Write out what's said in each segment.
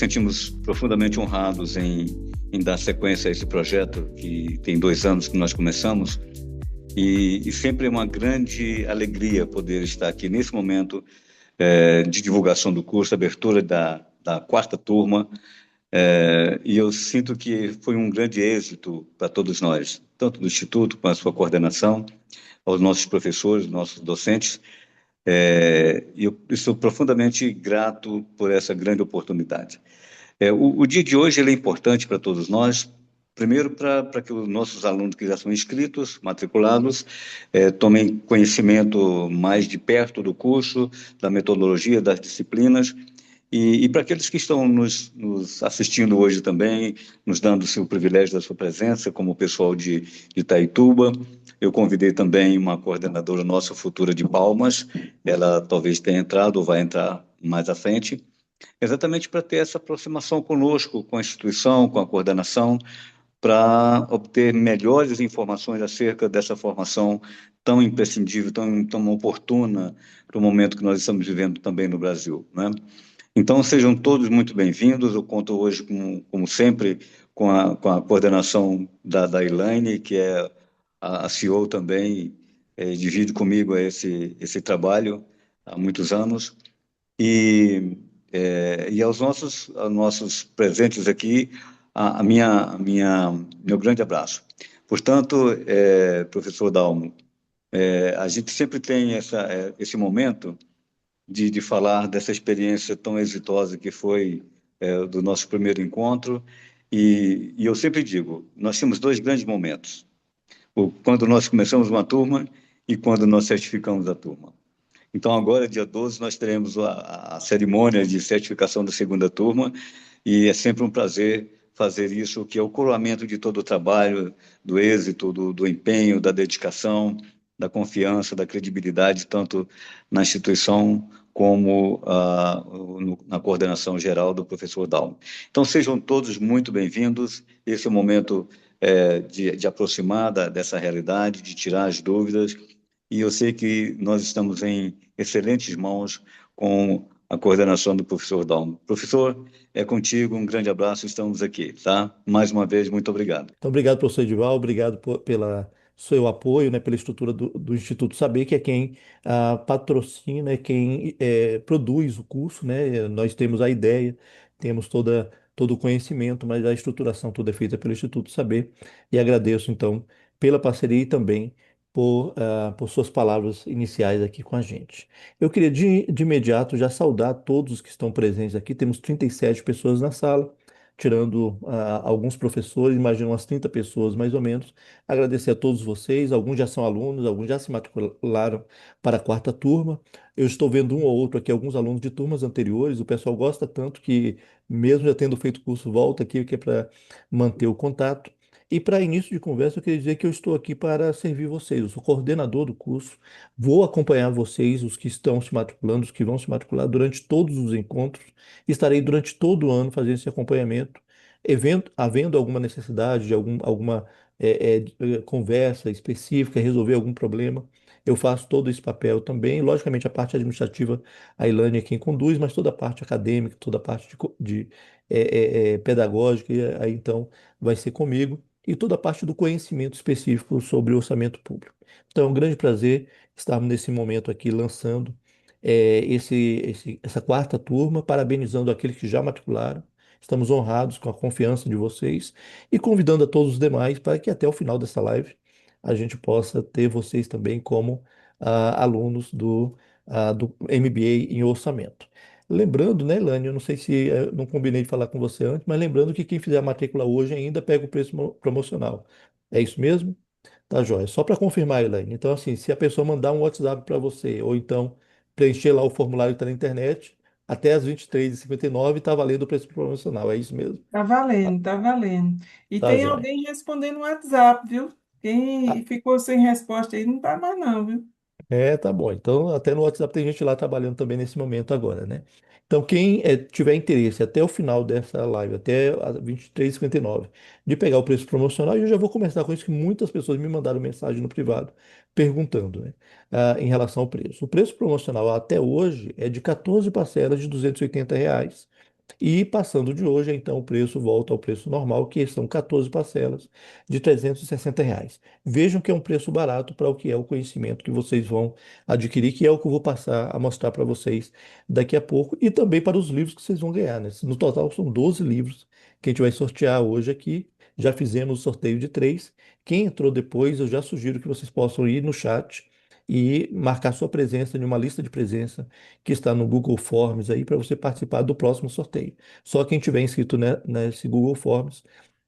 sentimos profundamente honrados em dar sequência a esse projeto, que tem 2 anos que nós começamos, e sempre é uma grande alegria poder estar aqui nesse momento de divulgação do curso, abertura da quarta turma, e eu sinto que foi um grande êxito para todos nós, tanto do Instituto, com a sua coordenação, aos nossos professores, nossos docentes, e eu estou profundamente grato por essa grande oportunidade. O dia de hoje ele é importante para todos nós, primeiro para que os nossos alunos que já são inscritos, matriculados, tomem conhecimento mais de perto do curso, da metodologia, das disciplinas, e para aqueles que estão nos assistindo hoje também, nos dando o privilégio da sua presença, como o pessoal de Itaituba. Eu convidei também uma coordenadora nossa, futura de Palmas, ela talvez tenha entrado ou vai entrar mais à frente, exatamente para ter essa aproximação conosco, com a instituição, com a coordenação, para obter melhores informações acerca dessa formação tão imprescindível, tão oportuna para o momento que nós estamos vivendo também no Brasil, né? Então, sejam todos muito bem-vindos. Eu conto hoje, como sempre, com a coordenação da Elaine, que é a CEO também, divide comigo esse trabalho há muitos anos. E aos nossos presentes aqui, meu grande abraço. Portanto, professor Dalmo, a gente sempre tem esse momento de falar dessa experiência tão exitosa que foi do nosso primeiro encontro, e eu sempre digo, nós temos dois grandes momentos, quando nós começamos uma turma e quando nós certificamos a turma. Então, agora, dia 12, nós teremos a cerimônia de certificação da segunda turma, e é sempre um prazer fazer isso, que é o coroamento de todo o trabalho, do êxito, do empenho, da dedicação, da confiança, da credibilidade, tanto na instituição como na coordenação geral do professor Dalmo. Então, sejam todos muito bem-vindos. Esse é o momento de aproximar dessa realidade, de tirar as dúvidas, e eu sei que nós estamos em excelentes mãos com a coordenação do professor Dalmo. Professor, é contigo, um grande abraço, estamos aqui, tá? Mais uma vez, muito obrigado. Então, obrigado, professor Edival, obrigado pela seu apoio, né, pela estrutura do Instituto Saber, que é quem patrocina, é quem produz o curso, né? Nós temos a ideia, temos todo o conhecimento, mas a estruturação toda é feita pelo Instituto Saber. E agradeço, então, pela parceria e também por suas palavras iniciais aqui com a gente. Eu queria, de imediato, já saudar todos os que estão presentes aqui. Temos 37 pessoas na sala, tirando alguns professores, imagino umas 30 pessoas mais ou menos. Agradecer a todos vocês, alguns já são alunos, alguns já se matricularam para a quarta turma. Eu estou vendo um ou outro aqui, alguns alunos de turmas anteriores. O pessoal gosta tanto que, mesmo já tendo feito curso, volta aqui, que é para manter o contato. E para início de conversa, eu queria dizer que eu estou aqui para servir vocês. Eu sou coordenador do curso, vou acompanhar vocês, os que estão se matriculando, os que vão se matricular, durante todos os encontros. Estarei durante todo o ano fazendo esse acompanhamento, havendo alguma necessidade de alguma conversa específica, resolver algum problema. Eu faço todo esse papel também. Logicamente, a parte administrativa, a Ilane é quem conduz, mas toda a parte acadêmica, toda a parte de pedagógica, aí então vai ser comigo, e toda a parte do conhecimento específico sobre o orçamento público. Então, é um grande prazer estarmos nesse momento aqui lançando essa quarta turma, parabenizando aqueles que já matricularam. Estamos honrados com a confiança de vocês e convidando a todos os demais para que até o final dessa live a gente possa ter vocês também como alunos do MBA em orçamento. Lembrando, né, Lani, eu não sei se eu não combinei de falar com você antes, mas lembrando que quem fizer a matrícula hoje ainda pega o preço promocional. É isso mesmo? Tá, joia. Só para confirmar, Elaine. Então, assim, se a pessoa mandar um WhatsApp para você, ou então preencher lá o formulário que está na internet, até as 23h59 está valendo o preço promocional. É isso mesmo? Tá valendo, tá valendo. E Tá, tem joia. alguém respondendo no WhatsApp, viu? Quem ficou sem resposta aí não tá mais não, viu? Tá bom. Então, até no WhatsApp tem gente lá trabalhando também nesse momento agora, né? Então, quem tiver interesse até o final dessa live, até as 23h59, de pegar o preço promocional, eu já vou começar com isso, que muitas pessoas me mandaram mensagem no privado perguntando, né, em relação ao preço. O preço promocional até hoje é de 14 parcelas de R$ 280. E passando de hoje, então, o preço volta ao preço normal, que são 14 parcelas de R$ 360. Vejam que é um preço barato para o que é o conhecimento que vocês vão adquirir, que é o que eu vou passar a mostrar para vocês daqui a pouco, e também para os livros que vocês vão ganhar, né? No total, são 12 livros que a gente vai sortear hoje aqui. Já fizemos o sorteio de três. Quem entrou depois, eu já sugiro que vocês possam ir no chat e marcar sua presença em uma lista de presença que está no Google Forms aí para você participar do próximo sorteio. Só quem tiver inscrito nesse Google Forms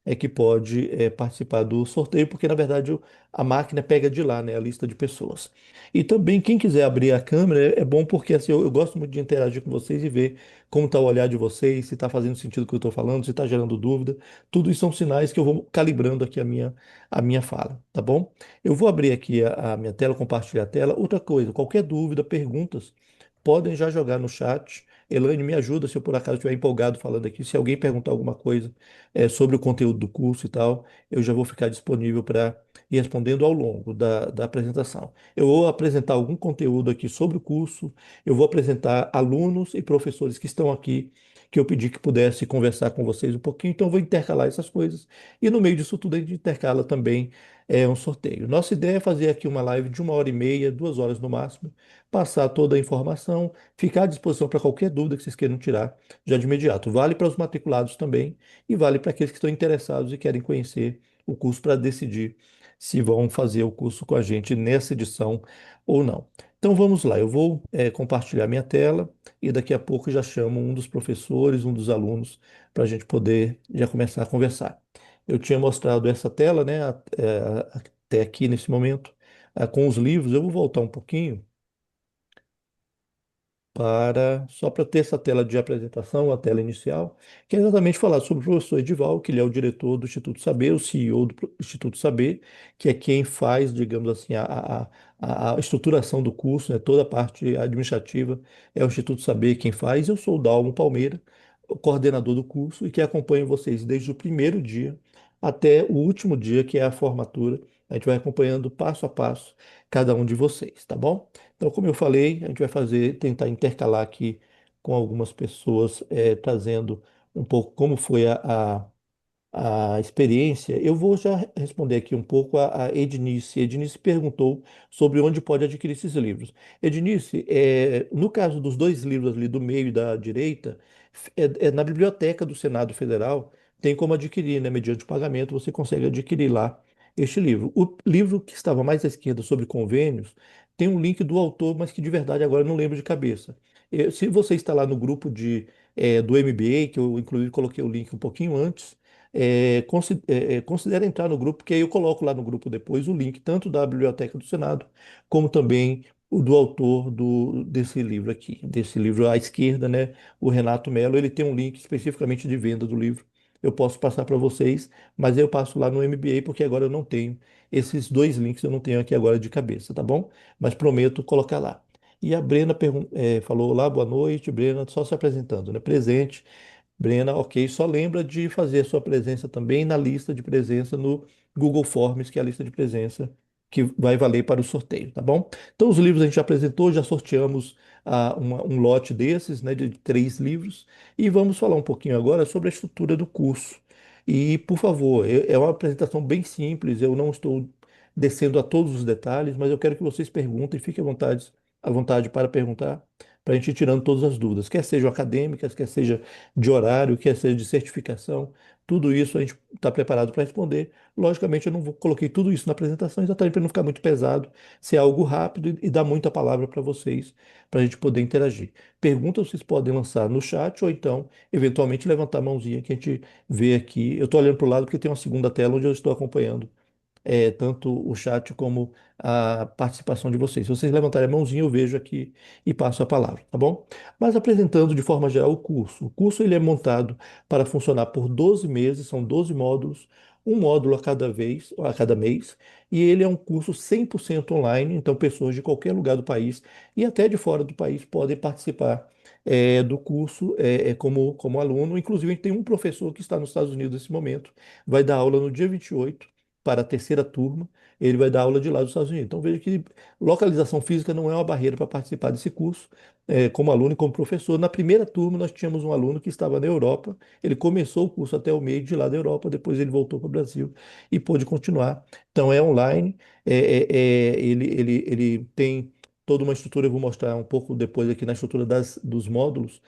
é que pode participar do sorteio, porque na verdade a máquina pega de lá, né, a lista de pessoas. E também quem quiser abrir a câmera é bom porque assim, eu gosto muito de interagir com vocês e ver como está o olhar de vocês, se está fazendo sentido o que eu estou falando, se está gerando dúvida. Tudo isso são sinais que eu vou calibrando aqui a minha fala, tá bom? Eu vou abrir aqui a minha tela, compartilhar a tela. Outra coisa, qualquer dúvida, perguntas, podem já jogar no chat. Elaine, me ajuda se eu por acaso estiver empolgado falando aqui. Se alguém perguntar alguma coisa sobre o conteúdo do curso e tal, eu já vou ficar disponível para ir respondendo ao longo da apresentação. Eu vou apresentar algum conteúdo aqui sobre o curso, eu vou apresentar alunos e professores que estão aqui, que eu pedi que pudesse conversar com vocês um pouquinho, então eu vou intercalar essas coisas. E no meio disso tudo, a gente intercala também um sorteio. Nossa ideia é fazer aqui uma live de 1h30, 2 horas no máximo, passar toda a informação, ficar à disposição para qualquer dúvida que vocês queiram tirar já de imediato. Vale para os matriculados também e vale para aqueles que estão interessados e querem conhecer o curso para decidir se vão fazer o curso com a gente nessa edição ou não. Então vamos lá, eu vou compartilhar minha tela e daqui a pouco já chamo um dos professores, um dos alunos, para a gente poder já começar a conversar. Eu tinha mostrado essa tela, né, até aqui nesse momento, com os livros. Eu vou voltar um pouquinho só para ter essa tela de apresentação, a tela inicial, que é exatamente falar sobre o professor Edival, que ele é o diretor do Instituto Saber, o CEO do Instituto Saber, que é quem faz, digamos assim, a estruturação do curso, né, toda a parte administrativa é o Instituto Saber quem faz. Eu sou o Dalmo Palmeira, o coordenador do curso, e que acompanho vocês desde o primeiro dia até o último dia, que é a formatura. A gente vai acompanhando passo a passo cada um de vocês, tá bom? Então, como eu falei, a gente vai tentar intercalar aqui com algumas pessoas, trazendo um pouco como foi a experiência. Eu vou já responder aqui um pouco a Ednice. Ednice perguntou sobre onde pode adquirir esses livros. Ednice, no caso dos dois livros ali do meio e da direita, é na biblioteca do Senado Federal, tem como adquirir, né? Mediante pagamento, você consegue adquirir lá este livro. O livro que estava mais à esquerda sobre convênios tem um link do autor, mas que de verdade agora eu não lembro de cabeça. Se você está lá no grupo do MBA, que eu inclusive coloquei o link um pouquinho antes, considere entrar no grupo, que aí eu coloco lá no grupo depois o link tanto da Biblioteca do Senado, como também o do autor desse livro aqui, desse livro à esquerda, né? O Renato Mello, ele tem um link especificamente de venda do livro. Eu posso passar para vocês, mas eu passo lá no MBA, porque agora eu não tenho esses dois links, eu não tenho aqui agora de cabeça, tá bom? Mas prometo colocar lá. E a Brena falou: Olá, boa noite, Brena, só se apresentando, né? Presente. Brena, ok. Só lembra de fazer a sua presença também na lista de presença no Google Forms, que é a lista de presença que vai valer para o sorteio, tá bom? Então, os livros a gente já apresentou, já sorteamos um lote desses, né, de três livros, e vamos falar um pouquinho agora sobre a estrutura do curso. E, por favor, é uma apresentação bem simples, eu não estou descendo a todos os detalhes, mas eu quero que vocês perguntem, fiquem à vontade para perguntar, para a gente ir tirando todas as dúvidas, quer sejam acadêmicas, quer seja de horário, quer seja de certificação, tudo isso a gente está preparado para responder. Logicamente, eu não coloquei tudo isso na apresentação, exatamente para não ficar muito pesado, ser algo rápido e dar muita palavra para vocês, para a gente poder interagir. Perguntas vocês podem lançar no chat ou então, eventualmente, levantar a mãozinha que a gente vê aqui. Eu estou olhando para o lado porque tem uma segunda tela onde eu estou acompanhando tanto o chat como a participação de vocês. Se vocês levantarem a mãozinha, eu vejo aqui e passo a palavra, tá bom? Mas apresentando de forma geral o curso. O curso ele é montado para funcionar por 12 meses, são 12 módulos, um módulo a cada vez, a cada mês, e ele é um curso 100% online, então pessoas de qualquer lugar do país e até de fora do país podem participar do curso como aluno. Inclusive, a gente tem um professor que está nos Estados Unidos nesse momento, vai dar aula no dia 28. para a terceira turma, ele vai dar aula de lá dos Estados Unidos. Então veja que localização física não é uma barreira para participar desse curso, como aluno e como professor. Na primeira turma, nós tínhamos um aluno que estava na Europa, ele começou o curso até o meio de lá da Europa, depois ele voltou para o Brasil e pôde continuar. Então é online, ele tem toda uma estrutura, eu vou mostrar um pouco depois aqui na estrutura dos módulos,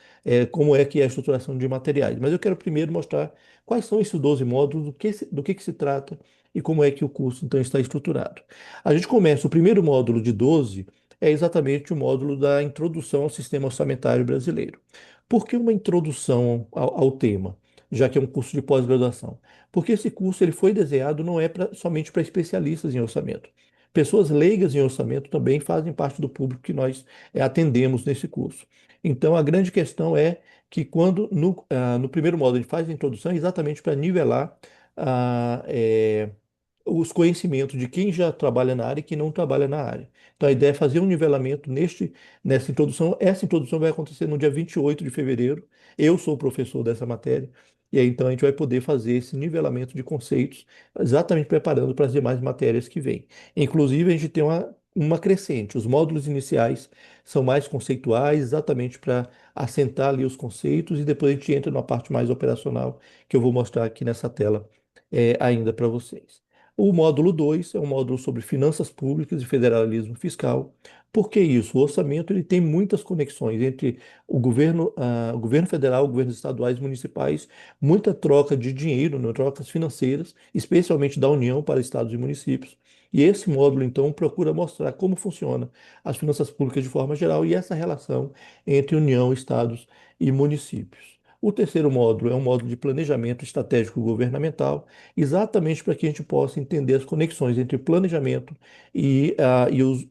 como é que é a estruturação de materiais. Mas eu quero primeiro mostrar quais são esses 12 módulos, do que se trata e como é que o curso então está estruturado. A gente começa, o primeiro módulo de 12 é exatamente o módulo da introdução ao sistema orçamentário brasileiro. Por que uma introdução ao tema, já que é um curso de pós-graduação? Porque esse curso ele foi desenhado não é somente para especialistas em orçamento. Pessoas leigas em orçamento também fazem parte do público que nós atendemos nesse curso. Então, a grande questão é que quando no primeiro módulo a gente faz a introdução, é exatamente para nivelar ah, eh, os conhecimentos de quem já trabalha na área e quem não trabalha na área. Então, a ideia é fazer um nivelamento nessa introdução. Essa introdução vai acontecer no dia 28 de fevereiro. Eu sou o professor dessa matéria. E aí, então, a gente vai poder fazer esse nivelamento de conceitos, exatamente preparando para as demais matérias que vêm. Inclusive, a gente tem uma crescente. Os módulos iniciais são mais conceituais, exatamente para assentar ali os conceitos, e depois a gente entra numa parte mais operacional, que eu vou mostrar aqui nessa tela, ainda para vocês. O módulo 2 é um módulo sobre finanças públicas e federalismo fiscal. Por que isso? O orçamento ele tem muitas conexões entre o governo federal, governos estaduais e municipais, muita troca de dinheiro, né, trocas financeiras, especialmente da União para estados e municípios. E esse módulo, então, procura mostrar como funciona as finanças públicas de forma geral e essa relação entre União, estados e municípios. O terceiro módulo é um módulo de planejamento estratégico governamental, exatamente para que a gente possa entender as conexões entre o planejamento e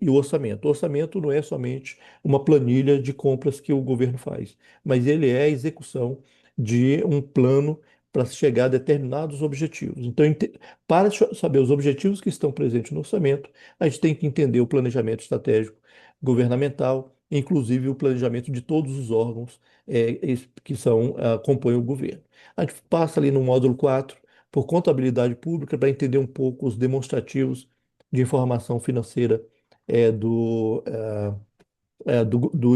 o orçamento. O orçamento não é somente uma planilha de compras que o governo faz, mas ele é a execução de um plano para se chegar a determinados objetivos. Então, para saber os objetivos que estão presentes no orçamento, a gente tem que entender o planejamento estratégico governamental, inclusive o planejamento de todos os órgãos que compõem o governo. A gente passa ali no módulo 4 por contabilidade pública para entender um pouco os demonstrativos de informação financeira do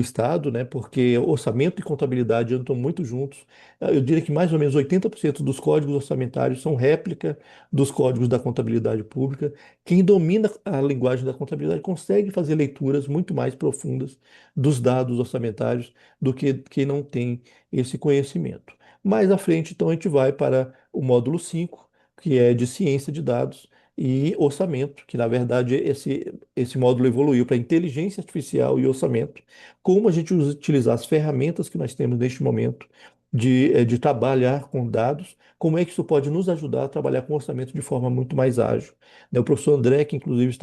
Estado, né? Porque orçamento e contabilidade andam muito juntos. Eu diria que mais ou menos 80% dos códigos orçamentários são réplica dos códigos da contabilidade pública. Quem domina a linguagem da contabilidade consegue fazer leituras muito mais profundas dos dados orçamentários do que quem não tem esse conhecimento. Mais à frente, então, a gente vai para o módulo 5, que é de ciência de dados e orçamento, que na verdade esse módulo evoluiu para inteligência artificial e orçamento, como a gente utilizar as ferramentas que nós temos neste momento de trabalhar com dados, como é que isso pode nos ajudar a trabalhar com orçamento de forma muito mais ágil. Né, o professor André, que inclusive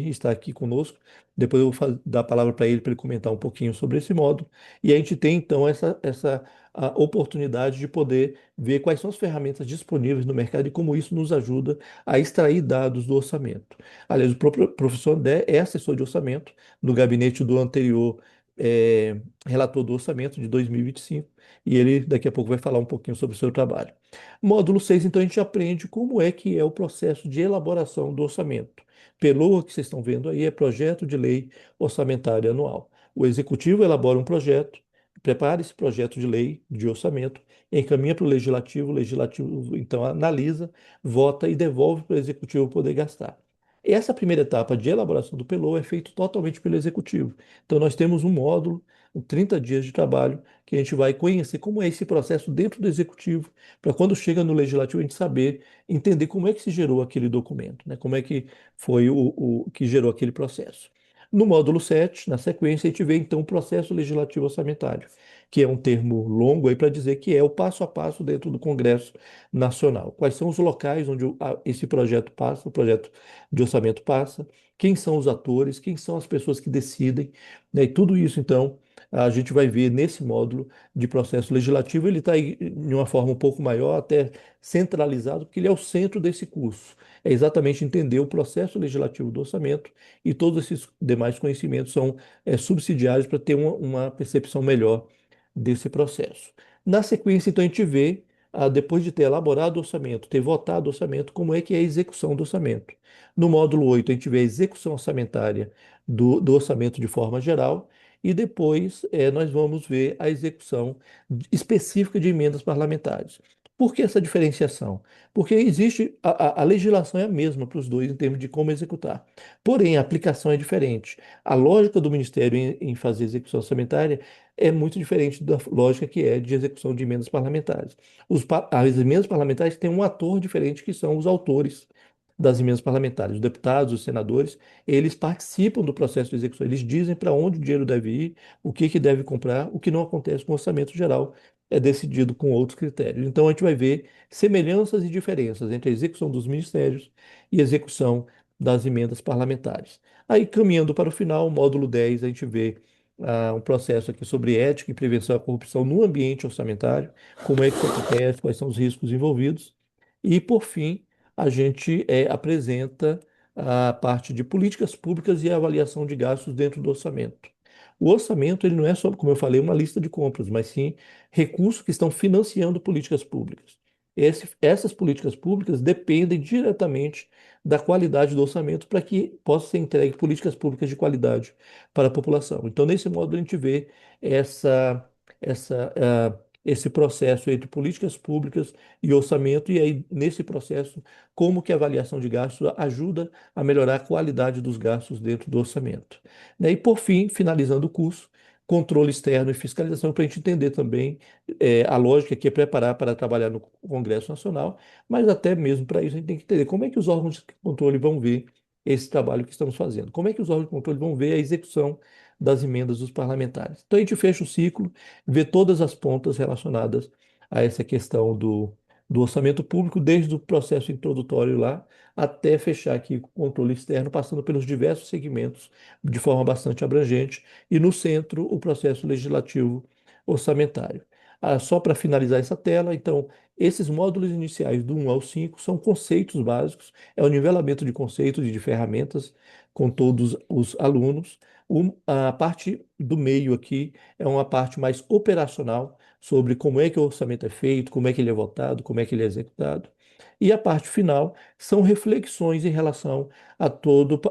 está aqui conosco, depois eu vou dar a palavra para ele comentar um pouquinho sobre esse módulo, e a gente tem então essa a oportunidade de poder ver quais são as ferramentas disponíveis no mercado e como isso nos ajuda a extrair dados do orçamento. Aliás, o próprio professor André é assessor de orçamento no gabinete do anterior relator do orçamento de 2025 e ele daqui a pouco vai falar um pouquinho sobre o seu trabalho. Módulo 6, então, a gente aprende como é que é o processo de elaboração do orçamento. PLOA, que vocês estão vendo aí, é Projeto de Lei Orçamentária Anual. O executivo elabora um projeto, prepara esse projeto de lei de orçamento, encaminha para o legislativo então analisa, vota e devolve para o executivo poder gastar. Essa primeira etapa de elaboração do PLOA é feita totalmente pelo executivo. Então nós temos um módulo, 30 dias de trabalho, que a gente vai conhecer como é esse processo dentro do executivo, para quando chega no legislativo a gente saber, entender como é que se gerou aquele documento, né? Como é que foi o que gerou aquele processo. No módulo 7, na sequência, a gente vê então o processo legislativo orçamentário, que é um termo longo aí para dizer que é o passo a passo dentro do Congresso Nacional. Quais são os locais onde esse projeto passa, o projeto de orçamento passa, quem são os atores, quem são as pessoas que decidem, né? E tudo isso, então, a gente vai ver nesse módulo de processo legislativo. Ele está de uma forma um pouco maior, até centralizado, porque ele é o centro desse curso. É exatamente entender o processo legislativo do orçamento e todos esses demais conhecimentos são subsidiários para ter uma percepção melhor desse processo. Na sequência, então, a gente vê depois de ter elaborado o orçamento, ter votado o orçamento, como é que é a execução do orçamento. No módulo 8 a gente vê a execução orçamentária do orçamento de forma geral, e depois nós vamos ver a execução específica de emendas parlamentares. Por que essa diferenciação? Porque existe, a legislação é a mesma para os dois em termos de como executar. Porém, a aplicação é diferente. A lógica do Ministério em fazer execução orçamentária é muito diferente da lógica que é de execução de emendas parlamentares. As emendas parlamentares têm um ator diferente, que são os autores das emendas parlamentares. Os deputados, os senadores, eles participam do processo de execução, eles dizem para onde o dinheiro deve ir, o que que deve comprar, o que não acontece com o orçamento geral, é decidido com outros critérios. Então a gente vai ver semelhanças e diferenças entre a execução dos ministérios e a execução das emendas parlamentares. Aí, caminhando para o final, módulo 10 a gente vê um processo aqui sobre ética e prevenção à corrupção no ambiente orçamentário, como é que isso acontece, quais são os riscos envolvidos. E, por fim, a gente apresenta a parte de políticas públicas e avaliação de gastos dentro do orçamento. O orçamento ele não é só, como eu falei, uma lista de compras, mas sim recursos que estão financiando políticas públicas. Essas políticas públicas dependem diretamente da qualidade do orçamento para que possa ser entregue políticas públicas de qualidade para a população. Então, nesse modo, a gente vê essa, esse processo entre políticas públicas e orçamento, e aí, nesse processo, como que a avaliação de gastos ajuda a melhorar a qualidade dos gastos dentro do orçamento. Né? E, por fim, finalizando o curso, controle externo e fiscalização, para a gente entender também a lógica que é preparar para trabalhar no Congresso Nacional, mas até mesmo para isso a gente tem que entender como é que os órgãos de controle vão ver esse trabalho que estamos fazendo, como é que os órgãos de controle vão ver a execução das emendas dos parlamentares. Então a gente fecha o ciclo, vê todas as pontas relacionadas a essa questão do orçamento público, desde o processo introdutório lá até fechar aqui com o controle externo, passando pelos diversos segmentos de forma bastante abrangente, e no centro o processo legislativo orçamentário. Só para finalizar essa tela, então, esses módulos iniciais do 1 ao 5 são conceitos básicos, é o nivelamento de conceitos e de ferramentas com todos os alunos. A parte do meio aqui é uma parte mais operacional sobre como é que o orçamento é feito, como é que ele é votado, como é que ele é executado. E a parte final são reflexões em relação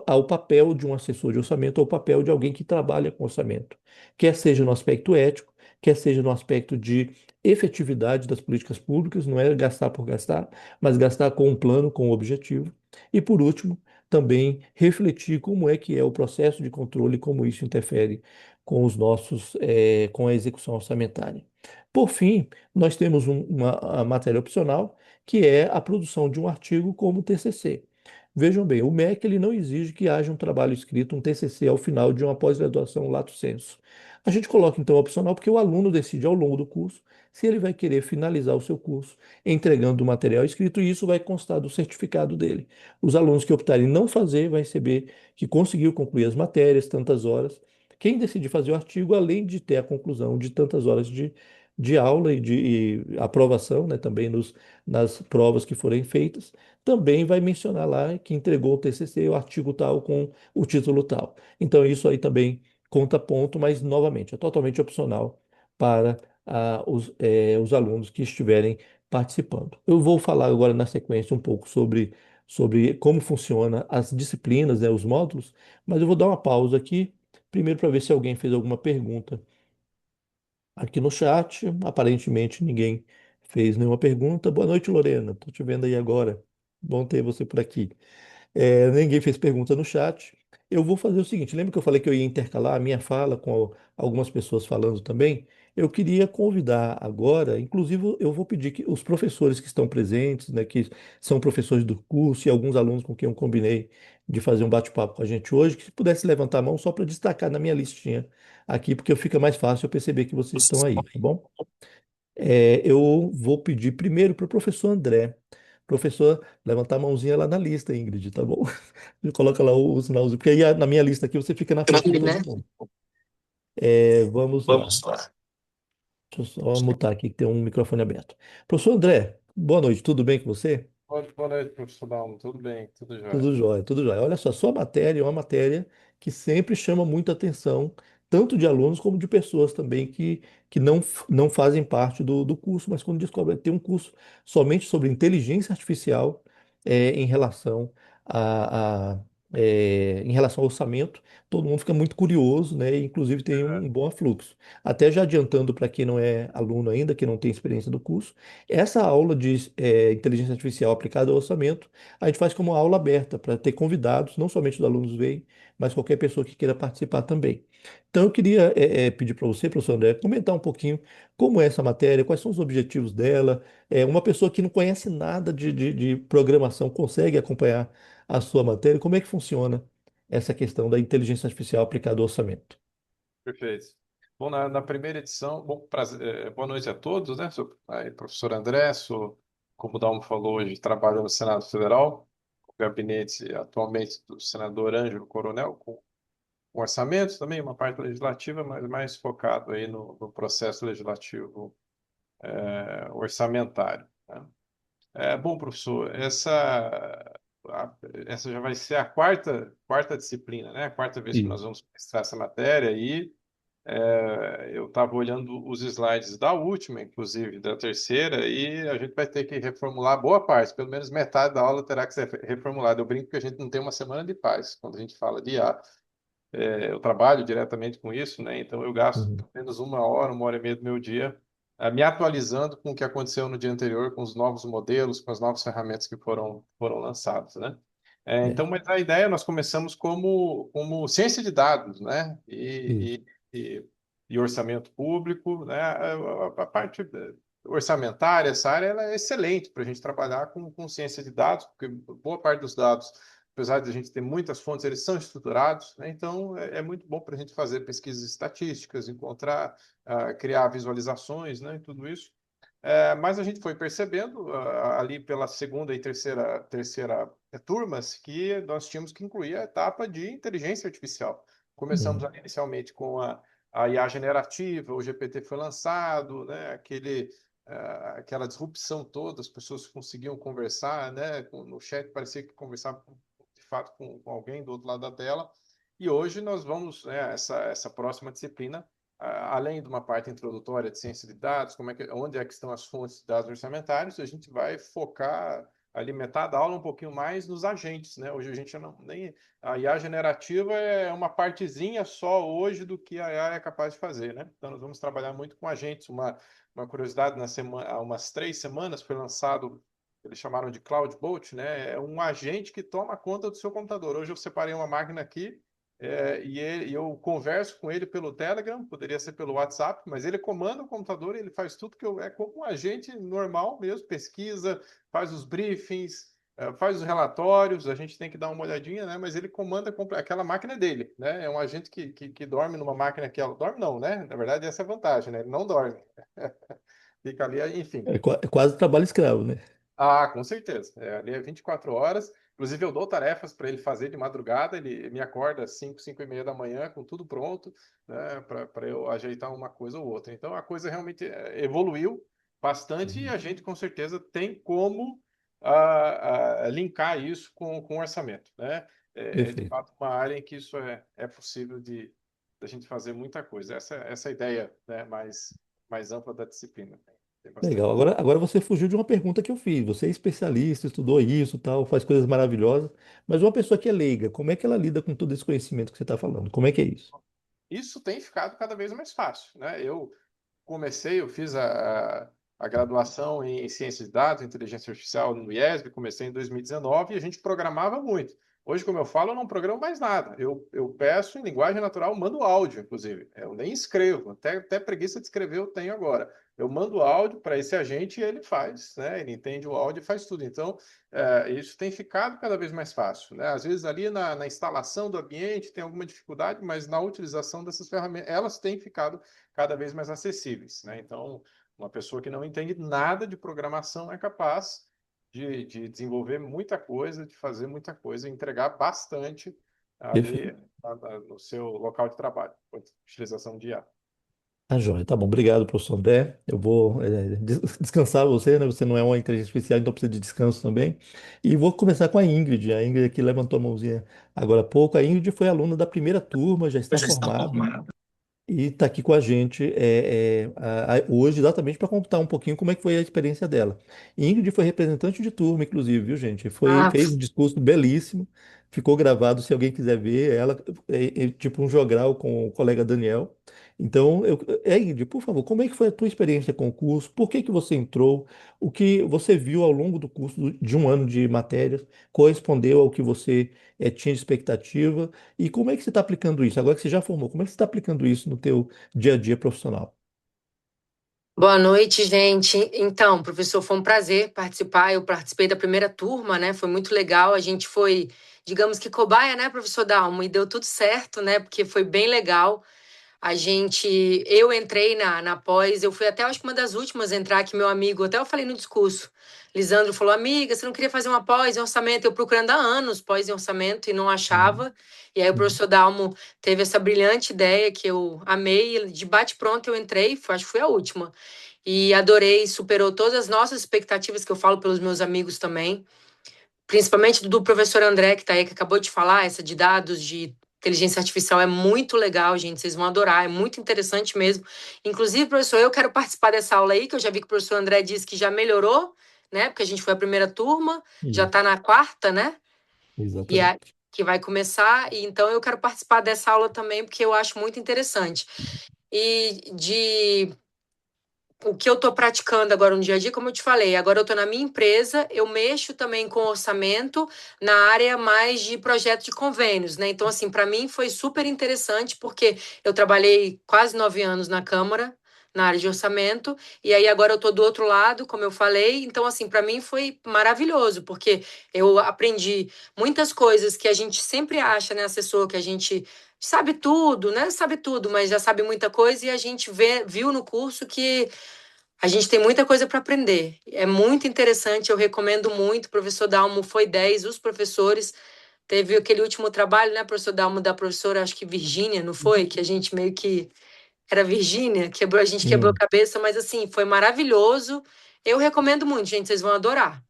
ao papel de um assessor de orçamento ou o papel de alguém que trabalha com orçamento, quer seja no aspecto ético, quer seja no aspecto de efetividade das políticas públicas, não é gastar por gastar, mas gastar com um plano, com um objetivo. E por último, também refletir como é que é o processo de controle, como isso interfere com com a execução orçamentária. Por fim, nós temos uma matéria opcional, que é a produção de um artigo como TCC. Vejam bem, o MEC ele não exige que haja um trabalho escrito, um TCC, ao final de uma pós-graduação lato sensu. A gente coloca então opcional porque o aluno decide ao longo do curso se ele vai querer finalizar o seu curso entregando o material escrito, e isso vai constar do certificado dele. Os alunos que optarem em não fazer vai receber que conseguiu concluir as matérias, tantas horas. Quem decidir fazer o artigo, além de ter a conclusão de tantas horas de aula e aprovação, né, também nas provas que forem feitas, também vai mencionar lá que entregou o TCC, o artigo tal, com o título tal. Então, isso aí também conta ponto, mas, novamente, é totalmente opcional para os alunos que estiverem participando. Eu vou falar agora, na sequência, um pouco sobre como funciona as disciplinas, né, os módulos, mas eu vou dar uma pausa aqui, primeiro para ver se alguém fez alguma pergunta aqui no chat. Aparentemente ninguém fez nenhuma pergunta. Boa noite, Lorena. Estou te vendo aí agora. Bom ter você por aqui. Ninguém fez pergunta no chat. Eu vou fazer o seguinte: lembra que eu falei que eu ia intercalar a minha fala com algumas pessoas falando também? Eu queria convidar agora, inclusive eu vou pedir que os professores que estão presentes, né, que são professores do curso, e alguns alunos com quem eu combinei de fazer um bate-papo com a gente hoje, que se pudesse levantar a mão só para destacar na minha listinha aqui, porque fica mais fácil eu perceber que vocês estão aí, tá bom? Eu vou pedir primeiro para o professor André. Professor, levantar a mãozinha lá na lista, Ingrid, tá bom? Coloca lá o sinalzinho, porque aí na minha lista aqui você fica na frente de todo mundo. Vamos lá. Deixa eu só mutar aqui que tem um microfone aberto. Professor André, boa noite, tudo bem com você? Boa noite, professor Dalmo. Tudo bem? Tudo jóia? Tudo jóia, tudo jóia. Olha só, sua matéria é uma matéria que sempre chama muita atenção, tanto de alunos como de pessoas também que não fazem parte do curso, mas quando descobrem que tem um curso somente sobre inteligência artificial em relação a, em relação ao orçamento, todo mundo fica muito curioso, né? E, inclusive tem um bom fluxo. Até já adiantando para quem não é aluno ainda, que não tem experiência do curso, essa aula de inteligência artificial aplicada ao orçamento, a gente faz como aula aberta para ter convidados, não somente os alunos veem, mas qualquer pessoa que queira participar também. Então, eu queria pedir para você, professor André, comentar um pouquinho como é essa matéria, quais são os objetivos dela. Uma pessoa que não conhece nada de programação consegue acompanhar a sua matéria? Como é que funciona essa questão da inteligência artificial aplicada ao orçamento? Perfeito. Bom, na primeira edição, bom, boa noite a todos, né? Sou aí, professor André, como o Dalmo falou hoje, trabalho no Senado Federal, no gabinete atualmente do senador Ângelo Coronel, com orçamentos também, uma parte legislativa, mas mais focado aí no processo legislativo orçamentário, né? Bom, professor, essa já vai ser a quarta disciplina, né? A quarta vez que nós Isso. vamos ministrar essa matéria e eu estava olhando os slides da última, inclusive, da terceira, e a gente vai ter que reformular boa parte, pelo menos metade da aula terá que ser reformulada. Eu brinco que a gente não tem uma semana de paz quando a gente fala de IA. Eu trabalho diretamente com isso, né? Então eu gasto Uhum. pelo menos uma hora e meia do meu dia me atualizando com o que aconteceu no dia anterior, com os novos modelos, com as novas ferramentas que foram lançadas, né? É, Então, mas a ideia, nós começamos como ciência de dados, né? isso. E orçamento público, né? A parte orçamentária, essa área, ela é excelente para a gente trabalhar com ciência de dados, porque boa parte dos dados, apesar de a gente ter muitas fontes, eles são estruturados, né? Então é muito bom para a gente fazer pesquisas estatísticas, encontrar, criar visualizações, né? E tudo isso. Mas a gente foi percebendo ali pela segunda e terceira turmas que nós tínhamos que incluir a etapa de inteligência artificial. Começamos Uhum. inicialmente com a IA generativa, o GPT foi lançado, né? Aquela disrupção toda, as pessoas conseguiam conversar, né? No chat parecia que conversava de fato com alguém do outro lado da tela. E hoje nós vamos, né, essa próxima disciplina, além de uma parte introdutória de ciência de dados, onde é que estão as fontes de dados orçamentários, a gente vai focar, alimentar a aula um pouquinho mais nos agentes, né? Hoje a gente não nem a IA generativa é uma partezinha só hoje do que a IA é capaz de fazer, né? Então nós vamos trabalhar muito com agentes. Uma curiosidade, há umas 3 semanas foi lançado, eles chamaram de CloudBot, né? É um agente que toma conta do seu computador. Hoje eu separei uma máquina aqui e eu converso com ele pelo Telegram, poderia ser pelo WhatsApp, mas ele comanda o computador e ele faz tudo é como um agente normal mesmo, pesquisa, faz os briefings, faz os relatórios, a gente tem que dar uma olhadinha, né? Mas ele comanda aquela máquina dele, né? É um agente que dorme numa máquina que ela dorme não, né? Na verdade, essa é a vantagem, né? Ele não dorme. Fica ali, enfim. É quase trabalho escravo, né? Ah, com certeza. Ali é 24 horas. Inclusive, eu dou tarefas para ele fazer de madrugada. Ele me acorda às 5h, 5h30 da manhã, com tudo pronto, né, para eu ajeitar uma coisa ou outra. Então, a coisa realmente evoluiu bastante e Uhum. a gente, com certeza, tem como linkar isso com orçamento, né? De Perfeito. fato, uma área em que isso é possível a gente fazer muita coisa. Essa é a ideia, né, mais ampla da disciplina. Tem Legal. bastante. Agora você fugiu de uma pergunta que eu fiz. Você é especialista, estudou isso, tal, faz coisas maravilhosas, mas uma pessoa que é leiga, como é que ela lida com todo esse conhecimento que você está falando? Como é que é isso? Isso tem ficado cada vez mais fácil, né? Eu fiz a graduação em ciência de dados, inteligência artificial no IESB, comecei em 2019 e a gente programava muito. Hoje, como eu falo, eu não programo mais nada. Eu peço em linguagem natural, mando áudio, inclusive. Eu nem escrevo, até preguiça de escrever eu tenho agora. Eu mando áudio para esse agente e ele faz, né? Ele entende o áudio e faz tudo. Então, isso tem ficado cada vez mais fácil, né? Às vezes ali na instalação do ambiente tem alguma dificuldade, mas na utilização dessas ferramentas, elas têm ficado cada vez mais acessíveis, né? Então, uma pessoa que não entende nada de programação é capaz de desenvolver muita coisa, de fazer muita coisa, entregar bastante ali Perfeito. no seu local de trabalho, com a utilização de IA. Tá joia, tá bom. Obrigado, professor André. Eu vou descansar você, né? Você não é uma inteligência artificial, então precisa de descanso também. E vou começar com a Ingrid. A Ingrid aqui levantou a mãozinha agora há pouco. A Ingrid foi aluna da primeira turma, já está Já está formada. formado. e está aqui com a gente hoje exatamente para contar um pouquinho como é que foi a experiência dela. Ingrid foi representante de turma, inclusive, viu, gente? Ah, Fez um discurso belíssimo, ficou gravado se alguém quiser ver. Ela é tipo um jogral com o colega Daniel. Então, Ingrid, por favor, como é que foi a tua experiência com o curso? Por que que você entrou? O que você viu ao longo do curso de um ano de matérias correspondeu ao que você tinha de expectativa? E como é que você está aplicando isso? Agora que você já formou, como é que você está aplicando isso no teu dia a dia profissional? boa noite, gente. Então, professor, foi um prazer participar. Eu participei da primeira turma, né? Foi muito legal. A gente foi, digamos que cobaia, né, professor Dalmo? E deu tudo certo, né? Porque foi bem legal. Eu entrei na pós, eu fui até, acho que uma das últimas a entrar, que meu amigo, até eu falei no discurso, Lisandro falou, amiga, você não queria fazer uma pós em orçamento? Eu procurando há anos pós em orçamento e não Uhum, achava, e aí o uhum. professor Dalmo teve essa brilhante ideia que eu amei, e de bate-pronto eu entrei, acho que fui a última, e adorei, superou todas as nossas expectativas, que eu falo pelos meus amigos também, principalmente do professor André, que está aí, que acabou de falar, essa de dados, de inteligência artificial é muito legal, gente, vocês vão adorar, é muito interessante mesmo. Inclusive, professor, eu quero participar dessa aula aí, que eu já vi que o professor André disse que já melhorou, né? Porque a gente foi a primeira turma, já está Isso, na quarta, né? E a, exatamente. que vai começar, e então eu quero participar dessa aula também, porque eu acho muito interessante. E de o que eu estou praticando agora no dia a dia, como eu te falei, agora eu estou na minha empresa, eu mexo também com orçamento na área mais de projeto de convênios, né? Então, assim, para mim foi super interessante, porque eu trabalhei quase 9 anos na Câmara, na área de orçamento, e aí agora eu estou do outro lado, como eu falei, então, assim, para mim foi maravilhoso, porque eu aprendi muitas coisas que a gente sempre acha, né, assessor, que a gente sabe tudo, né? Sabe tudo, mas já sabe muita coisa, e a gente viu no curso que a gente tem muita coisa para aprender. É muito interessante, eu recomendo muito. O professor Dalmo foi 10, os professores. Teve aquele último trabalho, né, professor Dalmo, da professora, acho que Virgínia, não foi? Que a gente meio que. Era Virgínia, a gente quebrou a Sim, cabeça, mas assim, foi maravilhoso. Eu recomendo muito, gente, vocês vão adorar.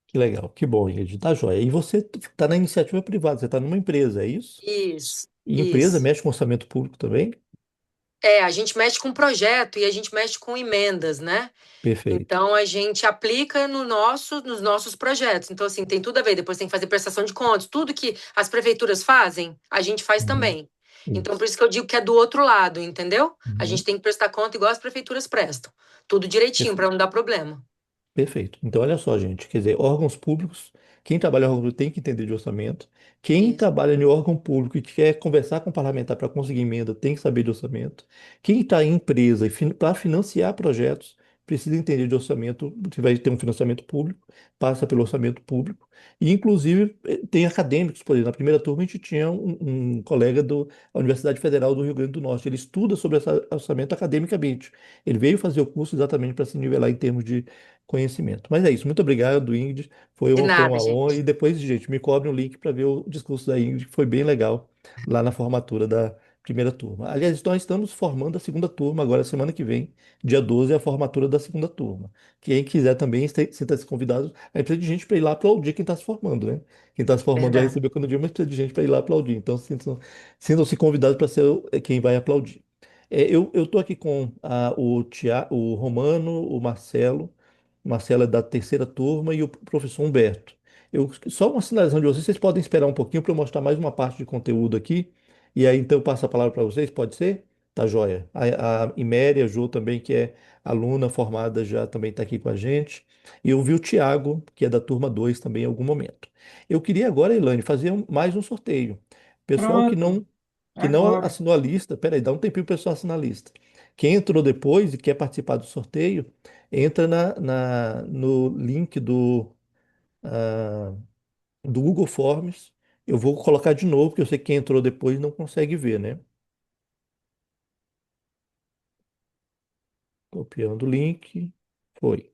que legal, que bom, Ingrid, tá joia. E você está na iniciativa privada, você está numa empresa, é isso? Isso, E empresa isso. mexe com orçamento público também? É, a gente mexe com projeto e a gente mexe com emendas, né? Perfeito. Então a gente aplica nos nossos projetos. Então, assim, tem tudo a ver. Depois tem que fazer prestação de contas. Tudo que as prefeituras fazem, a gente faz Uhum, também. Então, por isso. isso que eu digo que é do outro lado, entendeu? A gente Uhum, tem que prestar conta igual as prefeituras prestam. Tudo direitinho, para não dar problema. perfeito. Então, olha só, gente. Quer dizer, órgãos públicos, quem trabalha em órgão público tem que entender de orçamento. Quem Isso. trabalha em órgão público e quer conversar com o parlamentar para conseguir emenda tem que saber de orçamento. Quem está em empresa e para financiar projetos precisa entender de orçamento. Se vai ter um financiamento público, passa pelo orçamento público. E, inclusive, tem acadêmicos, por exemplo. Na primeira turma, a gente tinha um colega da Universidade Federal do Rio Grande do Norte. Ele estuda sobre orçamento academicamente. Ele veio fazer o curso exatamente para se nivelar em termos de conhecimento. Mas é isso. Muito obrigado, Ingrid. De Foi nada, uma honra. gente. E depois, gente, me cobre um link para ver o discurso da Ingrid, que foi bem legal lá na formatura da primeira turma. Aliás, nós estamos formando a segunda turma agora, semana que vem, dia 12, é a formatura da segunda turma. Quem quiser também, sinta-se convidado. Aí precisa de gente para ir lá aplaudir quem está se formando, né? Quem está se formando já Verdade. recebeu quando dia, mas precisa de gente para ir lá aplaudir. Então, sintam-se convidados para ser quem vai aplaudir. Eu estou aqui com o Romano, o Marcelo. Marcelo é da terceira turma e o professor Humberto. Só uma sinalização de vocês podem esperar um pouquinho para eu mostrar mais uma parte de conteúdo aqui. E aí então eu passo a palavra para vocês, pode ser? Tá joia. A Iméria, a Jo também, que é aluna formada, já também está aqui com a gente. E eu vi o Tiago, que é da turma 2 também em algum momento. Eu queria agora, Elaine, fazer mais um sorteio. Pessoal Pronto, que não agora. assinou a lista, peraí, dá um tempinho para o pessoal assinar a lista. Quem entrou depois e quer participar do sorteio, entra no link ah, do Google Forms. Eu vou colocar de novo, porque eu sei que quem entrou depois não consegue ver, né? Copiando o link. Foi.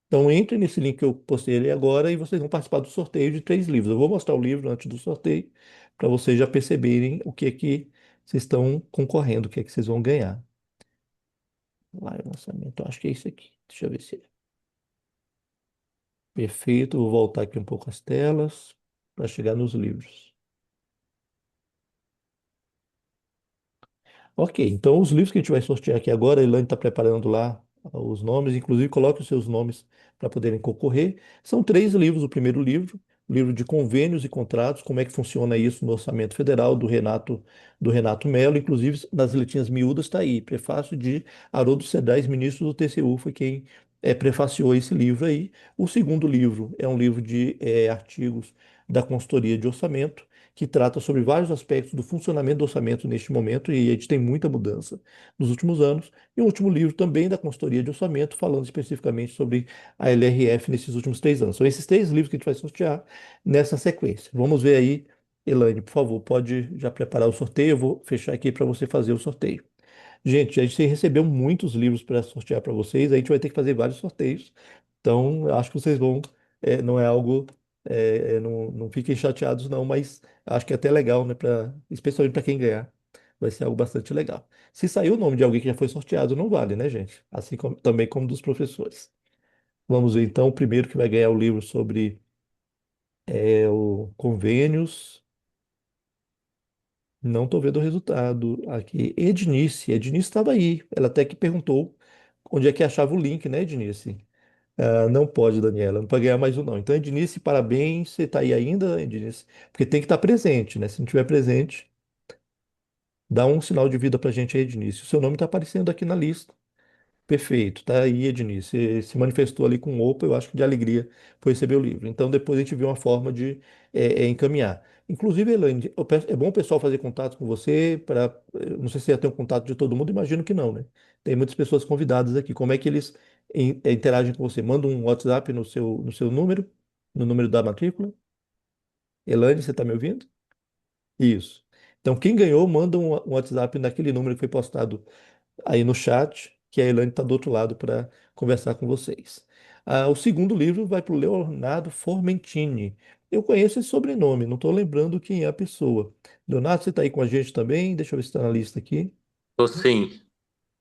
Então entre nesse link que eu postei ali agora e vocês vão participar do sorteio de 3 livros. Eu vou mostrar o livro antes do sorteio para vocês já perceberem o que é que vocês estão concorrendo, o que é que vocês vão ganhar. Lá é o lançamento, eu acho que é isso aqui. Deixa eu ver se é. Perfeito, vou voltar aqui um pouco as telas para chegar nos livros. Ok, então os livros que a gente vai sortear aqui agora, a Elaine está preparando lá os nomes, inclusive coloque os seus nomes para poderem concorrer. São três livros. O primeiro livro, livro de convênios e contratos, como é que funciona isso no Orçamento Federal, do Renato Mello, inclusive nas letrinhas miúdas está aí, prefácio de Haroldo Cedrais, ministro do TCU, foi quem prefaciou esse livro aí. O segundo livro é um livro de artigos da consultoria de orçamento que trata sobre vários aspectos do funcionamento do orçamento neste momento, e a gente tem muita mudança nos últimos anos. E o último livro também da consultoria de orçamento, falando especificamente sobre a LRF nesses últimos 3 anos. São esses três livros que a gente vai sortear nessa sequência. Vamos ver aí, Elaine, por favor, pode já preparar o sorteio. Eu vou fechar aqui para você fazer o sorteio. Gente, a gente recebeu muitos livros para sortear para vocês, a gente vai ter que fazer vários sorteios. Então, eu acho que vocês vão, não é algo, não fiquem chateados não, mas acho que é até legal, né, especialmente para quem ganhar, vai ser algo bastante legal. Se sair o nome de alguém que já foi sorteado, não vale, né, gente? Assim como, também como dos professores. Vamos ver então, o primeiro que vai ganhar o livro sobre o convênios. Não estou vendo o resultado aqui. Ednice estava aí. Ela até que perguntou onde é que achava o link, né, Ednice? Ah, não pode, Daniela, não pode ganhar mais um não. Então, Ednice, parabéns, você está aí ainda, Ednice? Porque tem que estar presente, né? Se não estiver presente, dá um sinal de vida para a gente aí, Ednice. O seu nome está aparecendo aqui na lista. Perfeito, tá aí, Ednir. Você se manifestou ali com opa, eu acho que de alegria por receber o livro. Então, depois a gente viu uma forma de encaminhar. Inclusive, Elaine, é bom o pessoal fazer contato com você, não sei se você já tem um contato de todo mundo, imagino que não, né? Tem muitas pessoas convidadas aqui. Como é que eles interagem com você? Manda um WhatsApp no seu número, no número da matrícula? Elaine, você está me ouvindo? Isso. Então, quem ganhou, manda um WhatsApp naquele número que foi postado aí no chat, que a Elaine está do outro lado para conversar com vocês. O segundo livro vai para o Leonardo Formentini. Eu conheço esse sobrenome, não estou lembrando quem é a pessoa. Leonardo, você está aí com a gente também? Deixa eu ver se está na lista aqui. Tô sim.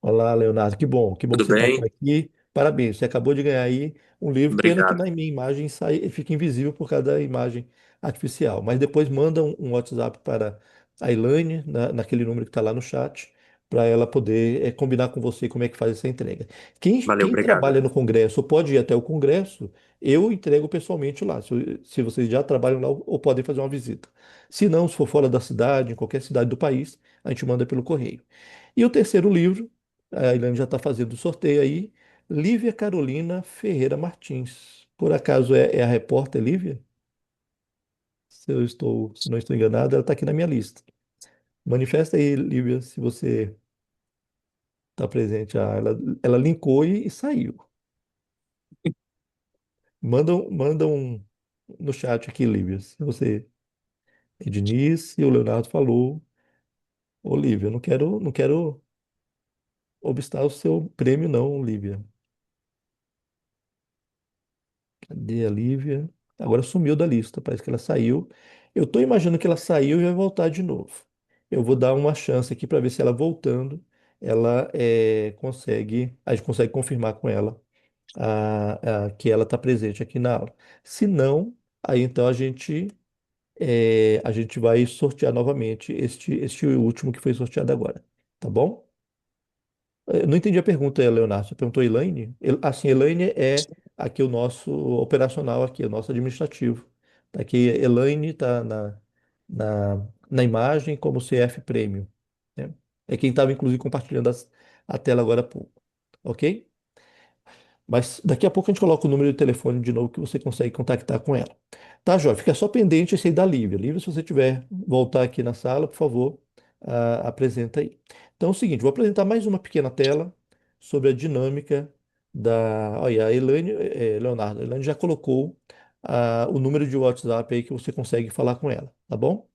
Olá, Leonardo, que bom que Tudo você está por bem? aqui. Parabéns, você acabou de ganhar aí um livro. Pena que Obrigado. na minha imagem fica invisível por causa da imagem artificial. Mas depois manda um WhatsApp para a Elaine, naquele número que está lá no chat, para ela poder combinar com você como é que faz essa entrega. Quem, Valeu, quem obrigado. trabalha no Congresso ou pode ir até o Congresso, eu entrego pessoalmente lá, se vocês já trabalham lá ou podem fazer uma visita. Se não, se for fora da cidade, em qualquer cidade do país, a gente manda pelo correio. E o terceiro livro, a Ilane já está fazendo o sorteio aí. Lívia Carolina Ferreira Martins. Por acaso é a repórter Lívia? Se não estou enganado, ela está aqui na minha lista. Manifesta aí, Lívia, se você está presente. Ela linkou e saiu. Manda um no chat aqui, Lívia. Se você, Ednice e o Leonardo falou. Ô, Lívia, não quero obstar o seu prêmio, não, Lívia. Cadê a Lívia? Agora sumiu da lista, parece que ela saiu. Eu estou imaginando que ela saiu e vai voltar de novo. Eu vou dar uma chance aqui para ver se ela voltando, a gente consegue confirmar com ela que ela está presente aqui na aula. Se não, aí então a gente vai sortear novamente este último que foi sorteado agora, tá bom? Eu não entendi a pergunta, Leonardo. Você perguntou Elaine? Assim, Elaine é aqui o nosso operacional, aqui, o nosso administrativo. Tá aqui, Elaine está na imagem como CF Premium, né? É quem estava, inclusive, compartilhando a tela agora há pouco. Ok? Mas daqui a pouco a gente coloca o número de telefone de novo que você consegue contactar com ela. Tá, Jó? Fica só pendente esse aí da Lívia. Lívia, se você tiver voltar aqui na sala, por favor, apresenta aí. Então é o seguinte, vou apresentar mais uma pequena tela sobre a dinâmica da. Olha, a Elaine, Leonardo, a Elaine já colocou o número de WhatsApp aí que você consegue falar com ela, tá bom?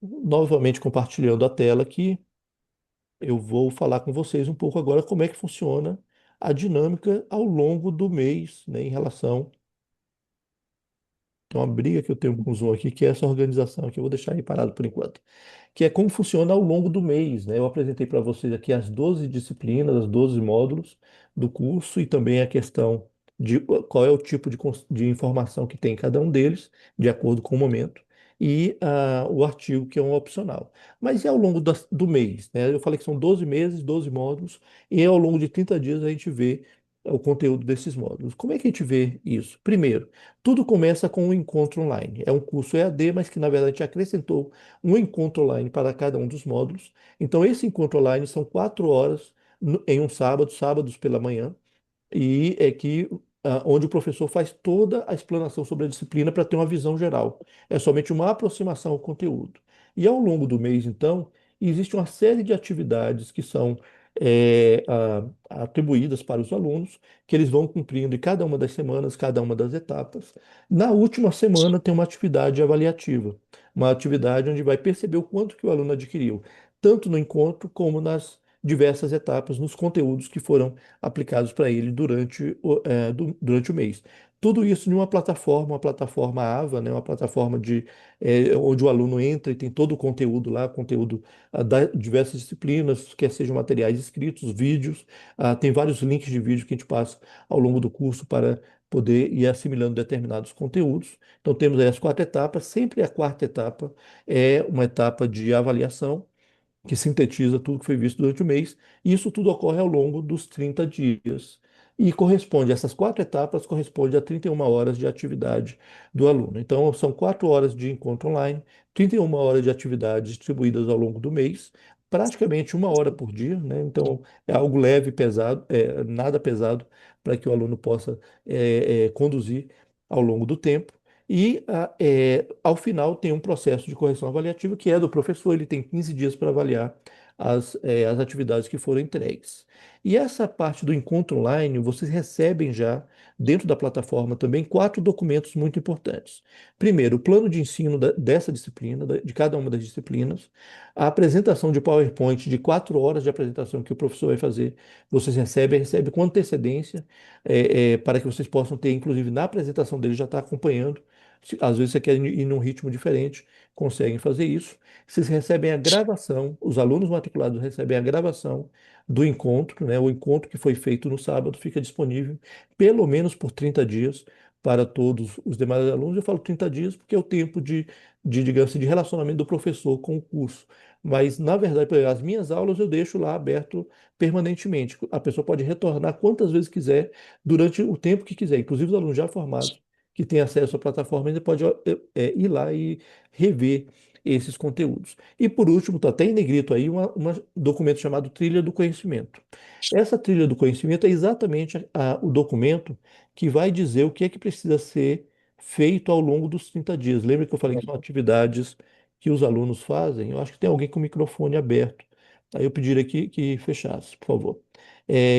Novamente compartilhando a tela aqui, eu vou falar com vocês um pouco agora como é que funciona a dinâmica ao longo do mês, né, em relação. Tem uma briga que eu tenho com o Zoom aqui, que é essa organização aqui, eu vou deixar aí parado por enquanto, que é como funciona ao longo do mês, né? Eu apresentei para vocês aqui as 12 disciplinas, os 12 módulos do curso e também a questão de qual é o tipo de informação que tem em cada um deles, de acordo com o momento. e o artigo, que é um opcional. Mas é ao longo do mês, né? Eu falei que são 12 meses, 12 módulos, e ao longo de 30 dias a gente vê o conteúdo desses módulos. Como é que a gente vê isso? Primeiro, tudo começa com um encontro online. É um curso EAD, mas que na verdade a gente acrescentou um encontro online para cada um dos módulos. Então, esse encontro online são 4 horas em um sábado, sábados pela manhã, e é que onde o professor faz toda a explanação sobre a disciplina para ter uma visão geral. É somente uma aproximação ao conteúdo. E ao longo do mês, então, existe uma série de atividades que são atribuídas para os alunos, que eles vão cumprindo em cada uma das semanas, cada uma das etapas. Na última semana tem uma atividade avaliativa, uma atividade onde vai perceber o quanto que o aluno adquiriu, tanto no encontro como nas diversas etapas, nos conteúdos que foram aplicados para ele durante o mês. Tudo isso em uma plataforma AVA, né, uma plataforma onde o aluno entra e tem todo o conteúdo lá, conteúdo das diversas disciplinas, quer sejam materiais escritos, vídeos, tem vários links de vídeo que a gente passa ao longo do curso para poder ir assimilando determinados conteúdos. Então temos aí as 4 etapas, sempre a quarta etapa é uma etapa de avaliação, que sintetiza tudo que foi visto durante o mês, e isso tudo ocorre ao longo dos 30 dias. E essas 4 etapas correspondem a 31 horas de atividade do aluno. Então, são 4 horas de encontro online, 31 horas de atividades distribuídas ao longo do mês, praticamente 1 hora por dia, né? Então, é algo leve, pesado, nada pesado, para que o aluno possa conduzir ao longo do tempo. E, ao final, tem um processo de correção avaliativa que é do professor, ele tem 15 dias para avaliar as atividades que foram entregues. E essa parte do encontro online, vocês recebem já, dentro da plataforma também, 4 documentos muito importantes. Primeiro, o plano de ensino dessa disciplina, de cada uma das disciplinas, a apresentação de PowerPoint de 4 horas de apresentação que o professor vai fazer, vocês recebem com antecedência, para que vocês possam ter, inclusive na apresentação dele, já estar acompanhando. Às vezes você quer ir num ritmo diferente, conseguem fazer isso. Vocês recebem a gravação, os alunos matriculados recebem a gravação do encontro, né? O encontro que foi feito no sábado fica disponível pelo menos por 30 dias para todos os demais alunos. Eu falo 30 dias porque é o tempo digamos assim, de relacionamento do professor com o curso. Mas, na verdade, por exemplo, as minhas aulas eu deixo lá aberto permanentemente. A pessoa pode retornar quantas vezes quiser, durante o tempo que quiser. Inclusive, os alunos já formados que têm acesso à plataforma ainda pode ir lá e rever esses conteúdos. E por último, está até em negrito aí um documento chamado Trilha do Conhecimento. Essa trilha do conhecimento é exatamente o documento que vai dizer o que é que precisa ser feito ao longo dos 30 dias. Lembra que eu falei que são atividades que os alunos fazem? Eu acho que tem alguém com o microfone aberto. Aí eu pediria que fechasse, por favor.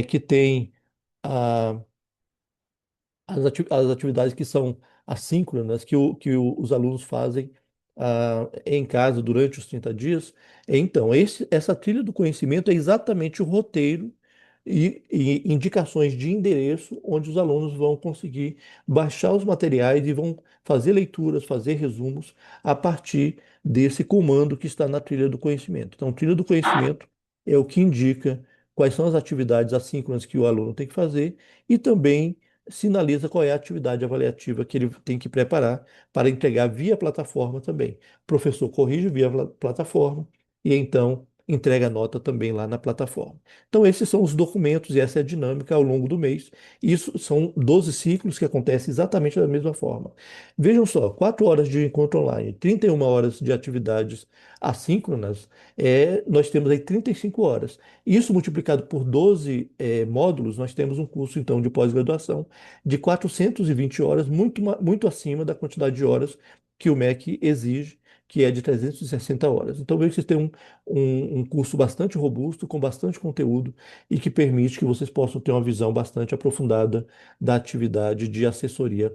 Que tem a as atividades que são assíncronas, os alunos fazem em casa durante os 30 dias. Então, essa trilha do conhecimento é exatamente o roteiro e indicações de endereço onde os alunos vão conseguir baixar os materiais e vão fazer leituras, fazer resumos a partir desse comando que está na trilha do conhecimento. Então, trilha do conhecimento é o que indica quais são as atividades assíncronas que o aluno tem que fazer e também sinaliza qual é a atividade avaliativa que ele tem que preparar para entregar via plataforma também. O professor corrige via plataforma e então entrega a nota também lá na plataforma. Então, esses são os documentos e essa é a dinâmica ao longo do mês. Isso são 12 ciclos que acontecem exatamente da mesma forma. Vejam só, 4 horas de encontro online, 31 horas de atividades assíncronas, nós temos aí 35 horas. Isso multiplicado por 12 módulos, nós temos um curso, então, de pós-graduação de 420 horas, muito acima da quantidade de horas que o MEC exige, que é de 360 horas. Então, vejo que vocês têm um curso bastante robusto, com bastante conteúdo e que permite que vocês possam ter uma visão bastante aprofundada da atividade de assessoria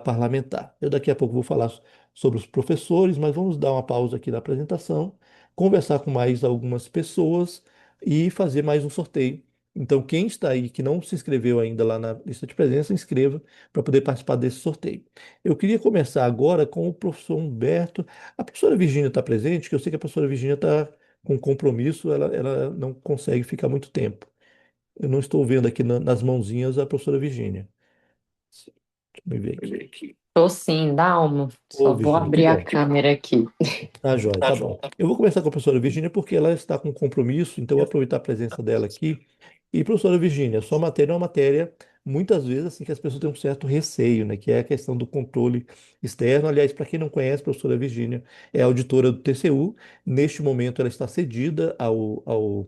parlamentar. Eu daqui a pouco vou falar sobre os professores, mas vamos dar uma pausa aqui na apresentação, conversar com mais algumas pessoas e fazer mais um sorteio. Então, quem está aí que não se inscreveu ainda lá na lista de presença, inscreva para poder participar desse sorteio. Eu queria começar agora com o professor Humberto. A professora Virgínia está presente, que eu sei que a professora Virgínia está com compromisso, ela não consegue ficar muito tempo. Eu não estou vendo aqui nas mãozinhas a professora Virgínia. Deixa eu ver aqui. Tô sim, Dalmo. Ô, Só vou Virginia, que abrir a bom. câmera aqui. Tá, joia, Tá tá joia. bom. Eu vou começar com a professora Virginia porque ela está com compromisso, então eu vou aproveitar a presença dela aqui. E, professora Virginia, sua matéria é uma matéria, muitas vezes, assim, que as pessoas têm um certo receio, né? Que é a questão do controle externo. Aliás, para quem não conhece, a professora Virginia é auditora do TCU. Neste momento, ela está cedida ao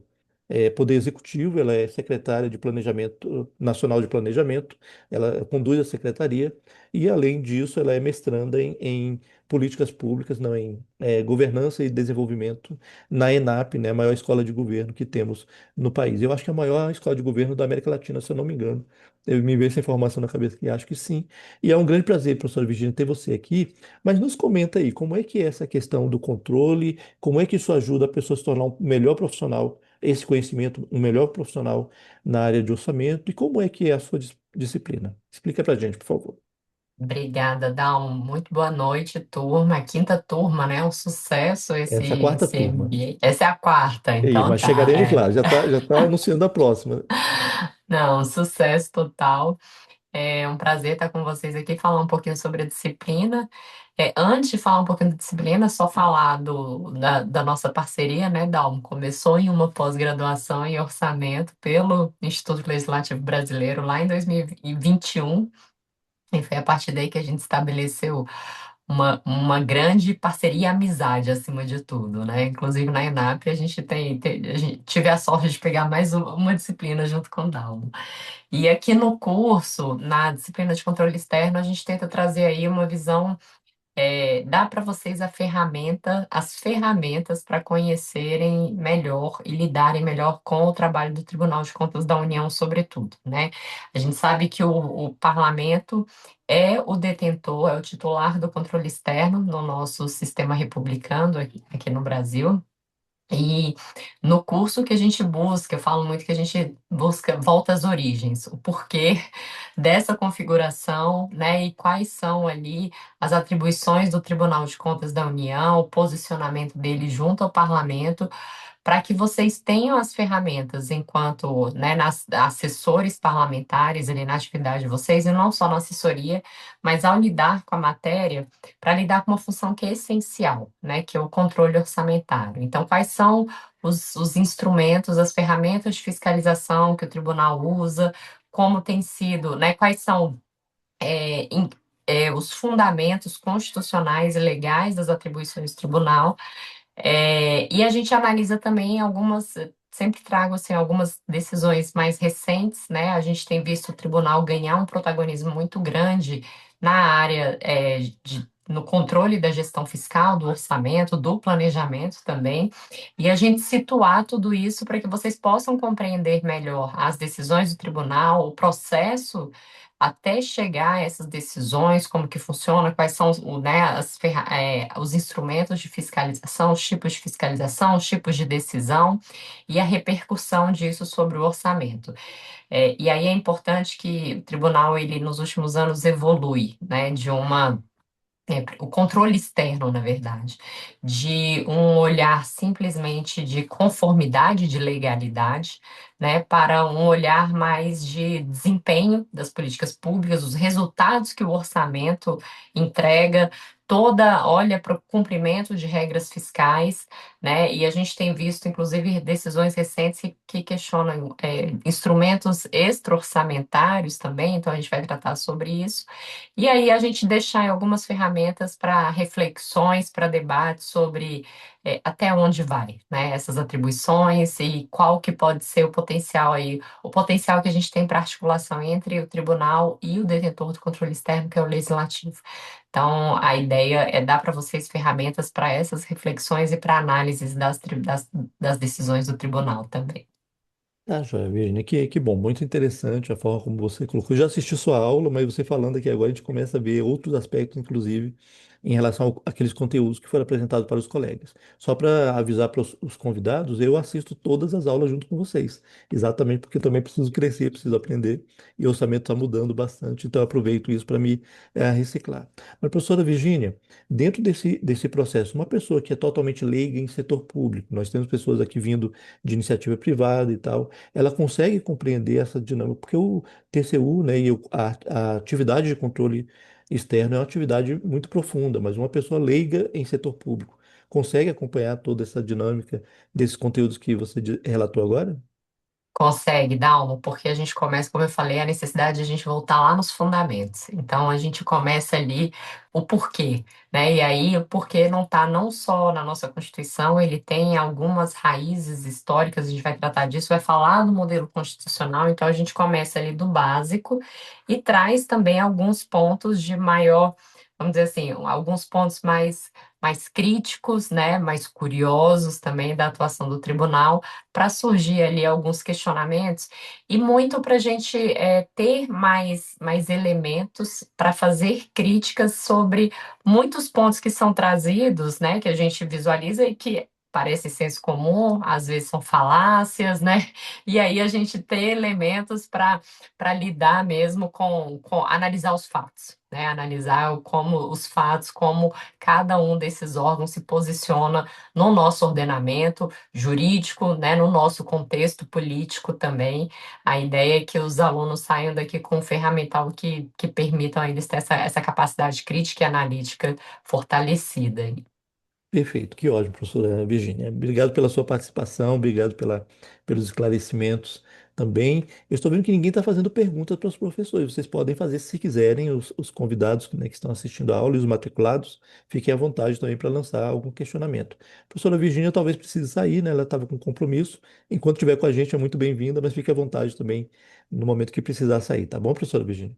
Poder Executivo, ela é secretária de Planejamento Nacional de Planejamento, ela conduz a secretaria. E, além disso, ela é mestranda em políticas públicas, não, em governança e desenvolvimento na ENAP, né, a maior escola de governo que temos no país. Eu acho que é a maior escola de governo da América Latina, se eu não me engano. Eu me vejo essa informação na cabeça que acho que sim. E é um grande prazer, professora Virginia, ter você aqui. Mas nos comenta aí, como é que é essa questão do controle, como é que isso ajuda a pessoa a se tornar um melhor profissional, esse conhecimento, um melhor profissional na área de orçamento, e como é que é a sua disciplina? Explica pra gente, por favor. Obrigada, Dalmo. Muito boa noite, turma. Quinta turma, né? Um sucesso Essa é a quarta esse turma. MBA. Essa é a quarta, Ei, então mas tá. chegaremos lá, já tá anunciando a próxima. Não, sucesso total. É um prazer estar com vocês aqui, falar um pouquinho sobre a disciplina. Antes de falar um pouquinho da disciplina, só falar da nossa parceria, né, Dalmo? Começou em uma pós-graduação em orçamento pelo Instituto Legislativo Brasileiro lá em 2021. E foi a partir daí que a gente estabeleceu uma grande parceria e amizade, acima de tudo, né? Inclusive na ENAP a gente a gente tive a sorte de pegar mais uma disciplina junto com o Dalmo. E aqui no curso, na disciplina de controle externo, a gente tenta trazer aí uma visão, dá para vocês as ferramentas para conhecerem melhor e lidarem melhor com o trabalho do Tribunal de Contas da União, sobretudo, né? A gente sabe que o parlamento é o detentor, é o titular do controle externo no nosso sistema republicano aqui no Brasil. E no curso que a gente busca, eu falo muito que a gente busca volta às origens, o porquê dessa configuração, né, e quais são ali as atribuições do Tribunal de Contas da União, o posicionamento dele junto ao parlamento, para que vocês tenham as ferramentas enquanto, né, assessores parlamentares ali na atividade de vocês, e não só na assessoria, mas ao lidar com a matéria, para lidar com uma função que é essencial, né, que é o controle orçamentário. Então, quais são os instrumentos, as ferramentas de fiscalização que o tribunal usa, como tem sido, né, quais são é, em- os fundamentos constitucionais e legais das atribuições do tribunal, e a gente analisa também sempre trago assim, algumas decisões mais recentes, né? A gente tem visto o tribunal ganhar um protagonismo muito grande na área, no controle da gestão fiscal, do orçamento, do planejamento também, e a gente situar tudo isso para que vocês possam compreender melhor as decisões do tribunal, o processo até chegar a essas decisões, como que funciona, quais são, né, os instrumentos de fiscalização, os tipos de fiscalização, os tipos de decisão e a repercussão disso sobre o orçamento. E aí é importante que o tribunal, ele, nos últimos anos, evolui, né, o controle externo, na verdade, de um olhar simplesmente de conformidade, de legalidade, né, para um olhar mais de desempenho das políticas públicas, os resultados que o orçamento entrega, olha para o cumprimento de regras fiscais, né, e a gente tem visto, inclusive, decisões recentes que questionam instrumentos extra-orçamentários também, então a gente vai tratar sobre isso. E aí a gente deixar algumas ferramentas para reflexões, para debates sobre até onde vai, né, essas atribuições e qual que pode ser o potencial que a gente tem para articulação entre o tribunal e o detentor do controle externo, que é o legislativo. Então, a ideia é dar para vocês ferramentas para essas reflexões e para análises das decisões do tribunal também. Ah, joia, Virginia, que bom, muito interessante a forma como você colocou. Eu já assisti sua aula, mas você falando aqui agora, a gente começa a ver outros aspectos, inclusive, em relação àqueles conteúdos que foram apresentados para os colegas. Só para avisar para os convidados, eu assisto todas as aulas junto com vocês, exatamente porque eu também preciso crescer, preciso aprender, e o orçamento está mudando bastante, então eu aproveito isso para me reciclar. Mas, professora Virginia, dentro desse processo, uma pessoa que é totalmente leiga em setor público, nós temos pessoas aqui vindo de iniciativa privada e tal, ela consegue compreender essa dinâmica, porque o TCU, né, e a atividade de controle externo é uma atividade muito profunda, mas uma pessoa leiga em setor público consegue acompanhar toda essa dinâmica desses conteúdos que você relatou agora? Consegue, Dalmo, porque a gente começa, como eu falei, a necessidade de a gente voltar lá nos fundamentos. Então a gente começa ali o porquê, né? E aí o porquê não está não só na nossa Constituição, ele tem algumas raízes históricas, a gente vai tratar disso, vai falar do modelo constitucional, então a gente começa ali do básico e traz também alguns pontos de maior, vamos dizer assim, alguns pontos mais críticos, né? Mais curiosos também da atuação do tribunal para surgir ali alguns questionamentos e muito para a gente ter mais elementos para fazer críticas sobre muitos pontos que são trazidos, né, que a gente visualiza e que parece senso comum, às vezes são falácias, né? E aí a gente ter elementos para lidar mesmo com analisar os fatos, né? Analisar como os fatos, como cada um desses órgãos se posiciona no nosso ordenamento jurídico, né, no nosso contexto político também. A ideia é que os alunos saiam daqui com um ferramental que permitam a eles ter essa capacidade crítica e analítica fortalecida. Perfeito, que ótimo, professora Virginia. Obrigado pela sua participação, obrigado pelos esclarecimentos também. Eu estou vendo que ninguém está fazendo perguntas para os professores. Vocês podem fazer se quiserem, os convidados, né, que estão assistindo a aula e os matriculados, fiquem à vontade também para lançar algum questionamento. A professora Virginia talvez precise sair, né? Ela estava com compromisso. Enquanto estiver com a gente, é muito bem-vinda, mas fique à vontade também no momento que precisar sair, tá bom, professora Virginia?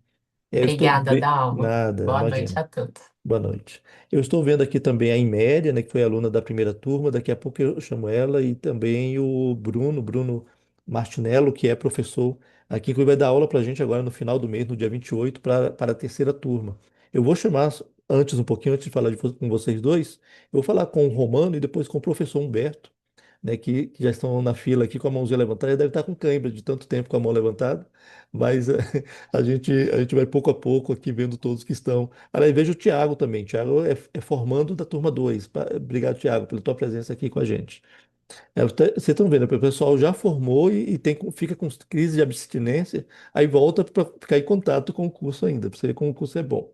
Eu estou Obrigada, bem. Dalma. Nada, Boa noite imagina. a todos. Boa noite. Eu estou vendo aqui também a Iméria, né, que foi aluna da primeira turma. Daqui a pouco eu chamo ela e também o Bruno Martinello, que é professor aqui, que vai dar aula para a gente agora no final do mês, no dia 28, para a terceira turma. Eu vou chamar antes, um pouquinho antes de falar com vocês dois, eu vou falar com o Romano e depois com o professor Humberto, né, que já estão na fila aqui com a mãozinha levantada. Já deve estar com cãibra de tanto tempo com a mão levantada, mas a gente vai pouco a pouco aqui vendo todos que estão. Aí vejo o Tiago também. Tiago é formando da turma 2. Obrigado, Tiago, pela tua presença aqui com a gente. Vocês estão vendo, o pessoal já formou e fica com crise de abstinência, aí volta para ficar em contato com o curso ainda, para você ver como o curso é bom.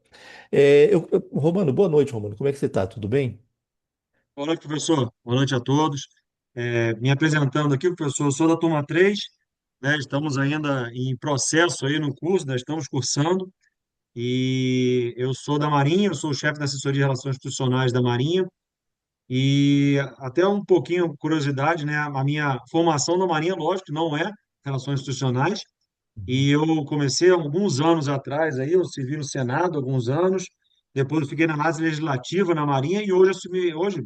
Romano, boa noite, Romano. Como é que você está? Tudo bem? Boa noite, professor. Boa noite a todos. Me apresentando aqui, professor, eu sou da turma 3, né? Estamos ainda em processo aí no curso, né? Estamos cursando, e eu sou da Marinha, eu sou o chefe da assessoria de relações institucionais da Marinha, e até um pouquinho curiosidade, né? A minha formação na Marinha, lógico, que não é relações institucionais, e eu comecei há alguns anos atrás, aí eu servi no Senado alguns anos, depois eu fiquei na Base Legislativa na Marinha e hoje,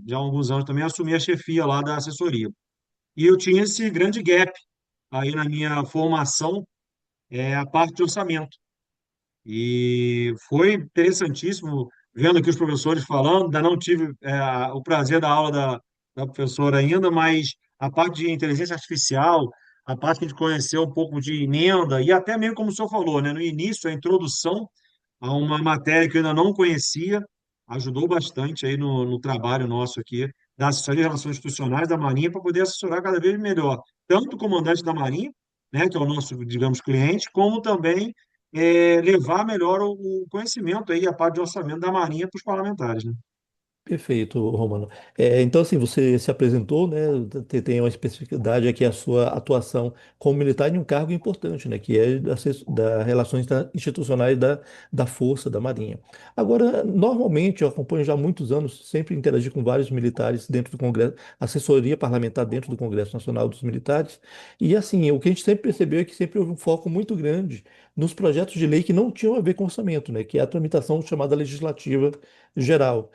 já há alguns anos também, assumi a chefia lá da assessoria. E eu tinha esse grande gap aí na minha formação, a parte de orçamento. E foi interessantíssimo vendo aqui os professores falando. Ainda não tive o prazer da aula da professora ainda, mas a parte de inteligência artificial, a parte que a gente conheceu um pouco de emenda, e até mesmo como o senhor falou, né, no início, a introdução a uma matéria que eu ainda não conhecia, ajudou bastante aí no trabalho nosso aqui, da assessoria de relações institucionais da Marinha, para poder assessorar cada vez melhor, tanto o comandante da Marinha, né, que é o nosso, digamos, cliente, como também levar melhor o conhecimento aí, a parte de orçamento da Marinha para os parlamentares, né? Perfeito, Romano. Então, assim, você se apresentou, né? Tem uma especificidade aqui, a sua atuação como militar em um cargo importante, né? Que é da Relações Institucionais da Força, da Marinha. Agora, normalmente, eu acompanho já há muitos anos, sempre interagi com vários militares dentro do Congresso, assessoria parlamentar dentro do Congresso Nacional dos Militares, e, assim, o que a gente sempre percebeu é que sempre houve um foco muito grande nos projetos de lei que não tinham a ver com orçamento, né? Que é a tramitação chamada legislativa geral.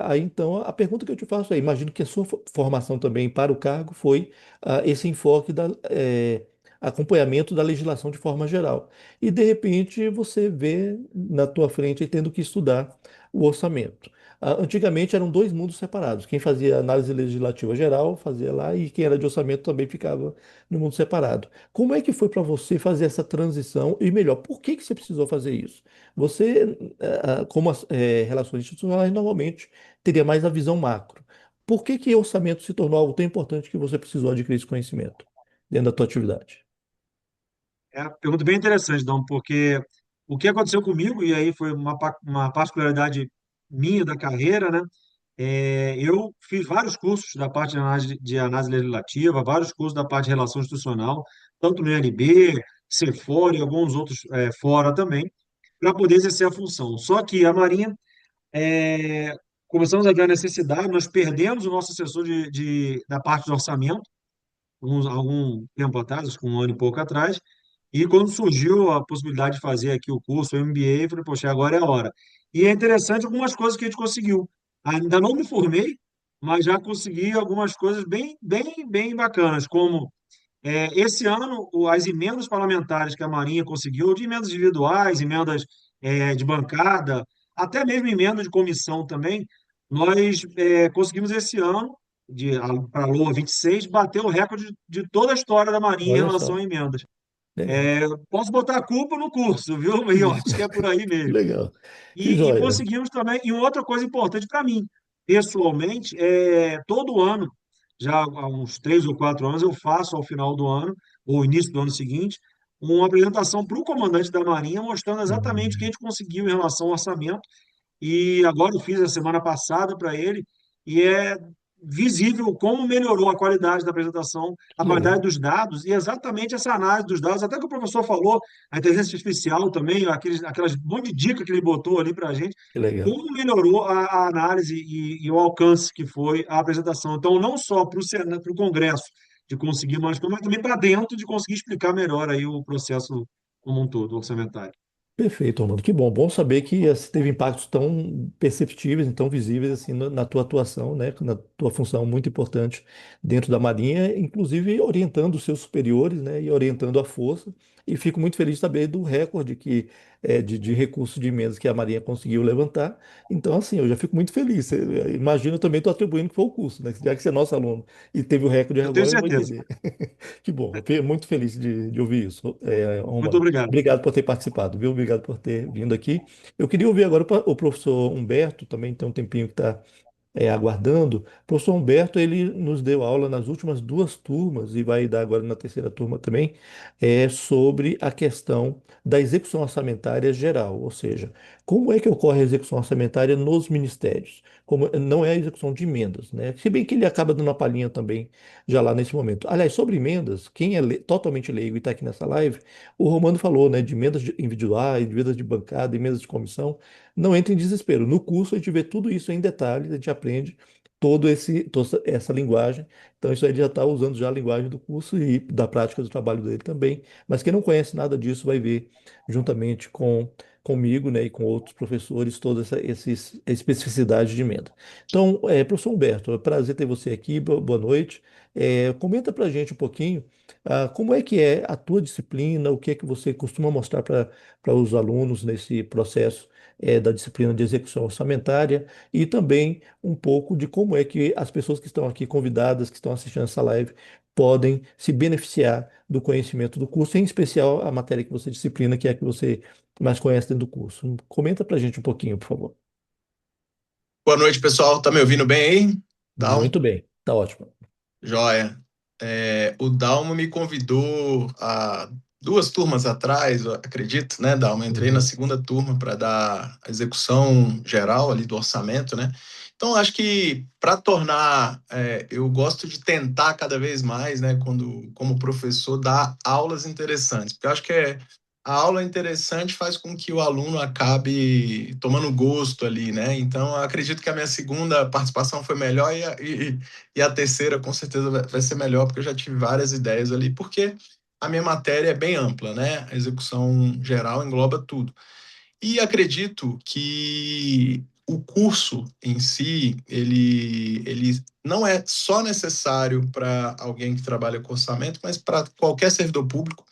Aí então a pergunta que eu te faço é: imagino que a sua formação também para o cargo foi esse enfoque da acompanhamento da legislação de forma geral. E de repente você vê na tua frente aí tendo que estudar o orçamento. Antigamente eram dois mundos separados. Quem fazia análise legislativa geral fazia lá e quem era de orçamento também ficava no mundo separado. Como é que foi para você fazer essa transição? E melhor, por que que você precisou fazer isso? Você, como as relações institucionais, normalmente teria mais a visão macro. Por que que orçamento se tornou algo tão importante que você precisou adquirir esse conhecimento dentro da tua atividade? É uma pergunta bem interessante, Dom, porque O que aconteceu comigo, e aí foi uma particularidade minha da carreira, né? Eu fiz vários cursos da parte de análise legislativa, vários cursos da parte de relação institucional, tanto no INB, Cefora e alguns outros fora também, para poder exercer a função. Só que a Marinha, é, começamos a ver a necessidade, nós perdemos o nosso assessor da parte do orçamento, algum tempo atrás, acho que um ano e pouco atrás, e quando surgiu a possibilidade de fazer aqui o curso, o MBA, eu falei, poxa, agora é a hora. E é interessante algumas coisas que a gente conseguiu. Ainda não me formei, mas já consegui algumas coisas bem, bem, bem bacanas, como esse ano, as emendas parlamentares que a Marinha conseguiu, de emendas individuais, emendas de bancada, até mesmo emenda de comissão também, nós conseguimos esse ano, para a LOA 26, bater o recorde de toda a história da Marinha em Olha relação só, a emendas. legal. Posso botar a culpa no curso, viu? E eu Isso, acho que é por aí que mesmo. legal. Que E joia. conseguimos também, e outra coisa importante para mim, pessoalmente, todo ano, já há uns 3 ou 4 anos, eu faço ao final do ano, ou início do ano seguinte, uma apresentação para o comandante da Marinha, mostrando exatamente o que a Hum, gente conseguiu em relação ao orçamento e agora eu fiz a semana passada para ele, e é visível como melhorou a qualidade da apresentação, a que qualidade legal, dos dados, e exatamente essa análise dos dados, até que o professor falou, a inteligência artificial também, aquelas monte de dica que ele botou ali para a gente, que legal. como melhorou a análise e o alcance que foi a apresentação. Então, não só para o Congresso de conseguir mais, mas também para dentro de conseguir explicar melhor aí o processo como um todo, orçamentário. Perfeito, Romano. Que bom. Bom saber que teve impactos tão perceptíveis, e tão visíveis assim na tua atuação, né? Na tua função muito importante dentro da Marinha, inclusive orientando os seus superiores, né? E orientando a força. E fico muito feliz de saber do recorde de recursos de emendas que a Marinha conseguiu levantar. Então, assim, eu já fico muito feliz. Imagino eu também estou atribuindo que foi o curso, né? Já que você é nosso aluno e teve o recorde Eu tenho agora, eu vou certeza. entender. Que bom. Eu fico muito feliz de ouvir isso, Muito Romano. obrigado. Obrigado por ter participado, viu? Obrigado por ter vindo aqui. Eu queria ouvir agora o professor Humberto, também tem um tempinho que está aguardando. O professor Humberto, ele nos deu aula nas últimas 2 turmas e vai dar agora na terceira turma também, sobre a questão da execução orçamentária geral, ou seja, como é que ocorre a execução orçamentária nos ministérios, como não é a execução de emendas, né? Se bem que ele acaba dando uma palhinha também já lá nesse momento. Aliás, sobre emendas, quem é totalmente leigo e está aqui nessa live, o Romano falou, né, de emendas individuais, de emendas de bancada, emendas de comissão. Não entre em desespero. No curso a gente vê tudo isso em detalhes, a gente aprende toda essa linguagem. Então isso aí ele já está usando já a linguagem do curso e da prática do trabalho dele também. Mas quem não conhece nada disso vai ver juntamente comigo, né, e com outros professores toda essa especificidade de emenda. Então, professor Humberto, é um prazer ter você aqui. Boa noite. Comenta para a gente um pouquinho como é que é a tua disciplina, o que é que você costuma mostrar para os alunos nesse processo da disciplina de execução orçamentária e também um pouco de como é que as pessoas que estão aqui convidadas, que estão assistindo essa live, podem se beneficiar do conhecimento do curso, em especial a matéria que você disciplina, que é a que você mais conhece dentro do curso. Comenta para a gente um pouquinho, por favor. Boa noite, pessoal. Tá me ouvindo bem aí? Dalmo? Muito bem, tá ótimo. Joia. O Dalmo me convidou há 2 turmas atrás, eu acredito, né, Dalmo? Eu entrei na Uhum. segunda turma para dar a execução geral ali do orçamento, né? Então, acho que para tornar, eu gosto de tentar cada vez mais, né, como professor, dar aulas interessantes, porque eu acho que a aula interessante faz com que o aluno acabe tomando gosto ali, né? Então, eu acredito que a minha segunda participação foi melhor e a terceira com certeza vai ser melhor, porque eu já tive várias ideias ali, porque a minha matéria é bem ampla, né? A execução geral engloba tudo. E acredito que o curso em si, ele não é só necessário para alguém que trabalha com orçamento, mas para qualquer servidor público,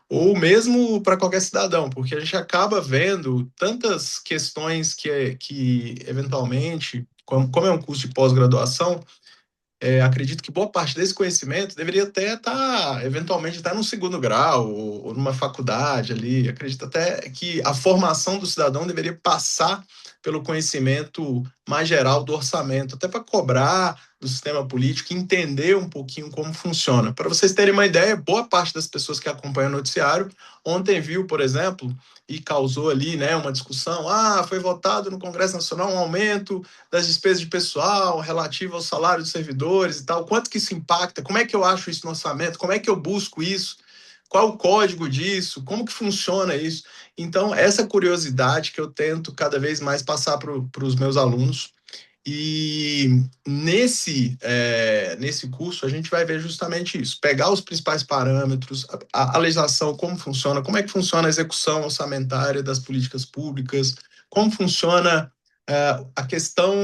ou mesmo para qualquer cidadão, porque a gente acaba vendo tantas questões que eventualmente, como é um curso de pós-graduação, acredito que boa parte desse conhecimento deveria até estar, eventualmente, estar no segundo grau ou numa faculdade ali. Acredito até que a formação do cidadão deveria passar pelo conhecimento mais geral do orçamento, até para cobrar do sistema político, e entender um pouquinho como funciona. Para vocês terem uma ideia, boa parte das pessoas que acompanham o noticiário ontem viu, por exemplo, e causou ali, né, uma discussão, foi votado no Congresso Nacional um aumento das despesas de pessoal relativo ao salário dos servidores e tal, quanto que isso impacta, como é que eu acho isso no orçamento, como é que eu busco isso, qual o código disso, como que funciona isso. Então, essa curiosidade que eu tento cada vez mais passar para os meus alunos, e nesse curso a gente vai ver justamente isso, pegar os principais parâmetros, a legislação, como funciona, como é que funciona a execução orçamentária das políticas públicas, como funciona a questão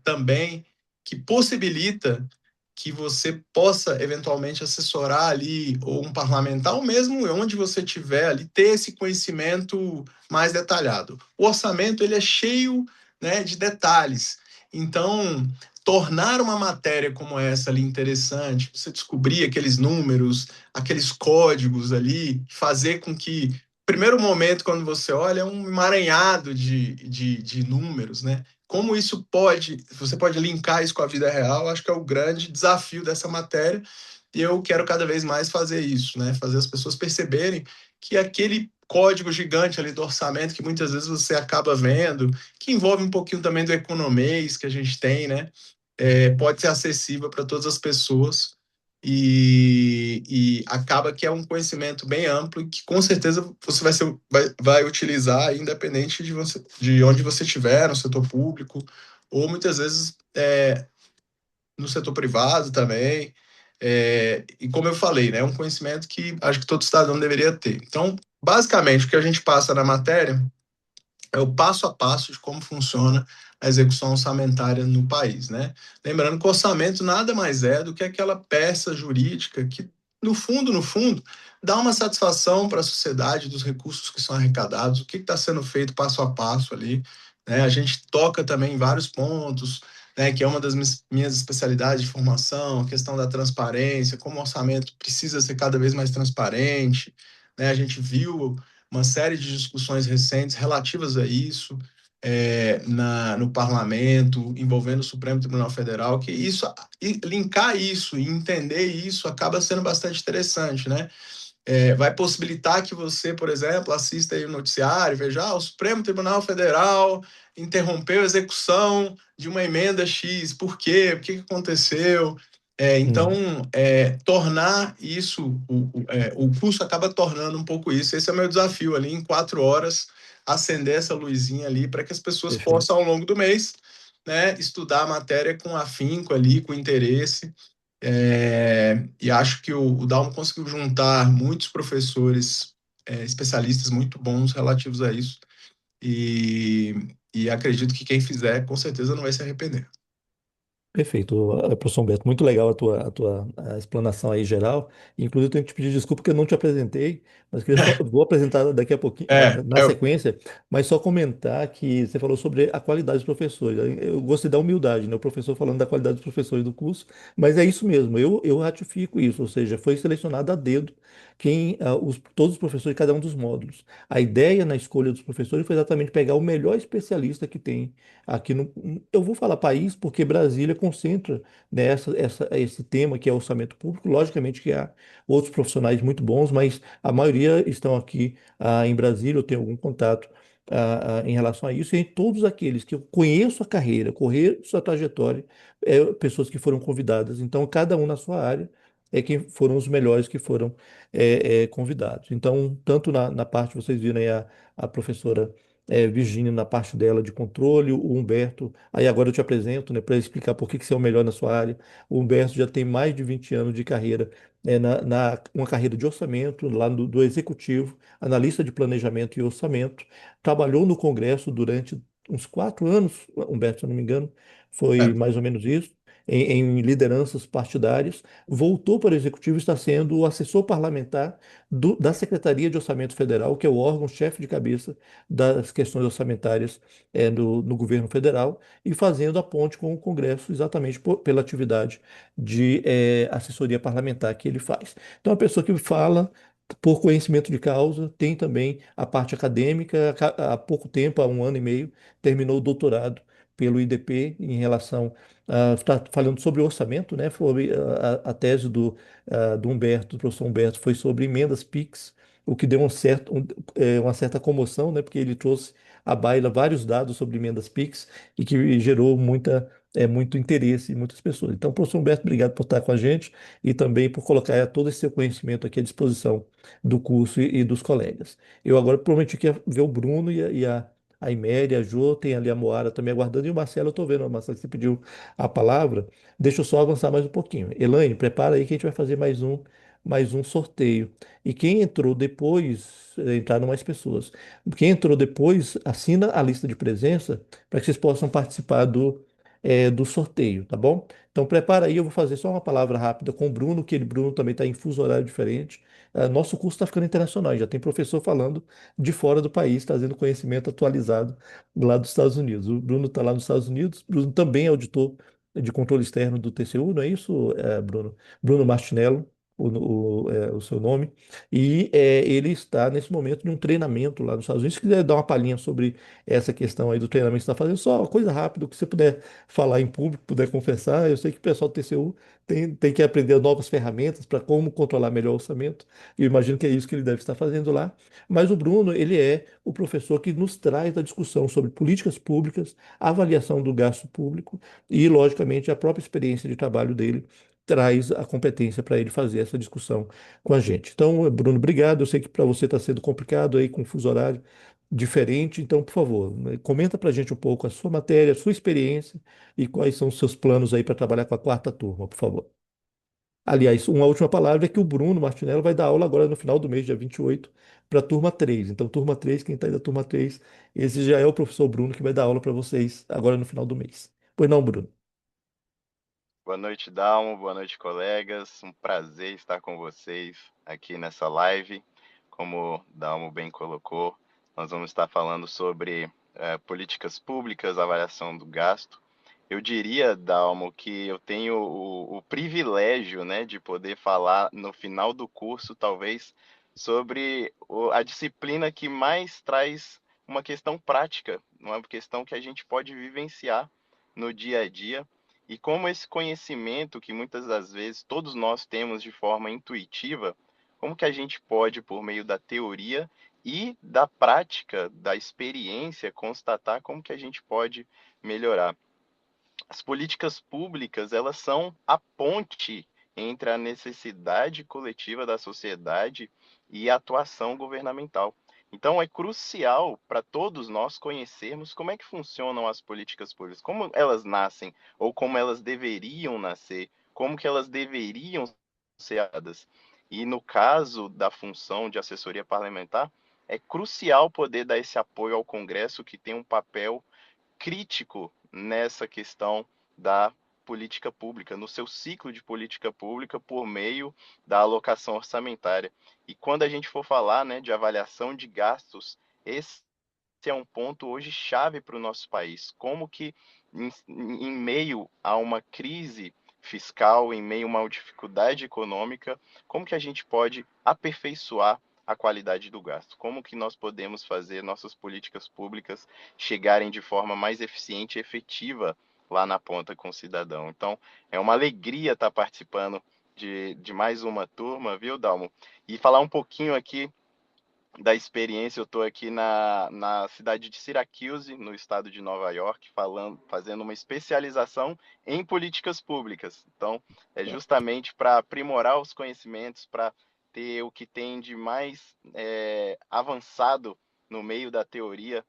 também que possibilita que você possa eventualmente assessorar ali ou um parlamentar, ou mesmo onde você estiver ali, ter esse conhecimento mais detalhado. O orçamento ele é cheio, né, de detalhes. Então, tornar uma matéria como essa ali interessante, você descobrir aqueles números, aqueles códigos ali, fazer com que, primeiro momento, quando você olha, é um emaranhado de números, né? Como isso você pode linkar isso com a vida real, acho que é o grande desafio dessa matéria, e eu quero cada vez mais fazer isso, né? Fazer as pessoas perceberem que aquele código gigante ali do orçamento que muitas vezes você acaba vendo, que envolve um pouquinho também do economês que a gente tem, né? Pode ser acessível para todas as pessoas e acaba que é um conhecimento bem amplo e que com certeza você vai utilizar independente de onde você estiver, no setor público, ou muitas vezes no setor privado também. E como eu falei, né, é um conhecimento que acho que todo cidadão deveria ter. Então, basicamente, o que a gente passa na matéria é o passo a passo de como funciona a execução orçamentária no país, né? Lembrando que o orçamento nada mais é do que aquela peça jurídica que, no fundo, dá uma satisfação para a sociedade dos recursos que são arrecadados, o que está sendo feito passo a passo ali, né? A gente toca também em vários pontos, né, que é uma das minhas especialidades de formação, a questão da transparência, como o orçamento precisa ser cada vez mais transparente, né? A gente viu uma série de discussões recentes relativas a isso no parlamento, envolvendo o Supremo Tribunal Federal, que linkar isso e entender isso acaba sendo bastante interessante, né? Vai possibilitar que você, por exemplo, assista aí o noticiário, veja, o Supremo Tribunal Federal interrompeu a execução de uma emenda X, por quê? O que aconteceu? Então, tornar isso, o curso acaba tornando um pouco isso. Esse é o meu desafio ali, em 4 horas, acender essa luzinha ali para que as pessoas Perfeito. possam, ao longo do mês, né, estudar a matéria com afinco ali, com interesse. E acho que o Dalmo conseguiu juntar muitos professores especialistas muito bons relativos a isso. E acredito que quem fizer, com certeza, não vai se arrepender. Perfeito, professor Humberto, muito legal a tua explanação aí geral. Inclusive, eu tenho que te pedir desculpa porque eu não te apresentei, mas vou apresentar daqui a pouquinho, na eu, sequência, mas só comentar que você falou sobre a qualidade dos professores. Eu gostei da humildade, né? O professor falando da qualidade dos professores do curso, mas é isso mesmo, eu ratifico isso, ou seja, foi selecionado a dedo todos os professores de cada um dos módulos. A ideia na escolha dos professores foi exatamente pegar o melhor especialista que tem aqui no. Eu vou falar país porque Brasília concentra esse tema que é orçamento público. Logicamente que há outros profissionais muito bons, mas a maioria estão aqui em Brasília. Eu tenho algum contato em relação a isso. E todos aqueles que eu conheço a carreira, conheço a trajetória, pessoas que foram convidadas. Então, cada um na sua área. Quem foram os melhores que foram convidados. Então, tanto na parte, vocês viram aí a professora Virgínia na parte dela de controle, o Humberto, aí agora eu te apresento, né, para explicar por que você é o melhor na sua área. O Humberto já tem mais de 20 anos de carreira, uma carreira de orçamento, lá do Executivo, analista de planejamento e orçamento, trabalhou no Congresso durante uns 4 anos, Humberto, se eu não me engano, foi mais ou menos isso. Em lideranças partidárias, voltou para o Executivo e está sendo o assessor parlamentar da Secretaria de Orçamento Federal, que é o órgão-chefe de cabeça das questões orçamentárias no governo federal e fazendo a ponte com o Congresso exatamente pela atividade de assessoria parlamentar que ele faz. Então, é uma pessoa que fala por conhecimento de causa, tem também a parte acadêmica. Há pouco tempo, há um ano e meio, terminou o doutorado pelo IDP em relação está falando sobre orçamento, né? Foi a tese do Humberto, do professor Humberto, foi sobre emendas PIX, o que deu uma certa comoção, né? Porque ele trouxe à baila vários dados sobre emendas PIX e que gerou muito interesse em muitas pessoas. Então, professor Humberto, obrigado por estar com a gente e também por colocar todo esse seu conhecimento aqui à disposição do curso e dos colegas. Eu agora prometi que ia ver o Bruno a Iméria, a Jô, tem ali a Moara também aguardando, e o Marcelo, eu estou vendo, Marcelo, que você pediu a palavra. Deixa eu só avançar mais um pouquinho. Elaine, prepara aí que a gente vai fazer mais um sorteio. E quem entrou depois, entraram mais pessoas. Quem entrou depois, assina a lista de presença para que vocês possam participar do sorteio, tá bom? Então prepara aí, eu vou fazer só uma palavra rápida com o Bruno, que Bruno também está em fuso horário diferente. Nosso curso está ficando internacional, já tem professor falando de fora do país, trazendo conhecimento atualizado lá dos Estados Unidos. O Bruno está lá nos Estados Unidos, Bruno também é auditor de controle externo do TCU, não é isso, Bruno? Bruno Martinello, o seu nome, e ele está nesse momento de um treinamento lá nos Estados Unidos. Se quiser dar uma palhinha sobre essa questão aí do treinamento que você está fazendo, só uma coisa rápida, o que você puder falar em público, puder confessar. Eu sei que o pessoal do TCU tem que aprender novas ferramentas para como controlar melhor o orçamento. Eu imagino que é isso que ele deve estar fazendo lá. Mas o Bruno, ele é o professor que nos traz a discussão sobre políticas públicas, avaliação do gasto público e, logicamente, a própria experiência de trabalho dele traz a competência para ele fazer essa discussão com a gente. Então, Bruno, obrigado. Eu sei que para você está sendo complicado aí com o fuso horário diferente. Então, por favor, comenta para a gente um pouco a sua matéria, a sua experiência e quais são os seus planos aí para trabalhar com a quarta turma, por favor. Aliás, uma última palavra é que o Bruno Martinello vai dar aula agora no final do mês, dia 28, para a turma 3. Então, turma 3, quem está aí da turma 3, esse já é o professor Bruno que vai dar aula para vocês agora no final do mês. Pois não, Bruno? Boa noite, Dalmo. Boa noite, colegas. Um prazer estar com vocês aqui nessa live. Como o Dalmo bem colocou, nós vamos estar falando sobre políticas públicas, avaliação do gasto. Eu diria, Dalmo, que eu tenho o privilégio, né, de poder falar no final do curso, talvez, sobre a disciplina que mais traz uma questão prática, uma questão que a gente pode vivenciar no dia a dia e como esse conhecimento que muitas das vezes todos nós temos de forma intuitiva, como que a gente pode, por meio da teoria e da prática, da experiência, constatar como que a gente pode melhorar. As políticas públicas, elas são a ponte entre a necessidade coletiva da sociedade e a atuação governamental. Então, é crucial para todos nós conhecermos como é que funcionam as políticas públicas, como elas nascem ou como elas deveriam nascer, como que elas deveriam ser dadas. E no caso da função de assessoria parlamentar, é crucial poder dar esse apoio ao Congresso, que tem um papel crítico nessa questão da política pública, no seu ciclo de política pública por meio da alocação orçamentária. E quando a gente for falar, né, de avaliação de gastos, esse é um ponto hoje chave para o nosso país. Como que em meio a uma crise fiscal, em meio a uma dificuldade econômica, como que a gente pode aperfeiçoar a qualidade do gasto? Como que nós podemos fazer nossas políticas públicas chegarem de forma mais eficiente e efetiva lá na ponta com o cidadão? Então, é uma alegria estar participando de mais uma turma, viu, Dalmo? E falar um pouquinho aqui da experiência. Eu estou aqui na cidade de Syracuse, no estado de Nova York, fazendo uma especialização em políticas públicas. Então, é justamente para aprimorar os conhecimentos, para ter o que tem de mais avançado no meio da teoria,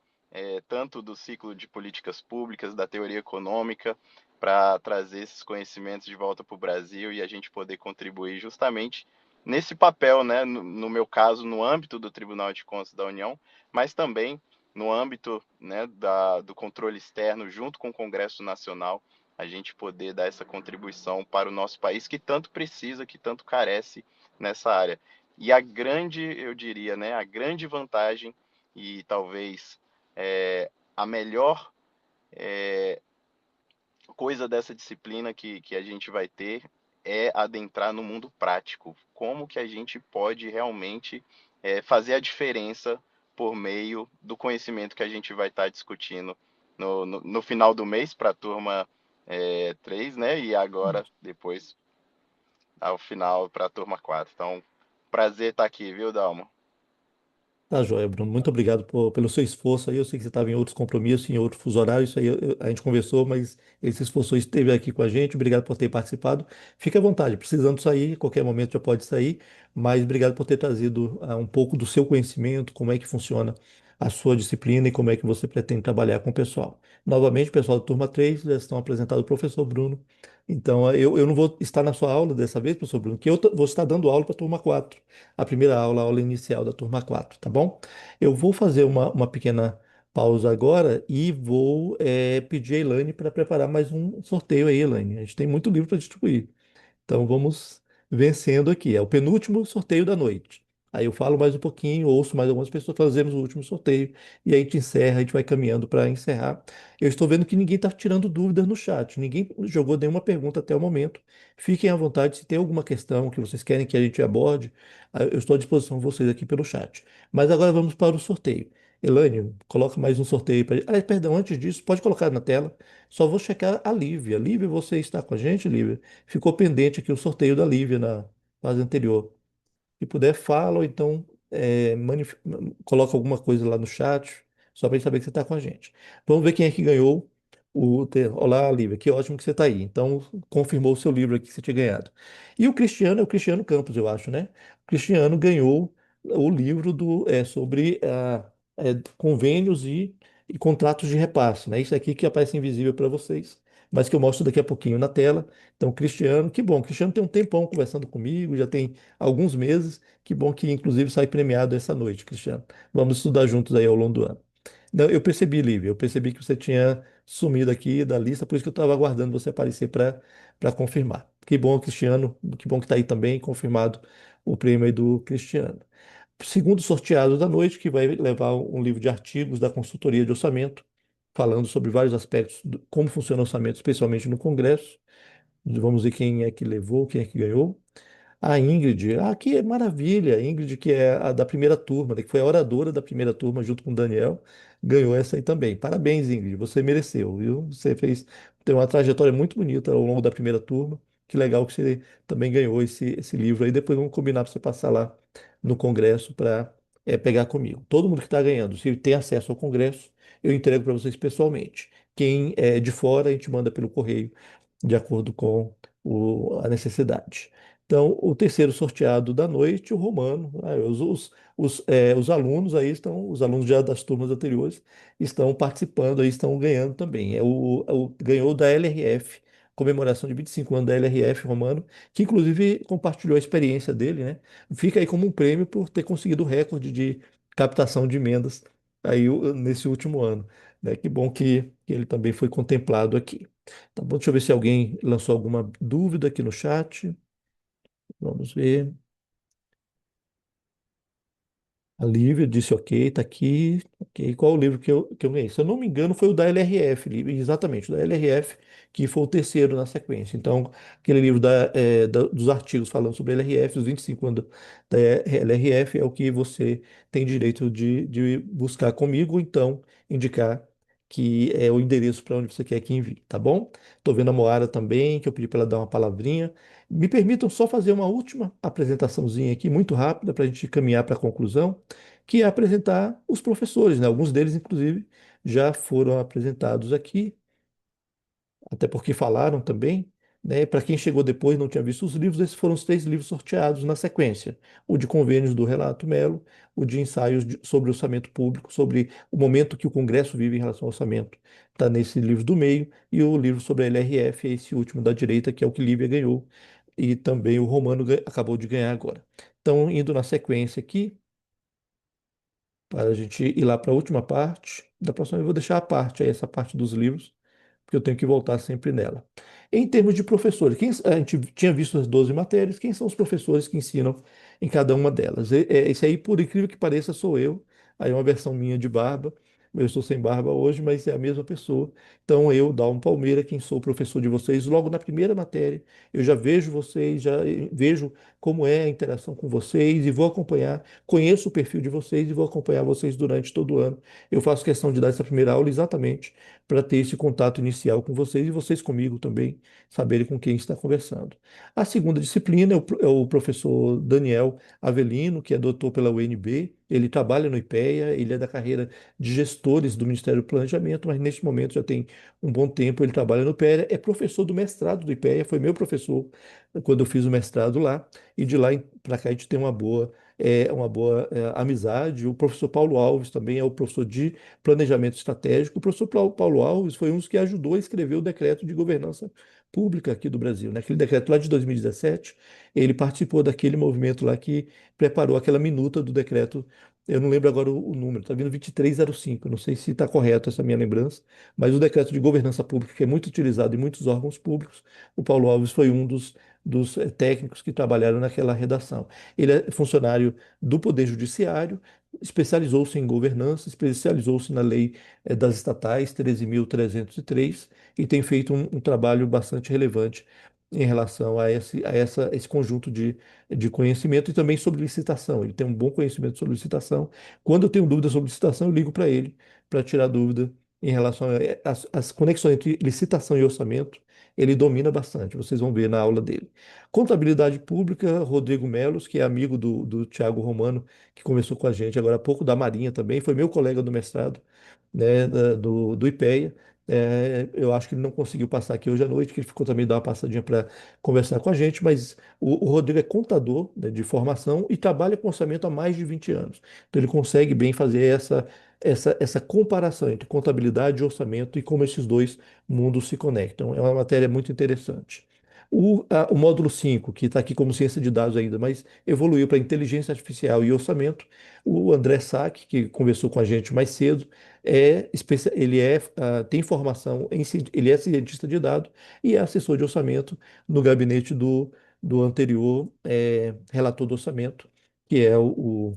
tanto do ciclo de políticas públicas, da teoria econômica, para trazer esses conhecimentos de volta para o Brasil e a gente poder contribuir justamente nesse papel, né, no meu caso, no âmbito do Tribunal de Contas da União, mas também no âmbito, né, do controle externo, junto com o Congresso Nacional, a gente poder dar essa contribuição para o nosso país, que tanto precisa, que tanto carece nessa área. E a grande, eu diria, né, a grande vantagem e talvez a melhor coisa dessa disciplina que a gente vai ter é adentrar no mundo prático. Como que a gente pode realmente fazer a diferença por meio do conhecimento que a gente vai estar discutindo no final do mês para a turma 3, né? E agora, depois, ao final, para a turma 4. Então, prazer estar aqui, viu, Dalmo? Tá, joia, Bruno. Muito obrigado pelo seu esforço aí. Eu sei que você estava em outros compromissos, em outro fuso horário. Isso aí a gente conversou, mas ele se esforçou e esteve aqui com a gente. Obrigado por ter participado. Fique à vontade, precisando sair, qualquer momento já pode sair. Mas obrigado por ter trazido um pouco do seu conhecimento, como é que funciona a sua disciplina e como é que você pretende trabalhar com o pessoal. Novamente, pessoal da turma 3 já estão apresentados o professor Bruno. Então, eu não vou estar na sua aula dessa vez, professor Bruno, que vou estar dando aula para a turma 4, a primeira aula, a aula inicial da turma 4, tá bom? Eu vou fazer uma pequena pausa agora e vou pedir a Elaine para preparar mais um sorteio aí, Elaine. A gente tem muito livro para distribuir. Então vamos vencendo aqui. É o penúltimo sorteio da noite. Aí eu falo mais um pouquinho, ouço mais algumas pessoas, fazemos o último sorteio e aí a gente encerra, a gente vai caminhando para encerrar. Eu estou vendo que ninguém está tirando dúvidas no chat, ninguém jogou nenhuma pergunta até o momento. Fiquem à vontade, se tem alguma questão que vocês querem que a gente aborde, eu estou à disposição de vocês aqui pelo chat. Mas agora vamos para o sorteio. Elane, coloca mais um sorteio para. Ah, perdão, antes disso, pode colocar na tela. Só vou checar a Lívia. Lívia, você está com a gente, Lívia? Ficou pendente aqui o sorteio da Lívia na fase anterior. Se puder, fala ou então coloca alguma coisa lá no chat, só para gente saber que você está com a gente. Vamos ver quem é que ganhou Olá, Lívia, que ótimo que você está aí. Então, confirmou o seu livro aqui que você tinha ganhado. E o Cristiano, é o Cristiano Campos, eu acho, né? O Cristiano ganhou o livro sobre convênios e contratos de repasse, né? Isso aqui que aparece invisível para vocês, mas que eu mostro daqui a pouquinho na tela. Então, Cristiano, que bom, Cristiano tem um tempão conversando comigo, já tem alguns meses. Que bom que, inclusive, sai premiado essa noite, Cristiano. Vamos estudar juntos aí ao longo do ano. Não, eu percebi, Lívia, eu percebi que você tinha sumido aqui da lista, por isso que eu estava aguardando você aparecer para confirmar. Que bom, Cristiano, que bom que está aí também, confirmado o prêmio aí do Cristiano. Segundo sorteado da noite, que vai levar um livro de artigos da consultoria de orçamento, falando sobre vários aspectos, como funciona o orçamento, especialmente no Congresso. Vamos ver quem é que levou, quem é que ganhou. A Ingrid, que maravilha! A Ingrid, que é a da primeira turma, né, que foi a oradora da primeira turma junto com o Daniel, ganhou essa aí também. Parabéns, Ingrid, você mereceu, viu? Você tem uma trajetória muito bonita ao longo da primeira turma. Que legal que você também ganhou esse livro aí. Depois vamos combinar para você passar lá no Congresso para pegar comigo. Todo mundo que está ganhando, se tem acesso ao Congresso, eu entrego para vocês pessoalmente. Quem é de fora, a gente manda pelo correio, de acordo com a necessidade. Então, o terceiro sorteado da noite, o Romano. Os alunos aí estão, os alunos já das turmas anteriores, estão participando aí, estão ganhando também. Ganhou da LRF, comemoração de 25 anos da LRF Romano, que inclusive compartilhou a experiência dele, né? Fica aí como um prêmio por ter conseguido o recorde de captação de emendas aí nesse último ano, né? Que bom que ele também foi contemplado aqui. Tá bom, deixa eu ver se alguém lançou alguma dúvida aqui no chat. Vamos ver. A Lívia disse ok, tá aqui. Ok, qual o livro que eu ganhei? Se eu não me engano, foi o da LRF, Lívia, exatamente, o da LRF, que foi o terceiro na sequência. Então, aquele livro dos artigos falando sobre a LRF, os 25 anos da LRF, é o que você tem direito de buscar comigo, ou então indicar que é o endereço para onde você quer que envie, tá bom? Estou vendo a Moara também, que eu pedi para ela dar uma palavrinha. Me permitam só fazer uma última apresentaçãozinha aqui, muito rápida, para a gente caminhar para a conclusão, que é apresentar os professores, né? Alguns deles, inclusive, já foram apresentados aqui, até porque falaram também, né? Para quem chegou depois e não tinha visto os livros, esses foram os 3 livros sorteados na sequência: o de convênios do Relato Melo, o de ensaios sobre orçamento público, sobre o momento que o Congresso vive em relação ao orçamento, está nesse livro do meio, e o livro sobre a LRF, esse último da direita, que é o que Lívia ganhou, e também o Romano acabou de ganhar agora. Então, indo na sequência aqui, para a gente ir lá para a última parte. Da próxima eu vou deixar a parte aí, essa parte dos livros, porque eu tenho que voltar sempre nela. Em termos de professores, a gente tinha visto as 12 matérias, quem são os professores que ensinam em cada uma delas? Esse aí, por incrível que pareça, sou eu, aí é uma versão minha de barba, Eu estou sem barba hoje, mas é a mesma pessoa. Então, eu, Dalmo Palmeira, quem sou professor de vocês, logo na primeira matéria, eu já vejo vocês, já vejo como é a interação com vocês e vou acompanhar, conheço o perfil de vocês e vou acompanhar vocês durante todo o ano. Eu faço questão de dar essa primeira aula exatamente para ter esse contato inicial com vocês e vocês comigo também, saberem com quem está conversando. A segunda disciplina é o professor Daniel Avelino, que é doutor pela UNB. Ele trabalha no IPEA, ele é da carreira de gestores do Ministério do Planejamento, mas neste momento já tem um bom tempo, ele trabalha no IPEA, é professor do mestrado do IPEA, foi meu professor quando eu fiz o mestrado lá, e de lá para cá a gente tem uma boa amizade. O professor Paulo Alves também é o professor de planejamento estratégico. O professor Paulo Alves foi um dos que ajudou a escrever o decreto de governança pública aqui do Brasil, né? Aquele decreto lá de 2017, ele participou daquele movimento lá que preparou aquela minuta do decreto. Eu não lembro agora o número, está vindo 2305, não sei se está correto essa minha lembrança, mas o decreto de governança pública, que é muito utilizado em muitos órgãos públicos, o Paulo Alves foi um dos técnicos que trabalharam naquela redação. Ele é funcionário do Poder Judiciário, especializou-se em governança, especializou-se na lei das estatais 13.303 e tem feito um trabalho bastante relevante em relação a esse conjunto de conhecimento e também sobre licitação. Ele tem um bom conhecimento sobre licitação. Quando eu tenho dúvida sobre licitação, eu ligo para ele para tirar dúvida em relação às conexões entre licitação e orçamento. Ele domina bastante, vocês vão ver na aula dele. Contabilidade Pública, Rodrigo Melos, que é amigo do Tiago Romano, que conversou com a gente agora há pouco, da Marinha também, foi meu colega do mestrado, né, do IPEA. Eu acho que ele não conseguiu passar aqui hoje à noite, que ele ficou também dar uma passadinha para conversar com a gente, mas o Rodrigo é contador, né, de formação e trabalha com orçamento há mais de 20 anos. Então ele consegue bem fazer essa comparação entre contabilidade e orçamento e como esses dois mundos se conectam. É uma matéria muito interessante. O módulo 5, que está aqui como ciência de dados ainda, mas evoluiu para inteligência artificial e orçamento. O André Sack, que conversou com a gente mais cedo, tem formação ele é cientista de dados e é assessor de orçamento no gabinete do anterior relator do orçamento, que é o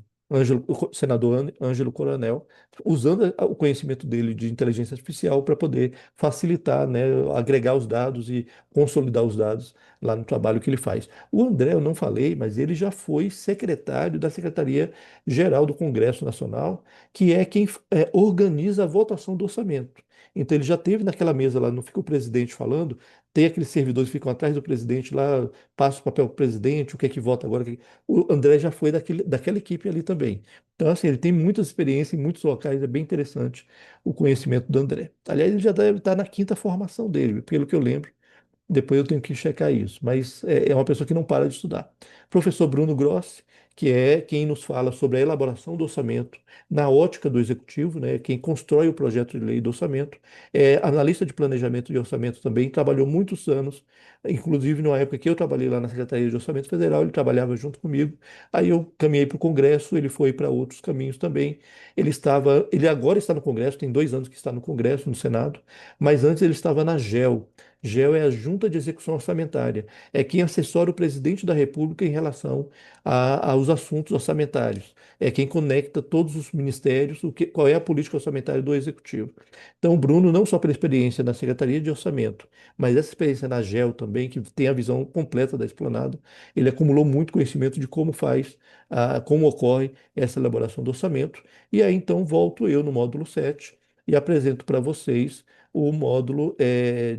senador Ângelo Coronel, usando o conhecimento dele de inteligência artificial para poder facilitar, né, agregar os dados e consolidar os dados lá no trabalho que ele faz. O André, eu não falei, mas ele já foi secretário da Secretaria-Geral do Congresso Nacional, que é quem organiza a votação do orçamento. Então ele já teve naquela mesa lá, não fica o presidente falando, tem aqueles servidores que ficam atrás do presidente lá, passa o papel para o presidente, o que é que vota agora. O André já foi daquela equipe ali também. Então, assim, ele tem muita experiência em muitos locais, é bem interessante o conhecimento do André. Aliás, ele já deve estar na quinta formação dele, pelo que eu lembro. Depois eu tenho que checar isso, mas é uma pessoa que não para de estudar. Professor Bruno Grossi, que é quem nos fala sobre a elaboração do orçamento na ótica do executivo, né, quem constrói o projeto de lei do orçamento, é analista de planejamento e orçamento também, trabalhou muitos anos, inclusive na época que eu trabalhei lá na Secretaria de Orçamento Federal, ele trabalhava junto comigo. Aí eu caminhei para o Congresso, ele foi para outros caminhos também. Ele agora está no Congresso, tem 2 anos que está no Congresso, no Senado, mas antes ele estava na GEL. GEO é a Junta de Execução Orçamentária, é quem assessora o presidente da República em relação aos assuntos orçamentários, é quem conecta todos os ministérios, qual é a política orçamentária do Executivo. Então, o Bruno, não só pela experiência na Secretaria de Orçamento, mas essa experiência na GEO também, que tem a visão completa da esplanada, ele acumulou muito conhecimento de como ocorre essa elaboração do orçamento, e aí então volto eu no módulo 7 e apresento para vocês o módulo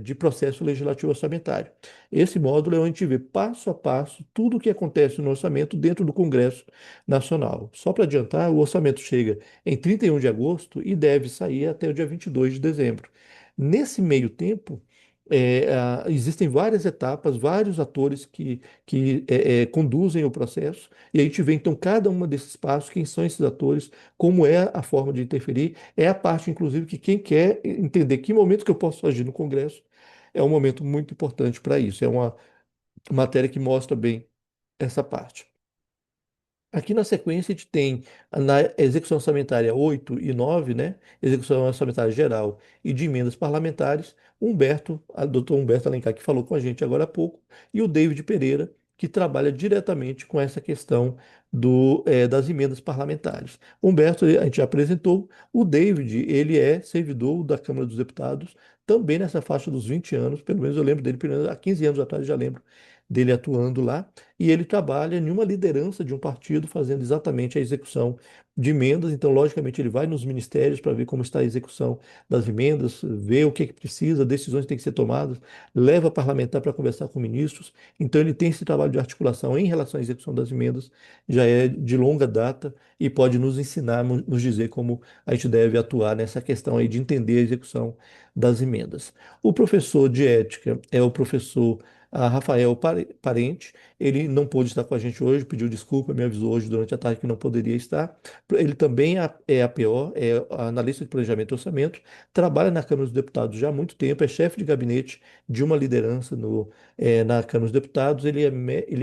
de processo legislativo orçamentário. Esse módulo é onde a gente vê passo a passo tudo o que acontece no orçamento dentro do Congresso Nacional. Só para adiantar, o orçamento chega em 31 de agosto e deve sair até o dia 22 de dezembro. Nesse meio tempo, existem várias etapas, vários atores que conduzem o processo, e a gente vê então cada uma desses passos, quem são esses atores, como é a forma de interferir, é a parte, inclusive, que quem quer entender que momento que eu posso agir no Congresso é um momento muito importante para isso. É uma matéria que mostra bem essa parte. Aqui na sequência a gente tem na execução orçamentária 8 e 9, né? Execução orçamentária geral e de emendas parlamentares, a doutor Humberto Alencar, que falou com a gente agora há pouco, e o David Pereira, que trabalha diretamente com essa questão das emendas parlamentares. Humberto, a gente já apresentou, o David, ele é servidor da Câmara dos Deputados, também nessa faixa dos 20 anos, pelo menos eu lembro dele, pelo menos há 15 anos atrás eu já lembro dele atuando lá, e ele trabalha em uma liderança de um partido fazendo exatamente a execução de emendas, então, logicamente, ele vai nos ministérios para ver como está a execução das emendas, ver o que é que precisa, decisões que têm que ser tomadas, leva parlamentar para conversar com ministros, então ele tem esse trabalho de articulação em relação à execução das emendas, já é de longa data e pode nos ensinar, nos dizer como a gente deve atuar nessa questão aí de entender a execução das emendas. O professor de ética é o professor Rafael Parente, ele não pôde estar com a gente hoje, pediu desculpa, me avisou hoje durante a tarde que não poderia estar. Ele também é APO, é analista de planejamento e orçamento, trabalha na Câmara dos Deputados já há muito tempo, é chefe de gabinete de uma liderança na Câmara dos Deputados, ele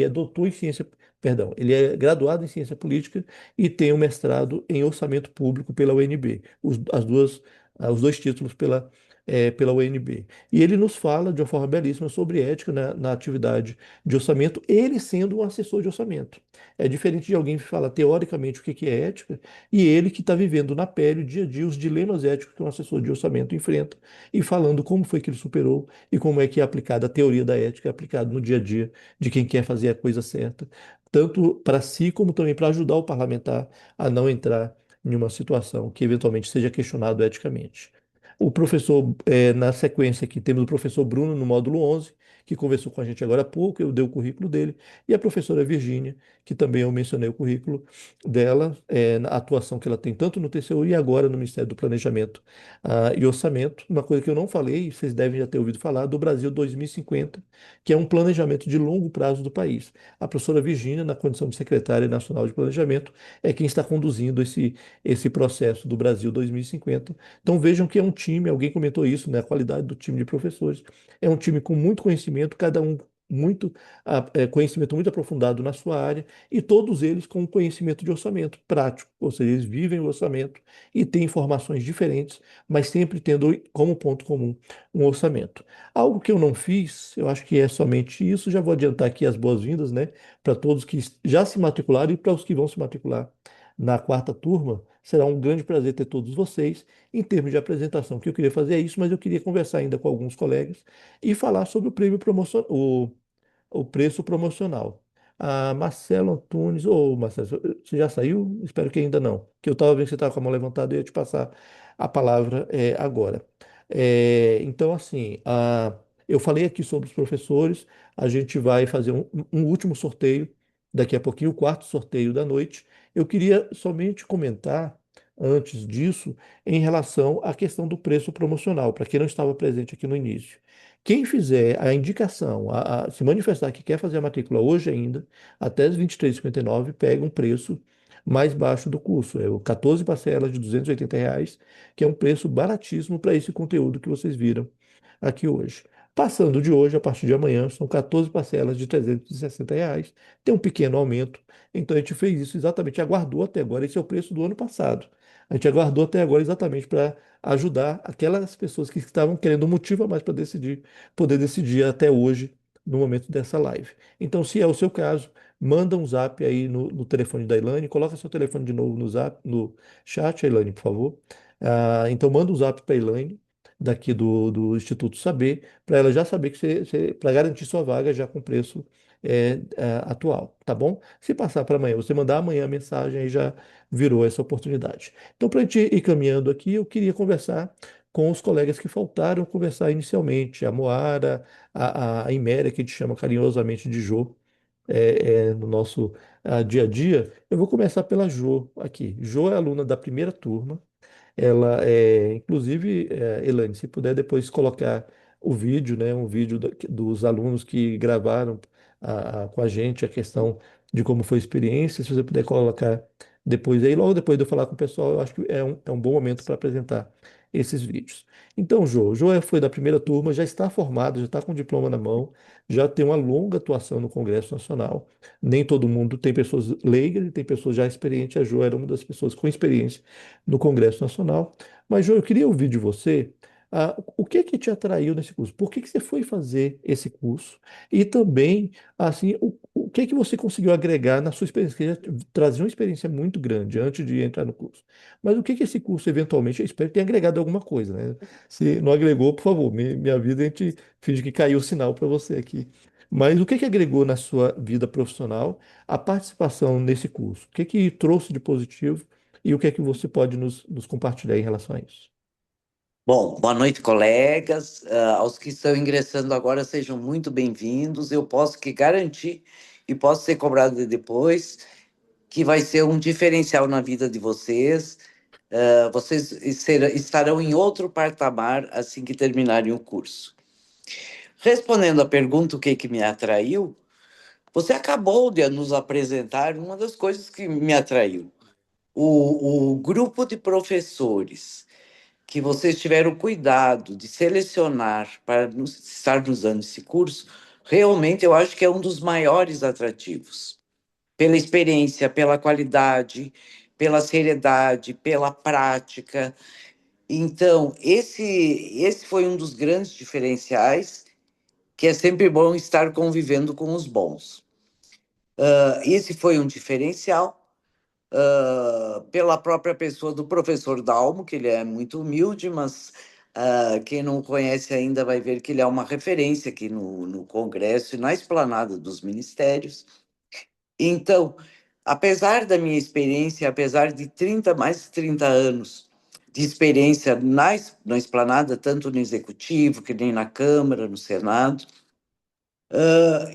é doutor em ciência, perdão, ele é graduado em ciência política e tem um mestrado em orçamento público pela UNB, os dois títulos pela UNB. E ele nos fala de uma forma belíssima sobre ética na atividade de orçamento, ele sendo um assessor de orçamento. É diferente de alguém que fala teoricamente o que que é ética, e ele que está vivendo na pele, dia a dia, os dilemas éticos que um assessor de orçamento enfrenta, e falando como foi que ele superou e como é que é aplicada a teoria da ética, é aplicada no dia a dia de quem quer fazer a coisa certa, tanto para si como também para ajudar o parlamentar a não entrar em uma situação que eventualmente seja questionado eticamente. O professor, na sequência aqui, temos o professor Bruno no módulo 11, que conversou com a gente agora há pouco, eu dei o currículo dele, e a professora Virgínia, que também eu mencionei o currículo dela, na atuação que ela tem tanto no TCU e agora no Ministério do Planejamento, e Orçamento. Uma coisa que eu não falei, vocês devem já ter ouvido falar, do Brasil 2050, que é um planejamento de longo prazo do país. A professora Virgínia, na condição de secretária nacional de planejamento, é quem está conduzindo esse processo do Brasil 2050. Então vejam que é um time, alguém comentou isso, né? A qualidade do time de professores. É um time com muito conhecimento, cada um conhecimento muito aprofundado na sua área, e todos eles com conhecimento de orçamento prático, ou seja, eles vivem o orçamento e têm informações diferentes, mas sempre tendo como ponto comum um orçamento. Algo que eu não fiz, eu acho que é somente isso, já vou adiantar aqui as boas-vindas, né, para todos que já se matricularam e para os que vão se matricular na quarta turma. Será um grande prazer ter todos vocês. Em termos de apresentação, o que eu queria fazer é isso, mas eu queria conversar ainda com alguns colegas e falar sobre o prêmio promocional, o preço promocional. Marcelo Antunes, ô Marcelo, você já saiu? Espero que ainda não, que eu estava vendo que você estava com a mão levantada e eu ia te passar a palavra agora. Então, assim, eu falei aqui sobre os professores, a gente vai fazer um último sorteio daqui a pouquinho, o quarto sorteio da noite. Eu queria somente comentar, antes disso, em relação à questão do preço promocional, para quem não estava presente aqui no início. Quem fizer a indicação, se manifestar que quer fazer a matrícula hoje ainda, até as 23h59, pega um preço mais baixo do curso. É o 14 parcelas de R$ 280, que é um preço baratíssimo para esse conteúdo que vocês viram aqui hoje. Passando de hoje, a partir de amanhã, são 14 parcelas de R$ 360. Tem um pequeno aumento. Então a gente fez isso exatamente, aguardou até agora. Esse é o preço do ano passado. A gente aguardou até agora exatamente para ajudar aquelas pessoas que estavam querendo um motivo a mais para decidir, poder decidir até hoje, no momento dessa live. Então, se é o seu caso, manda um zap aí no telefone da Elaine, coloca seu telefone de novo no zap, no chat, Elaine, por favor. Então, manda um zap para a Elaine, daqui do Instituto Saber, para ela já saber que para garantir sua vaga já com preço atual, tá bom? Se passar para amanhã, você mandar amanhã a mensagem, aí já virou essa oportunidade. Então, para a gente ir caminhando aqui, eu queria conversar com os colegas que faltaram conversar inicialmente, a Moara, a Iméria, que a gente chama carinhosamente de Jô, no nosso dia a dia. Eu vou começar pela Jô aqui. Jô é aluna da primeira turma. Ela inclusive, Elaine, se puder depois colocar o vídeo, né, um vídeo dos alunos que gravaram com a gente a questão de como foi a experiência, se você puder colocar depois aí, logo depois de eu falar com o pessoal, eu acho que é um bom momento para apresentar esses vídeos. Então, Jô foi da primeira turma, já está formado, já está com o diploma na mão, já tem uma longa atuação no Congresso Nacional. Nem todo mundo tem pessoas leigas e tem pessoas já experientes. A Jô era uma das pessoas com experiência no Congresso Nacional. Mas, Jô, eu queria ouvir de você o que que te atraiu nesse curso? Por que que você foi fazer esse curso? E também, assim, que é que você conseguiu agregar na sua experiência? Que já trazia uma experiência muito grande antes de entrar no curso. Mas o que que esse curso, eventualmente, eu espero que tenha agregado alguma coisa, né? Se não agregou, por favor, me avisa, a gente finge que caiu o sinal para você aqui. Mas o que que agregou na sua vida profissional a participação nesse curso? O que que trouxe de positivo e o que é que você pode nos compartilhar em relação a isso? Bom, boa noite, colegas. Aos que estão ingressando agora, sejam muito bem-vindos. Eu posso que garantir e posso ser cobrado depois que vai ser um diferencial na vida de vocês. Vocês estarão em outro patamar assim que terminarem o curso. Respondendo à pergunta, o que que me atraiu, você acabou de nos apresentar uma das coisas que me atraiu. O grupo de professores que vocês tiveram cuidado de selecionar para estar nos dando esse curso, realmente eu acho que é um dos maiores atrativos. Pela experiência, pela qualidade, pela seriedade, pela prática. Então, esse foi um dos grandes diferenciais, que é sempre bom estar convivendo com os bons. Esse foi um diferencial. Pela própria pessoa do professor Dalmo, que ele é muito humilde, mas quem não conhece ainda vai ver que ele é uma referência aqui no Congresso e na esplanada dos ministérios. Então, apesar da minha experiência, apesar de mais de 30 anos de experiência na esplanada, tanto no Executivo, que nem na Câmara, no Senado,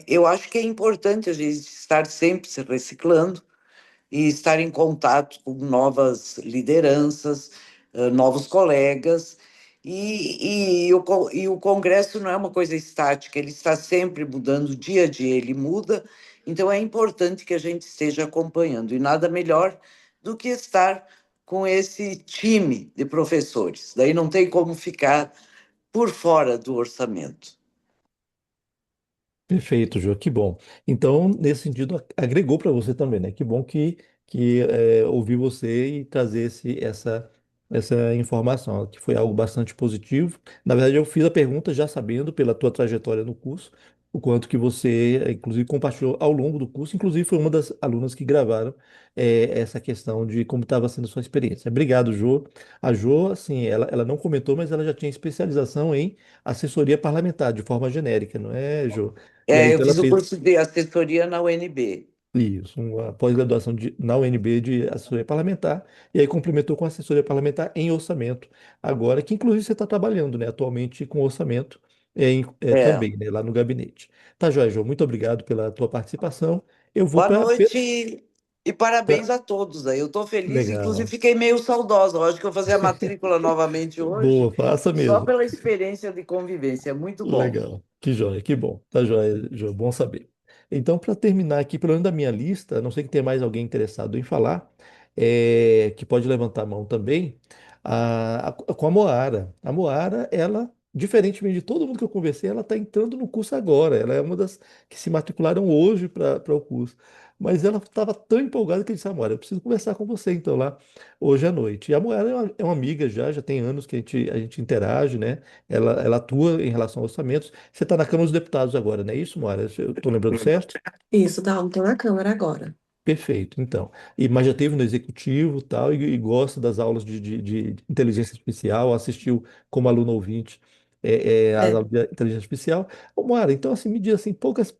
eu acho que é importante a gente estar sempre se reciclando, e estar em contato com novas lideranças, novos colegas. E o Congresso não é uma coisa estática, ele está sempre mudando, dia a dia ele muda, então é importante que a gente esteja acompanhando. E nada melhor do que estar com esse time de professores. Daí não tem como ficar por fora do orçamento. Perfeito, Jô, que bom. Então, nesse sentido, agregou para você também, né? Que bom que ouvir você e trazer essa informação, que foi algo bastante positivo. Na verdade, eu fiz a pergunta já sabendo, pela tua trajetória no curso, o quanto que você, inclusive, compartilhou ao longo do curso. Inclusive, foi uma das alunas que gravaram essa questão de como estava sendo a sua experiência. Obrigado, Jô. A Jô, assim, ela não comentou, mas ela já tinha especialização em assessoria parlamentar, de forma genérica, não é, Jô? E aí, Eu então, ela fiz o fez curso de assessoria na UNB. isso, uma pós-graduação na UNB de assessoria parlamentar, e aí complementou com assessoria parlamentar em orçamento, agora, que inclusive você está trabalhando, né, atualmente com orçamento É. também, né, lá no gabinete. Tá, joia, João, muito obrigado pela tua participação. Eu vou Boa para. noite e parabéns a todos aí. Eu estou feliz, inclusive Legal. fiquei meio saudosa. Eu acho que eu vou fazer a matrícula novamente hoje, Boa, faça só mesmo. pela experiência de convivência. É muito bom. Legal, que joia, que bom. Tá joia, João, bom saber. Então, para terminar aqui, pelo menos da minha lista, a não sei que tem mais alguém interessado em falar, que pode levantar a mão também, com a Moara. A Moara, ela, diferentemente de todo mundo que eu conversei, ela está entrando no curso agora. Ela é uma das que se matricularam hoje para o curso. Mas ela estava tão empolgada que eu disse, Moara, eu preciso conversar com você então lá hoje à noite. E a Moara é uma amiga já tem anos que a gente interage, né? Ela atua em relação a orçamentos. Você está na Câmara dos Deputados agora, não é isso, Moara? Eu estou lembrando certo? Isso, dá um tô na Câmara agora. Perfeito, então. Mas já teve no Executivo tal, e gosta das aulas de inteligência artificial, assistiu como aluno ouvinte às É, aulas de inteligência artificial. Ô, Moara, então assim, me diz assim, a forma poucas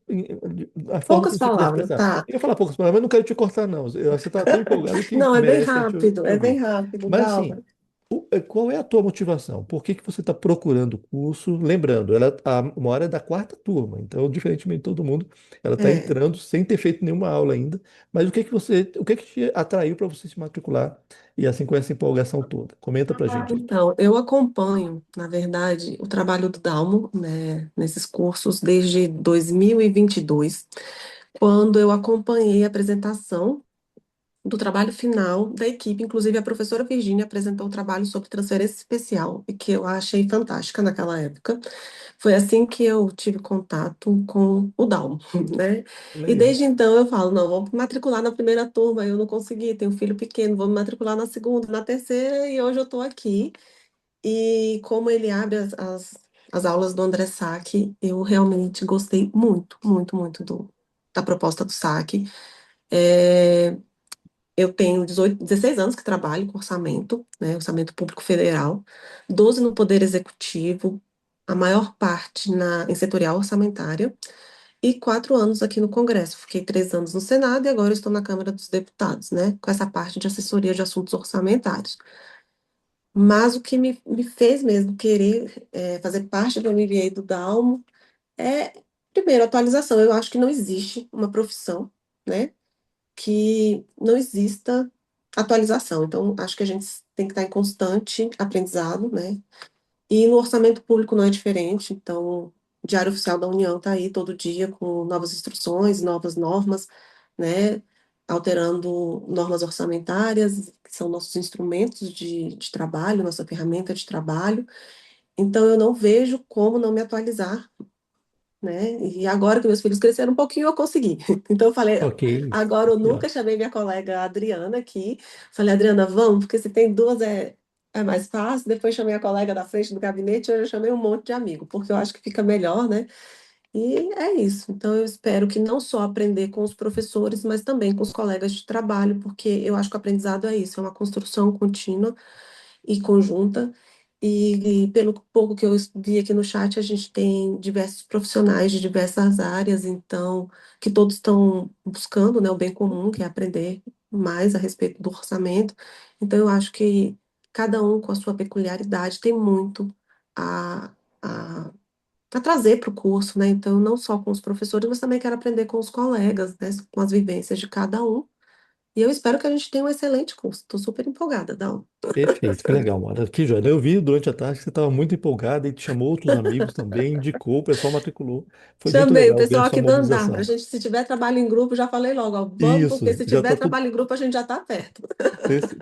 como você quiser palavras, expressar. tá? Eu ia falar poucas palavras, mas não quero te cortar, não. Você está tão empolgado que Não, merece a gente é bem ouvir. rápido, Mas assim, Dalva. qual é a tua motivação? Por que que você está procurando o curso? Lembrando, uma hora é da quarta turma, então, diferentemente de todo mundo, ela está É. entrando sem ter feito nenhuma aula ainda. Mas o que que te atraiu para você se matricular e assim com essa empolgação toda? Comenta pra gente aí. Então, eu acompanho, na verdade, o trabalho do Dalmo, né, nesses cursos desde 2022, quando eu acompanhei a apresentação do trabalho final da equipe. Inclusive, a professora Virgínia apresentou o trabalho sobre transferência especial, e que eu achei fantástica naquela época. Foi assim que eu tive contato com o Dalmo, né? E Legal. desde então eu falo, não, vou me matricular na primeira turma, eu não consegui, tenho um filho pequeno, vou me matricular na segunda, na terceira, e hoje eu estou aqui. E como ele abre as aulas do André Sacchi, eu realmente gostei muito, muito, muito do da proposta do saque. É, eu tenho 16 anos que trabalho com orçamento, né, orçamento público federal, 12 no Poder Executivo, a maior parte em setorial orçamentária, e 4 anos aqui no Congresso. Fiquei 3 anos no Senado e agora estou na Câmara dos Deputados, né, com essa parte de assessoria de assuntos orçamentários. Mas o que me fez mesmo querer fazer parte do MBA do Dalmo é, primeiro, atualização. Eu acho que não existe uma profissão, né, que não exista atualização. Então, acho que a gente tem que estar em constante aprendizado, né? E no orçamento público não é diferente. Então, o Diário Oficial da União está aí todo dia com novas instruções, novas normas, né? Alterando normas orçamentárias, que são nossos instrumentos de trabalho, nossa ferramenta de trabalho. Então, eu não vejo como não me atualizar, né? E agora que meus filhos cresceram um pouquinho, eu consegui. Então eu falei, Ok, agora eu que nunca ótimo. chamei minha colega Adriana aqui. Falei, Adriana, vamos, porque se tem duas é mais fácil. Depois chamei a colega da frente do gabinete, hoje eu chamei um monte de amigo, porque eu acho que fica melhor, né? E é isso. Então eu espero que não só aprender com os professores, mas também com os colegas de trabalho, porque eu acho que o aprendizado é isso, é uma construção contínua e conjunta. E pelo pouco que eu vi aqui no chat, a gente tem diversos profissionais de diversas áreas, então, que todos estão buscando, né, o bem comum, que é aprender mais a respeito do orçamento. Então, eu acho que cada um com a sua peculiaridade tem muito a, a, a trazer para o curso, né? Então, não só com os professores, mas também quero aprender com os colegas, né, com as vivências de cada um. E eu espero que a gente tenha um excelente curso. Estou super empolgada, Dal. Perfeito, que legal, Mara. Que joia. Eu vi durante a tarde que você estava muito empolgada e te chamou outros amigos também, indicou, o pessoal matriculou. Foi muito Chamei o legal ver a pessoal sua aqui do andar. Para a mobilização. gente, se tiver trabalho em grupo, já falei logo, ó, vamos, porque Isso, se já tiver está tudo. trabalho em grupo, a gente já está perto.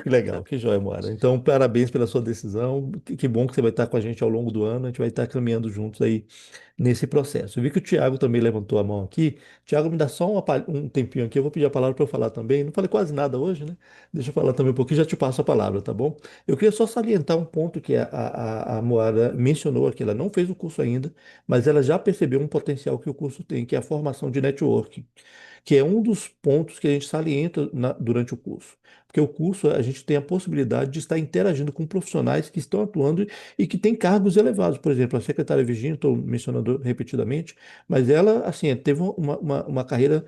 Que legal, que joia, Moara. Então, parabéns pela sua decisão. Que bom que você vai estar com a gente ao longo do ano. A gente vai estar caminhando juntos aí nesse processo. Eu vi que o Tiago também levantou a mão aqui. Tiago, me dá só um tempinho aqui. Eu vou pedir a palavra para eu falar também. Não falei quase nada hoje, né? Deixa eu falar também um pouquinho, já te passo a palavra, tá bom? Eu queria só salientar um ponto que a Moara mencionou aqui. Ela não fez o curso ainda, mas ela já percebeu um potencial que o curso tem, que é a formação de networking, que é um dos pontos que a gente salienta durante o curso. Porque o curso, a gente tem a possibilidade de estar interagindo com profissionais que estão atuando e que têm cargos elevados. Por exemplo, a secretária Virginia, estou mencionando repetidamente, mas ela, assim, teve uma carreira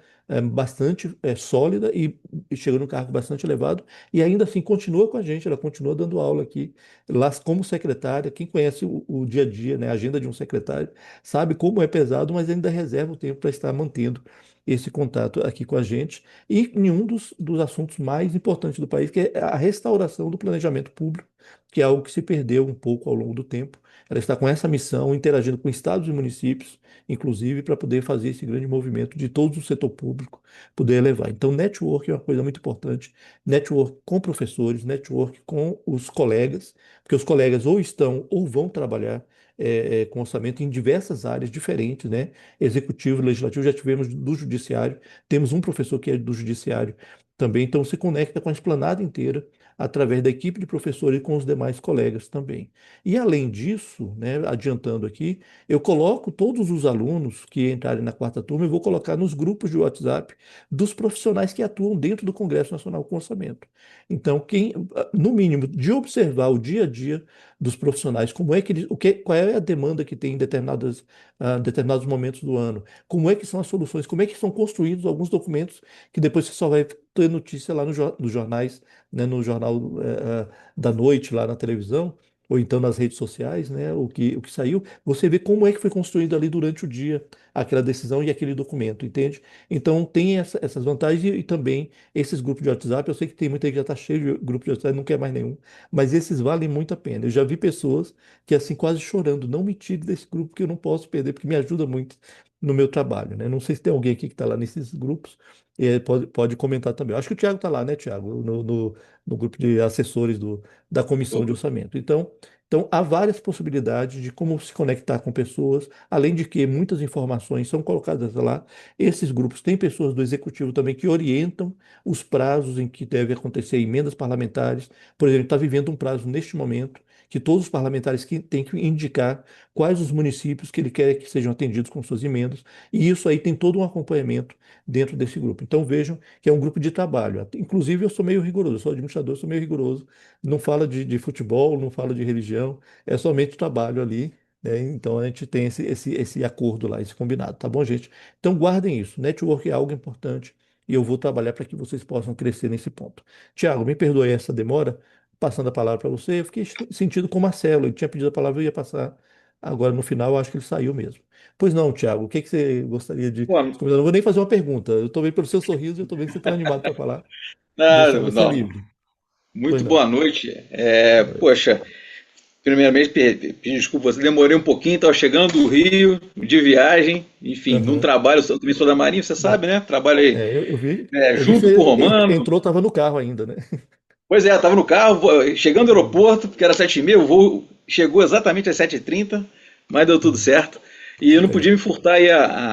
bastante sólida e chegou num cargo bastante elevado e ainda assim continua com a gente, ela continua dando aula aqui, lá como secretária. Quem conhece o dia a dia, né, a agenda de um secretário, sabe como é pesado, mas ainda reserva o tempo para estar mantendo esse contato aqui com a gente e em um dos assuntos mais importantes do país, que é a restauração do planejamento público, que é algo que se perdeu um pouco ao longo do tempo. Ela está com essa missão, interagindo com estados e municípios, inclusive, para poder fazer esse grande movimento de todo o setor público poder elevar. Então, network é uma coisa muito importante. Network com professores, network com os colegas, porque os colegas ou estão ou vão trabalhar com orçamento em diversas áreas diferentes, né? Executivo, legislativo, já tivemos do judiciário, temos um professor que é do judiciário também, então se conecta com a esplanada inteira através da equipe de professores e com os demais colegas também. E além disso, né, adiantando aqui, eu coloco todos os alunos que entrarem na quarta turma, eu vou colocar nos grupos de WhatsApp dos profissionais que atuam dentro do Congresso Nacional com Orçamento. Então, no mínimo, de observar o dia a dia dos profissionais, como é que eles, qual é a demanda que tem em determinados momentos do ano, como é que são as soluções, como é que são construídos alguns documentos que depois você só vai ter notícia lá nos jornais, né, no jornal da noite, lá na televisão, ou então nas redes sociais, né, o que saiu, você vê como é que foi construído ali durante o dia aquela decisão e aquele documento, entende? Então tem essas vantagens e também esses grupos de WhatsApp. Eu sei que tem muita gente que já está cheio de grupo de WhatsApp, não quer mais nenhum, mas esses valem muito a pena. Eu já vi pessoas que assim quase chorando, não me tire desse grupo que eu não posso perder, porque me ajuda muito no meu trabalho, né? Não sei se tem alguém aqui que está lá nesses grupos, pode comentar também. Eu acho que o Tiago está lá, né, Tiago? No grupo de assessores da Comissão de Orçamento. Então, há várias possibilidades de como se conectar com pessoas, além de que muitas informações são colocadas lá. Esses grupos têm pessoas do Executivo também que orientam os prazos em que deve acontecer emendas parlamentares. Por exemplo, está vivendo um prazo neste momento que todos os parlamentares que têm que indicar quais os municípios que ele quer que sejam atendidos com suas emendas, e isso aí tem todo um acompanhamento dentro desse grupo. Então vejam que é um grupo de trabalho. Inclusive eu sou meio rigoroso, eu sou administrador, sou meio rigoroso, não fala de futebol, não fala de religião, é somente trabalho ali, né? Então a gente tem esse acordo lá, esse combinado, tá bom, gente? Então guardem isso. Network é algo importante e eu vou trabalhar para que vocês possam crescer nesse ponto. Tiago, me perdoe essa demora, passando a palavra para você. Eu fiquei sentido com o Marcelo, ele tinha pedido a palavra, eu ia passar. Agora no final, eu acho que ele saiu mesmo. Pois não, Tiago, o que que você gostaria de Pô, comentar? Não vou nem fazer uma pergunta. Eu estou vendo pelo seu sorriso, eu estou vendo que você está animado para falar. não, Você é não. livre. Pois Muito não. boa noite. Poxa, primeiramente, pedir desculpa, você demorei um pouquinho, estava chegando do Rio, de viagem, enfim, num Aham. trabalho, eu também sou da Marinha, você sabe, né? Trabalho aí Eu vi que junto com o você Romano. entrou, estava no carro ainda, né? Pois é, estava no carro, chegando no aeroporto, porque era 7h30, o voo chegou exatamente às 7h30, mas deu tudo certo. E eu não podia me furtar aí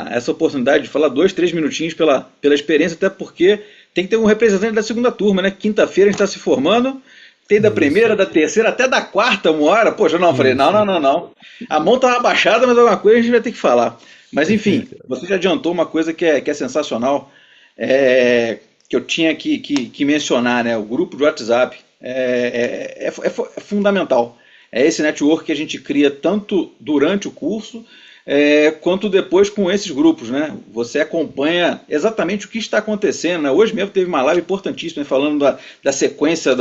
essa oportunidade de falar 2, 3 minutinhos pela experiência, até porque tem que ter um representante da segunda turma, né? Quinta-feira a gente está se formando, tem da primeira, da terceira, até da quarta uma hora. Poxa, não, eu falei, não. A mão estava abaixada, mas alguma coisa a gente vai ter que falar. Mas enfim, você já adiantou uma coisa que é sensacional, que eu tinha que mencionar, né? O grupo de WhatsApp é fundamental. É esse network que a gente cria tanto durante o curso, quanto depois com esses grupos, né? Você acompanha exatamente o que está acontecendo, né? Hoje mesmo teve uma live importantíssima, né, falando da sequência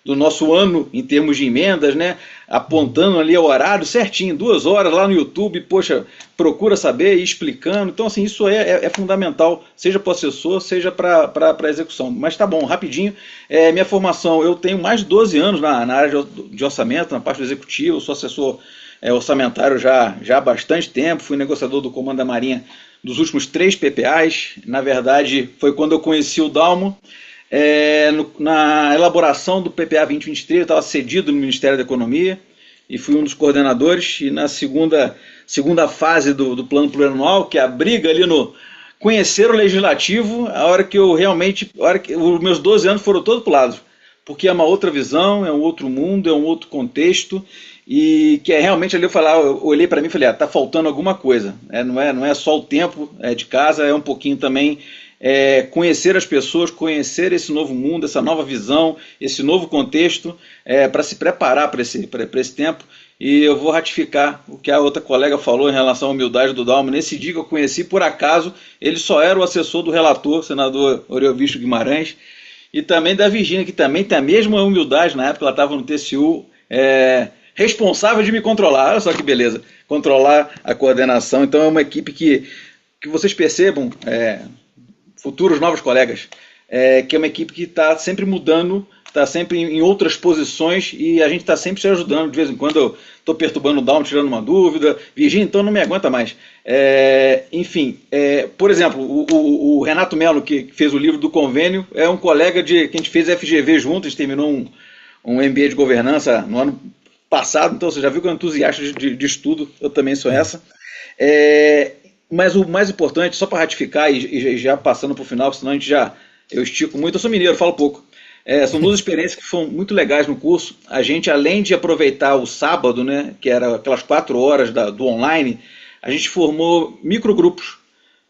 do nosso ano em termos de emendas, né? Apontando ali o horário certinho, 2 horas lá no YouTube, poxa, procura saber e explicando. Então, assim, isso é fundamental, seja para o assessor, seja para a execução. Mas tá bom, rapidinho, minha formação, eu tenho mais de 12 anos na área de orçamento, na parte do executivo, eu sou assessor orçamentário já há bastante tempo, fui negociador do Comando da Marinha dos últimos 3 PPAs. Na verdade, foi quando eu conheci o Dalmo. Na elaboração do PPA 2023, eu estava cedido no Ministério da Economia e fui um dos coordenadores. E na segunda fase do plano plurianual, que é a briga ali no conhecer o legislativo, a hora que os meus 12 anos foram todos para o lado, porque é uma outra visão, é um outro mundo, é um outro contexto. E que realmente ali eu olhei para mim e falei, tá faltando alguma coisa. Não é só o tempo de casa, é um pouquinho também conhecer as pessoas, conhecer esse novo mundo, essa nova visão, esse novo contexto, para se preparar para esse tempo. E eu vou ratificar o que a outra colega falou em relação à humildade do Dalmo. Nesse dia que eu conheci, por acaso, ele só era o assessor do relator, senador Oriovisto Guimarães, e também da Virgínia, que também tem a mesma humildade. Na época ela estava no TCU, responsável de me controlar. Olha só que beleza, controlar a coordenação. Então é uma equipe que vocês percebam, futuros novos colegas, que é uma equipe que está sempre mudando, está sempre em outras posições e a gente está sempre se ajudando. De vez em quando eu estou perturbando o Dalmo, tirando uma dúvida. Virgínia, então não me aguenta mais. Enfim, por exemplo, o Renato Melo, que fez o livro do convênio, é um colega que a gente fez FGV junto, a gente terminou um MBA de governança no ano passado, então você já viu que eu entusiasta de estudo, eu também sou essa. Mas o mais importante, só para ratificar e já passando para o final, senão eu estico muito, eu sou mineiro, falo pouco. São 2 experiências que foram muito legais no curso. A gente, além de aproveitar o sábado, né, que era aquelas 4 horas do online, a gente formou microgrupos,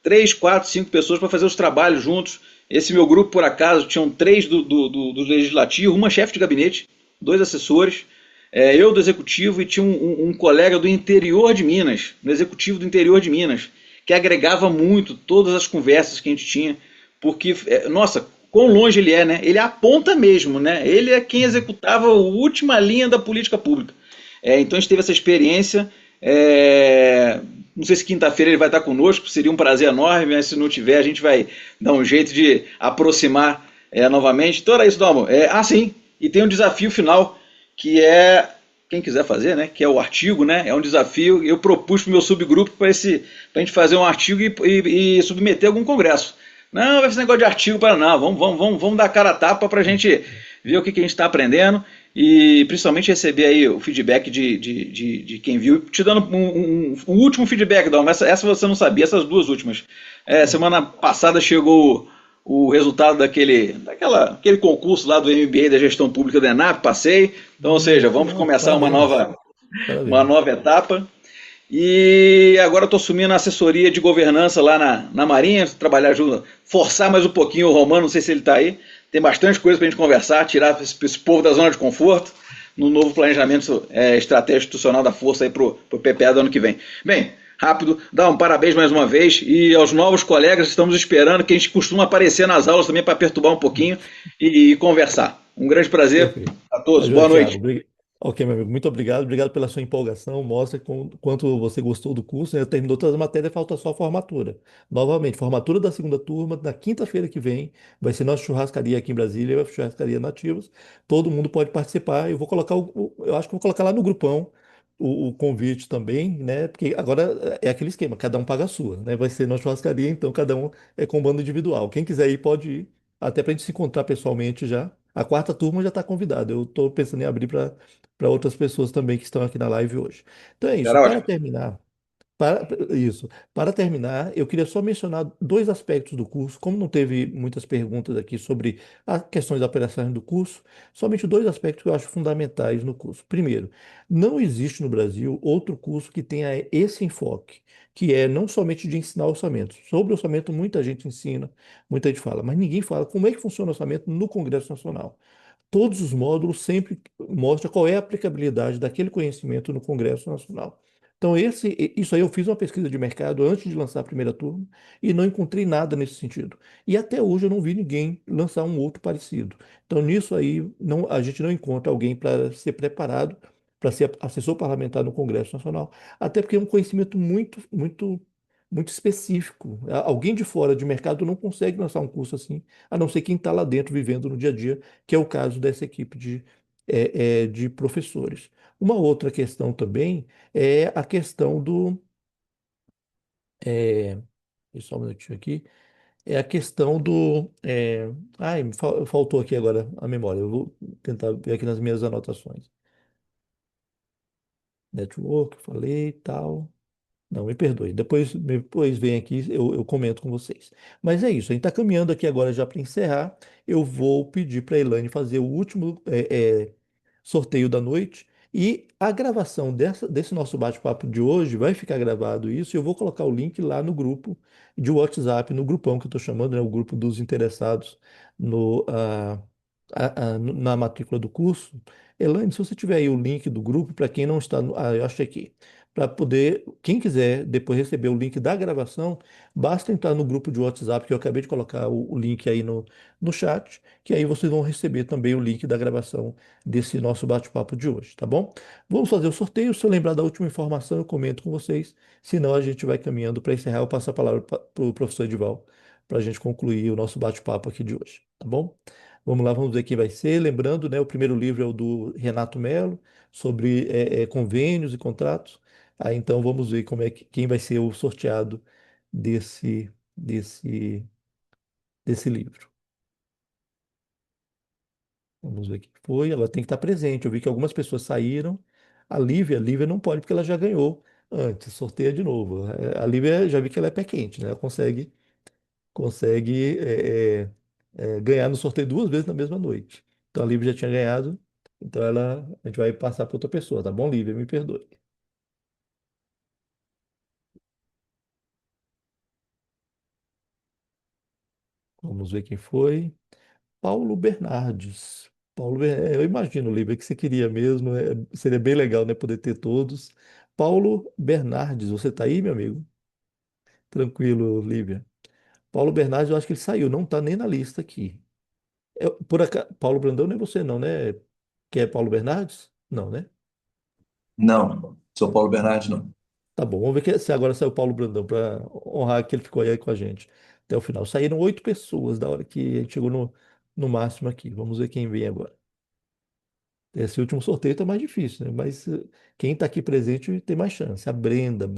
3, 4, 5 pessoas para fazer os trabalhos juntos. Esse meu grupo, por acaso, tinham 3 do legislativo, uma chefe de gabinete, 2 assessores, eu do executivo e tinha um colega do interior de Minas, no executivo do interior de Minas, que agregava muito todas as conversas que a gente tinha, porque, nossa, quão longe ele é, né? Ele aponta mesmo, né? Ele é quem executava a última linha da política pública. Então a gente teve essa experiência. Não sei se quinta-feira ele vai estar conosco, seria um prazer enorme, mas se não tiver, a gente vai dar um jeito de aproximar novamente. Então era isso, Dalmo. Sim, e tem um desafio final, que quem quiser fazer, né? Que é o artigo, né? É um desafio. Eu propus para o meu subgrupo para a gente fazer um artigo e submeter a algum congresso. Não, vai ser negócio de artigo para não. Vamos dar a cara a tapa para a gente ver o que a gente está aprendendo e principalmente receber aí o feedback de quem viu. Te dando um último feedback, Dalmo. Essa você não sabia, essas 2 últimas. Semana passada chegou o resultado aquele concurso lá do MBA da Gestão Pública da ENAP, passei. Então, ou seja, vamos Legal, começar parabéns, uma parabéns. nova etapa. E agora estou assumindo a assessoria de governança lá na Marinha, trabalhar junto, forçar mais um pouquinho o Romano, não sei se ele está aí. Tem bastante coisa para a gente conversar, tirar esse povo da zona de conforto no novo planejamento estratégico institucional da Força aí para o PPA do ano que vem. Bem, rápido, dá um parabéns mais uma vez e aos novos colegas, estamos esperando, que a gente costuma aparecer nas aulas também para perturbar um pouquinho e conversar. Um grande prazer Perfeito. a Tá todos, boa joia, noite. Thiago. Ok, meu amigo, muito obrigado. Obrigado pela sua empolgação. Mostra quanto você gostou do curso, né? Terminou todas as matérias, falta só a formatura. Novamente, formatura da segunda turma, na quinta-feira que vem, vai ser nossa churrascaria aqui em Brasília, churrascaria Nativos. Todo mundo pode participar. Eu vou colocar, eu acho que vou colocar lá no grupão o convite também, né? Porque agora é aquele esquema, cada um paga a sua, né? Vai ser nossa churrascaria, então cada um é com bando individual. Quem quiser ir, pode ir, até para a gente se encontrar pessoalmente já. A quarta turma já está convidada. Eu estou pensando em abrir para outras pessoas também que estão aqui na live hoje. Então é isso. Será Para ótimo. terminar, isso. Para terminar, eu queria só mencionar dois aspectos do curso. Como não teve muitas perguntas aqui sobre as questões da operação do curso, somente dois aspectos que eu acho fundamentais no curso. Primeiro, não existe no Brasil outro curso que tenha esse enfoque, que é não somente de ensinar orçamento. Sobre orçamento, muita gente ensina, muita gente fala, mas ninguém fala como é que funciona o orçamento no Congresso Nacional. Todos os módulos sempre mostram qual é a aplicabilidade daquele conhecimento no Congresso Nacional. Então, isso aí eu fiz uma pesquisa de mercado antes de lançar a primeira turma e não encontrei nada nesse sentido. E até hoje eu não vi ninguém lançar um outro parecido. Então, nisso aí, não, a gente não encontra alguém para ser preparado para ser assessor parlamentar no Congresso Nacional, até porque é um conhecimento muito específico. Alguém de fora de mercado não consegue lançar um curso assim, a não ser quem está lá dentro vivendo no dia a dia, que é o caso dessa equipe de professores. Uma outra questão também é a questão do. É, só um minutinho aqui. É a questão do. Ai, faltou aqui agora a memória. Eu vou tentar ver aqui nas minhas anotações. Network, falei, tal. Não, me perdoe. Depois vem aqui, eu comento com vocês. Mas é isso, a gente está caminhando aqui agora já para encerrar. Eu vou pedir para a Elaine fazer o último sorteio da noite. E a gravação desse nosso bate-papo de hoje vai ficar gravado isso. E eu vou colocar o link lá no grupo de WhatsApp, no grupão que eu estou chamando, né, o grupo dos interessados no, ah, na matrícula do curso. Elaine, se você tiver aí o link do grupo, para quem não está eu achei aqui para poder, quem quiser depois receber o link da gravação, basta entrar no grupo de WhatsApp, que eu acabei de colocar o link aí no chat, que aí vocês vão receber também o link da gravação desse nosso bate-papo de hoje, tá bom? Vamos fazer o sorteio. Se eu lembrar da última informação, eu comento com vocês. Senão, a gente vai caminhando para encerrar. Eu passo a palavra para o professor Edival, para a gente concluir o nosso bate-papo aqui de hoje, tá bom? Vamos lá, vamos ver quem vai ser. Lembrando, né, o primeiro livro é o do Renato Melo, sobre convênios e contratos. Aí então vamos ver quem vai ser o sorteado desse, desse, desse livro. Vamos ver quem foi. Ela tem que estar presente. Eu vi que algumas pessoas saíram. A Lívia não pode porque ela já ganhou antes. Sorteia de novo. A Lívia já vi que ela é pé quente, né? Ela consegue ganhar no sorteio duas vezes na mesma noite. Então a Lívia já tinha ganhado. Então a gente vai passar para outra pessoa, tá bom, Lívia? Me perdoe. Vamos ver quem foi. Paulo Bernardes. Eu imagino, Lívia, que você queria mesmo. Seria bem legal, né, poder ter todos. Paulo Bernardes, você tá aí, meu amigo? Tranquilo, Lívia. Paulo Bernardes, eu acho que ele saiu, não tá nem na lista aqui. Paulo Brandão não é você, não, né? Que é Paulo Bernardes? Não, né? Não, sou Paulo Bernardi, não. Tá bom, vamos ver se agora saiu o Paulo Brandão para honrar que ele ficou aí com a gente até o final. Saíram 8 pessoas da hora que a gente chegou no máximo aqui. Vamos ver quem vem agora. Esse último sorteio tá mais difícil, né? Mas quem está aqui presente tem mais chance. A Brenda,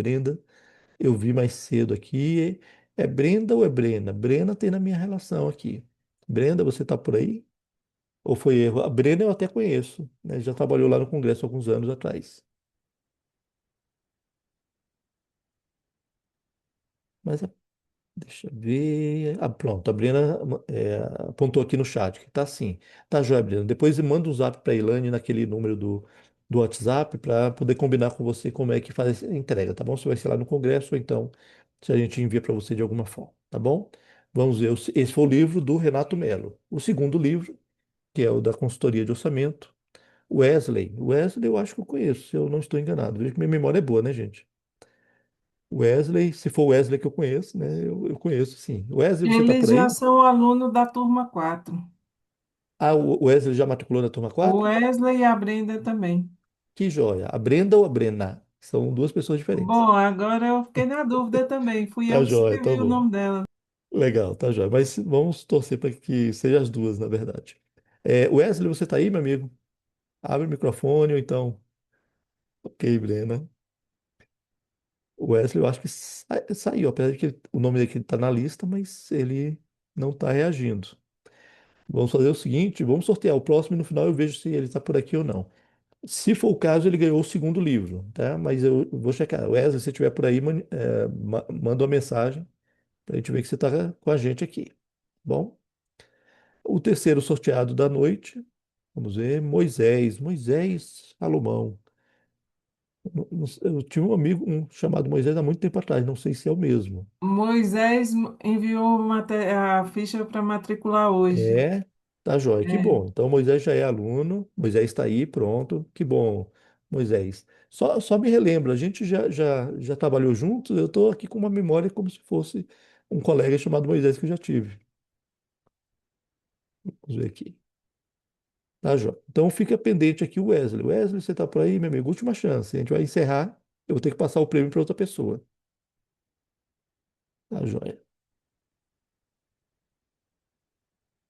eu vi mais cedo aqui. É Brenda ou é Brena? Brena tem na minha relação aqui. Brenda, você tá por aí? Ou foi erro? A Brena eu até conheço, né? Já trabalhou lá no Congresso alguns anos atrás. Mas Deixa eu ver. Ah, pronto, a Brena apontou aqui no chat que tá assim. Tá joia, Brena. Depois manda um zap para a Ilane naquele número do WhatsApp para poder combinar com você como é que faz essa entrega, tá bom? Se vai ser lá no Congresso ou então se a gente envia para você de alguma forma, tá bom? Vamos ver. Esse foi o livro do Renato Melo. O segundo livro, que é o da consultoria de orçamento, Wesley. Wesley eu acho que eu conheço, se eu não estou enganado. Veja que minha memória é boa, né, gente? Wesley, se for o Wesley que eu conheço, né? Eu conheço, sim. Wesley, você está Eles por já aí? são alunos da turma 4. Ah, o Wesley já matriculou na turma O 4? Wesley e a Brenda também. Que joia. A Brenda ou a Brena? São duas pessoas diferentes. Bom, agora eu fiquei na dúvida também. Fui Tá eu que joia, tá escrevi o bom. nome dela. Legal, tá joia. Mas vamos torcer para que seja as duas, na verdade. Wesley, você tá aí, meu amigo? Abre o microfone, ou então. Ok, Brena. O Wesley, eu acho que saiu, apesar de que o nome dele tá na lista, mas ele não tá reagindo. Vamos fazer o seguinte, vamos sortear o próximo e no final eu vejo se ele está por aqui ou não. Se for o caso, ele ganhou o segundo livro, tá? Mas eu vou checar. Wesley, se você estiver por aí, manda uma mensagem para a gente ver que você está com a gente aqui. Bom, o terceiro sorteado da noite, vamos ver, Moisés. Moisés Salomão. Eu tinha um amigo chamado Moisés há muito tempo atrás, não sei se é o mesmo. Moisés enviou a ficha para matricular hoje. É, tá joia, que É. bom. Então Moisés já é aluno, Moisés está aí, pronto, que bom, Moisés. Só me relembra, a gente já trabalhou juntos, eu estou aqui com uma memória como se fosse um colega chamado Moisés que eu já tive. Vamos ver aqui. Tá joia. Então fica pendente aqui o Wesley. Wesley, você está por aí, meu amigo? Última chance. A gente vai encerrar, eu vou ter que passar o prêmio para outra pessoa. Tá joia.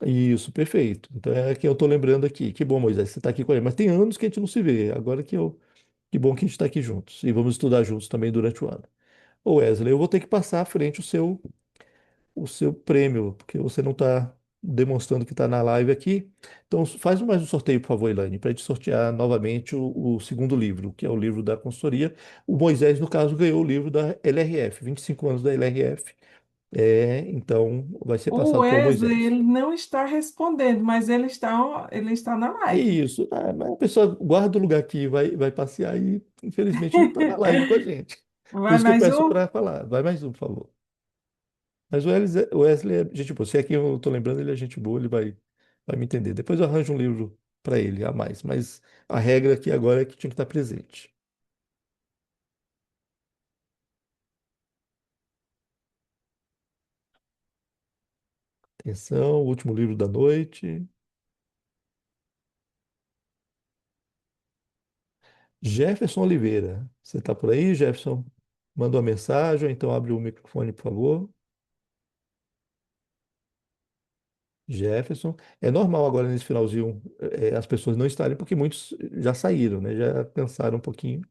Isso, perfeito. Então é quem eu estou lembrando aqui. Que bom, Moisés, você está aqui com a gente. Mas tem anos que a gente não se vê. Agora que bom que a gente está aqui juntos. E vamos estudar juntos também durante o ano. Ô Wesley, eu vou ter que passar à frente o seu prêmio, porque você não está demonstrando que está na live aqui. Então faz mais um sorteio, por favor, Elaine, para a gente sortear novamente o segundo livro, que é o livro da consultoria. O Moisés, no caso, ganhou o livro da LRF, 25 anos da LRF. Então vai ser O passado para o Wesley, Moisés. ele não está respondendo, mas ele está na live. Isso, mas a pessoa guarda o lugar aqui, vai passear e, infelizmente, não está na live com a gente. Por Vai isso que eu mais peço um? para falar. Vai mais um, por favor. Mas o Wesley é gente boa. Se é quem eu estou lembrando, ele é gente boa, ele vai me entender. Depois eu arranjo um livro para ele a mais. Mas a regra aqui agora é que tinha que estar presente. Atenção, último livro da noite. Jefferson Oliveira. Você está por aí, Jefferson? Manda uma mensagem, ou então abre o microfone, por favor. Jefferson. É normal agora nesse finalzinho as pessoas não estarem, porque muitos já saíram, né? Já cansaram um pouquinho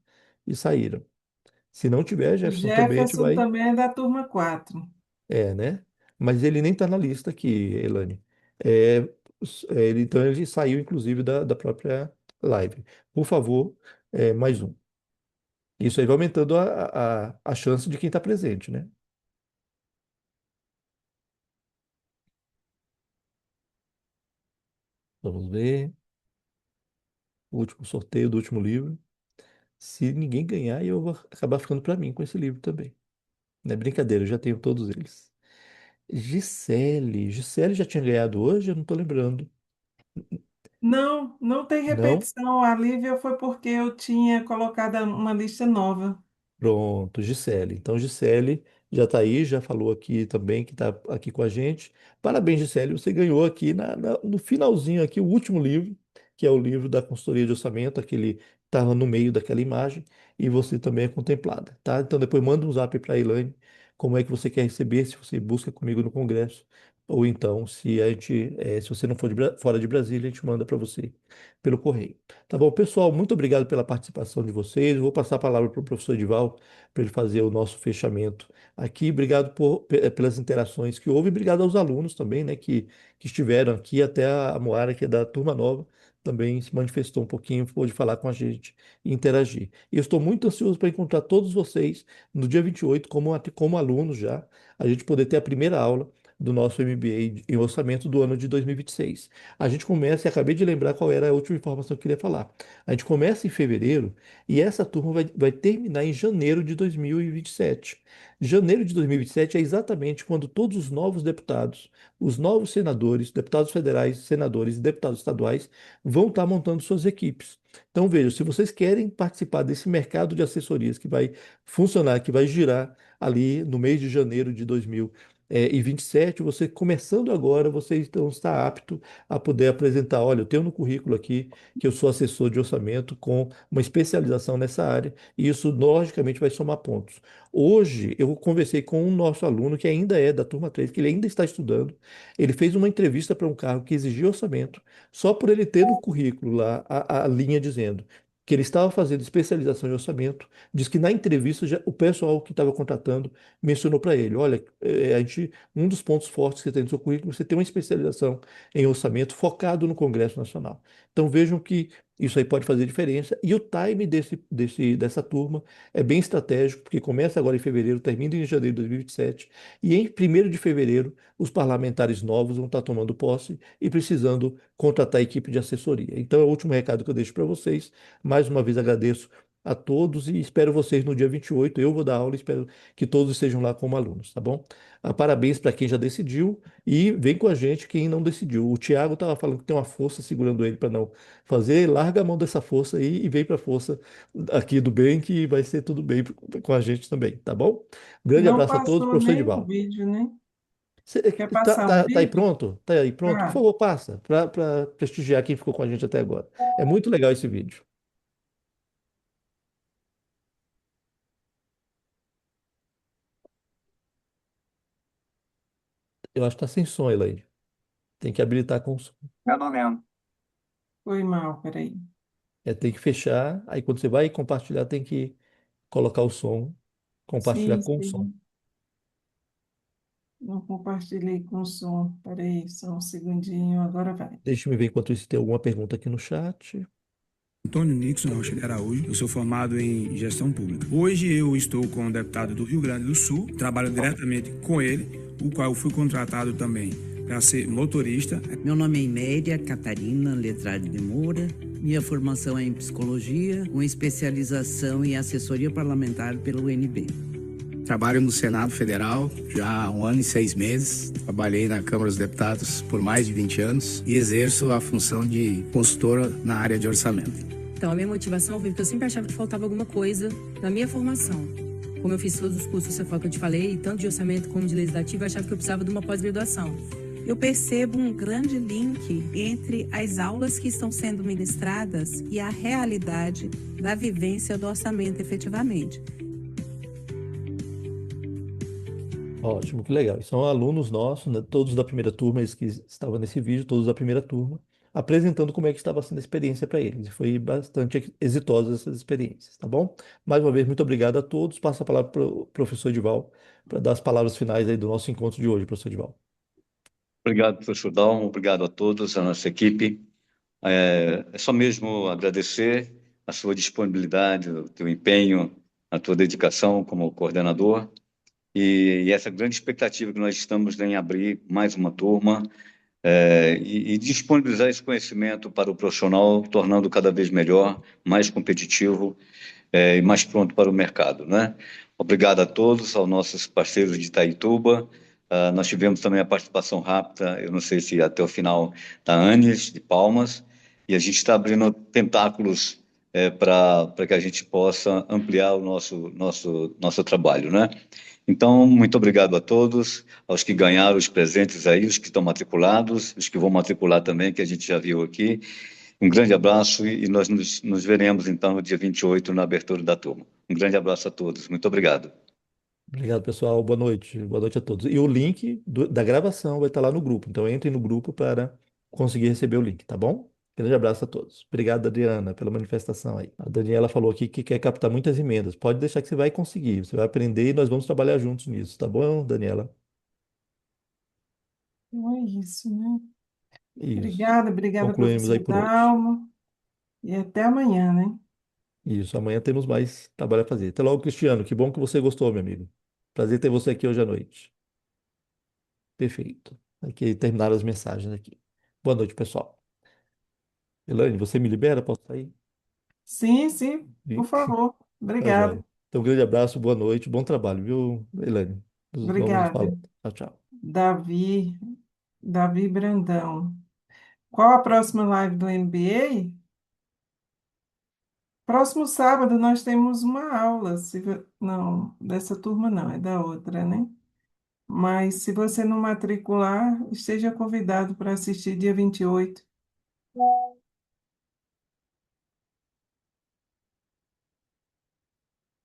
e saíram. Se não tiver, O Jefferson, também a gente Jefferson vai. também é da turma 4. Né? Mas ele nem está na lista aqui, Elane. É, então ele saiu, inclusive, da própria live. Por favor, mais um. Isso aí vai aumentando a chance de quem está presente, né? Vamos ver. O último sorteio do último livro. Se ninguém ganhar, eu vou acabar ficando para mim com esse livro também. Não é brincadeira, eu já tenho todos eles. Gisele já tinha ganhado hoje? Eu não estou lembrando. Não, não tem Não? repetição. A Lívia foi porque eu tinha colocado uma lista nova. Pronto, Gisele. Então, Gisele já está aí, já falou aqui também que está aqui com a gente. Parabéns, Gisele. Você ganhou aqui no finalzinho aqui o último livro, que é o livro da consultoria de orçamento, aquele estava no meio daquela imagem, e você também é contemplada, tá? Então depois manda um zap para a Elaine, como é que você quer receber, se você busca comigo no Congresso, ou então, se você não for fora de Brasília, a gente manda para você pelo correio. Tá bom, pessoal? Muito obrigado pela participação de vocês. Eu vou passar a palavra para o professor Edival para ele fazer o nosso fechamento aqui. Obrigado pelas interações que houve. Obrigado aos alunos também, né, que estiveram aqui, até a Moara, que é da turma nova, também se manifestou um pouquinho, pôde falar com a gente e interagir. E eu estou muito ansioso para encontrar todos vocês no dia 28, como alunos já, a gente poder ter a primeira aula do nosso MBA em orçamento do ano de 2026. A gente começa, e acabei de lembrar qual era a última informação que eu queria falar. A gente começa em fevereiro e essa turma vai terminar em janeiro de 2027. Janeiro de 2027 é exatamente quando todos os novos deputados, os novos senadores, deputados federais, senadores e deputados estaduais vão estar montando suas equipes. Então, veja, se vocês querem participar desse mercado de assessorias que vai funcionar, que vai girar ali no mês de janeiro de 2027, você começando agora, você então está apto a poder apresentar, olha, eu tenho no currículo aqui que eu sou assessor de orçamento com uma especialização nessa área, e isso logicamente vai somar pontos. Hoje eu conversei com um nosso aluno que ainda é da turma 3, que ele ainda está estudando. Ele fez uma entrevista para um cargo que exigia orçamento, só por ele ter no currículo lá a linha dizendo que ele estava fazendo especialização em orçamento, diz que na entrevista o pessoal que estava contratando mencionou para ele, olha, um dos pontos fortes que você tem no seu currículo, você tem uma especialização em orçamento focado no Congresso Nacional. Então vejam que isso aí pode fazer diferença, e o time dessa turma é bem estratégico, porque começa agora em fevereiro, termina em janeiro de 2027, e em 1º de fevereiro os parlamentares novos vão estar tomando posse e precisando contratar a equipe de assessoria. Então é o último recado que eu deixo para vocês. Mais uma vez agradeço a todos e espero vocês no dia 28. Eu vou dar aula e espero que todos estejam lá como alunos, tá bom? Parabéns para quem já decidiu e vem com a gente quem não decidiu. O Tiago estava falando que tem uma força segurando ele para não fazer. Larga a mão dessa força aí e vem para a força aqui do bem, que vai ser tudo bem com a gente também, tá bom? Grande Não abraço a todos, passou professor nem o Edivaldo. vídeo, né? Quer Tá, passar o tá aí vídeo? pronto? Tá aí pronto? Por Ah, favor, passa, para prestigiar quem ficou com a gente até agora. É muito legal esse vídeo. Eu acho que tá sem som, Elaine. Tem que habilitar com som. foi mal, peraí. Tem que fechar. Aí quando você vai compartilhar, tem que colocar o som, compartilhar Sim, com o som. sim. Não compartilhei com o som. Peraí, só um segundinho, agora vai. Deixa eu ver enquanto isso tem alguma pergunta aqui no chat. Antônio Nixon Rocha Araújo, eu sou formado em gestão pública. Hoje eu estou com o deputado do Rio Grande do Sul, trabalho diretamente com ele, o qual eu fui contratado também para ser motorista. Meu nome é Iméria Catarina Letrade de Moura, minha formação é em psicologia, com especialização em assessoria parlamentar pelo UNB. Trabalho no Senado Federal já há 1 ano e 6 meses. Trabalhei na Câmara dos Deputados por mais de 20 anos e exerço a função de consultora na área de orçamento. Então, a minha motivação foi porque eu sempre achava que faltava alguma coisa na minha formação. Como eu fiz todos os cursos CFO que eu te falei, tanto de orçamento como de legislativo, eu achava que eu precisava de uma pós-graduação. Eu percebo um grande link entre as aulas que estão sendo ministradas e a realidade da vivência do orçamento efetivamente. Ótimo, que legal. São alunos nossos, né, todos da primeira turma, eles que estavam nesse vídeo, todos da primeira turma, apresentando como é que estava sendo a experiência para eles. E foi bastante exitosa essas experiências, tá bom? Mais uma vez, muito obrigado a todos. Passo a palavra para o professor Edival para dar as palavras finais aí do nosso encontro de hoje, professor Edival. Obrigado, professor Dalmo. Obrigado a todos, a nossa equipe. É só mesmo agradecer a sua disponibilidade, o teu empenho, a tua dedicação como coordenador e essa grande expectativa que nós estamos em abrir mais uma turma e disponibilizar esse conhecimento para o profissional, tornando cada vez melhor, mais competitivo e mais pronto para o mercado, né? Obrigado a todos, aos nossos parceiros de Itaituba. Nós tivemos também a participação rápida, eu não sei se até o final, da Anis, de Palmas, e a gente está abrindo tentáculos para que a gente possa ampliar o nosso trabalho, né? Então, muito obrigado a todos, aos que ganharam os presentes aí, os que estão matriculados, os que vão matricular também, que a gente já viu aqui. Um grande abraço e nós nos veremos, então, no dia 28, na abertura da turma. Um grande abraço a todos. Muito obrigado. Obrigado, pessoal. Boa noite. Boa noite a todos. E o link da gravação vai estar lá no grupo. Então, entre no grupo para conseguir receber o link, tá bom? Grande abraço a todos. Obrigado, Adriana, pela manifestação aí. A Daniela falou aqui que quer captar muitas emendas. Pode deixar que você vai conseguir. Você vai aprender e nós vamos trabalhar juntos nisso, tá bom, Daniela? Então é isso, né? Isso. Obrigada, Concluímos aí professor por hoje. Dalmo. E até amanhã, né? Isso. Amanhã temos mais trabalho a fazer. Até logo, Cristiano. Que bom que você gostou, meu amigo. Prazer ter você aqui hoje à noite. Perfeito. Aqui terminaram as mensagens aqui. Boa noite, pessoal. Elaine, você me libera? Posso sair? Sim, sim, por Sim. favor. Tá Obrigada. joia. Então, um grande abraço, boa noite, bom trabalho, viu, Elaine? Vamos nos Obrigada. falando. Tchau, tchau. Davi, Davi Brandão. Qual a próxima live do MBA? Próximo sábado nós temos uma aula. Não, dessa turma não, é da outra, né? Mas se você não matricular, esteja convidado para assistir dia 28.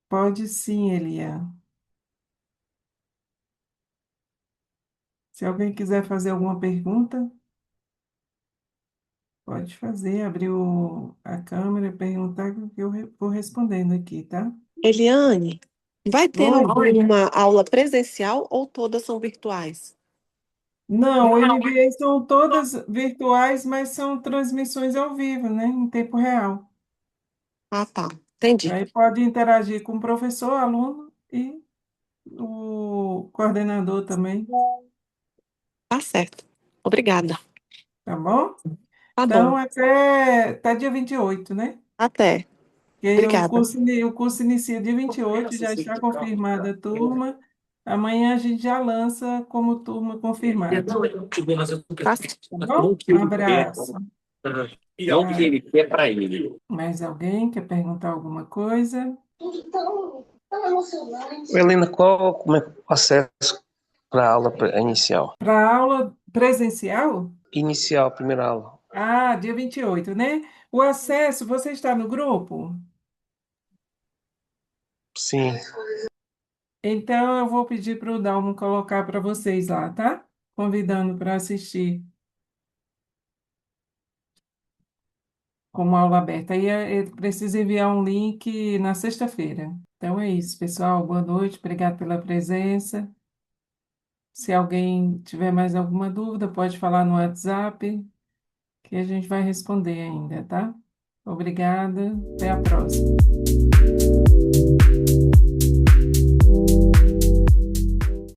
Pode sim, Elia. Se alguém quiser fazer alguma pergunta, pode fazer, abrir a câmera, perguntar que eu vou respondendo aqui, tá? Eliane, vai ter Oi. alguma aula presencial ou todas são virtuais? Não, o MBA são todas virtuais, mas são transmissões ao vivo, né? Em tempo real. Ah, tá. Entendi. Aí pode interagir com o professor, aluno e o coordenador também, Tá certo. Obrigada. tá bom? Tá Então, bom. até dia 28, né? Até. Que aí Obrigada. o curso inicia dia 28, já está confirmada a turma. Amanhã a gente já lança como turma confirmada. Tá certo. Tá bom? Um abraço. Mais alguém quer perguntar alguma coisa? Helena, como é o acesso para a aula inicial? Para a aula presencial? Inicial, primeira aula. Ah, dia 28, né? O acesso, você está no grupo? Sim. Então eu vou pedir para o Dalmo colocar para vocês lá, tá? Convidando para assistir como aula aberta. Aí ele precisa enviar um link na sexta-feira. Então é isso, pessoal. Boa noite, obrigado pela presença. Se alguém tiver mais alguma dúvida, pode falar no WhatsApp, que a gente vai responder ainda, tá? Obrigada, até a próxima.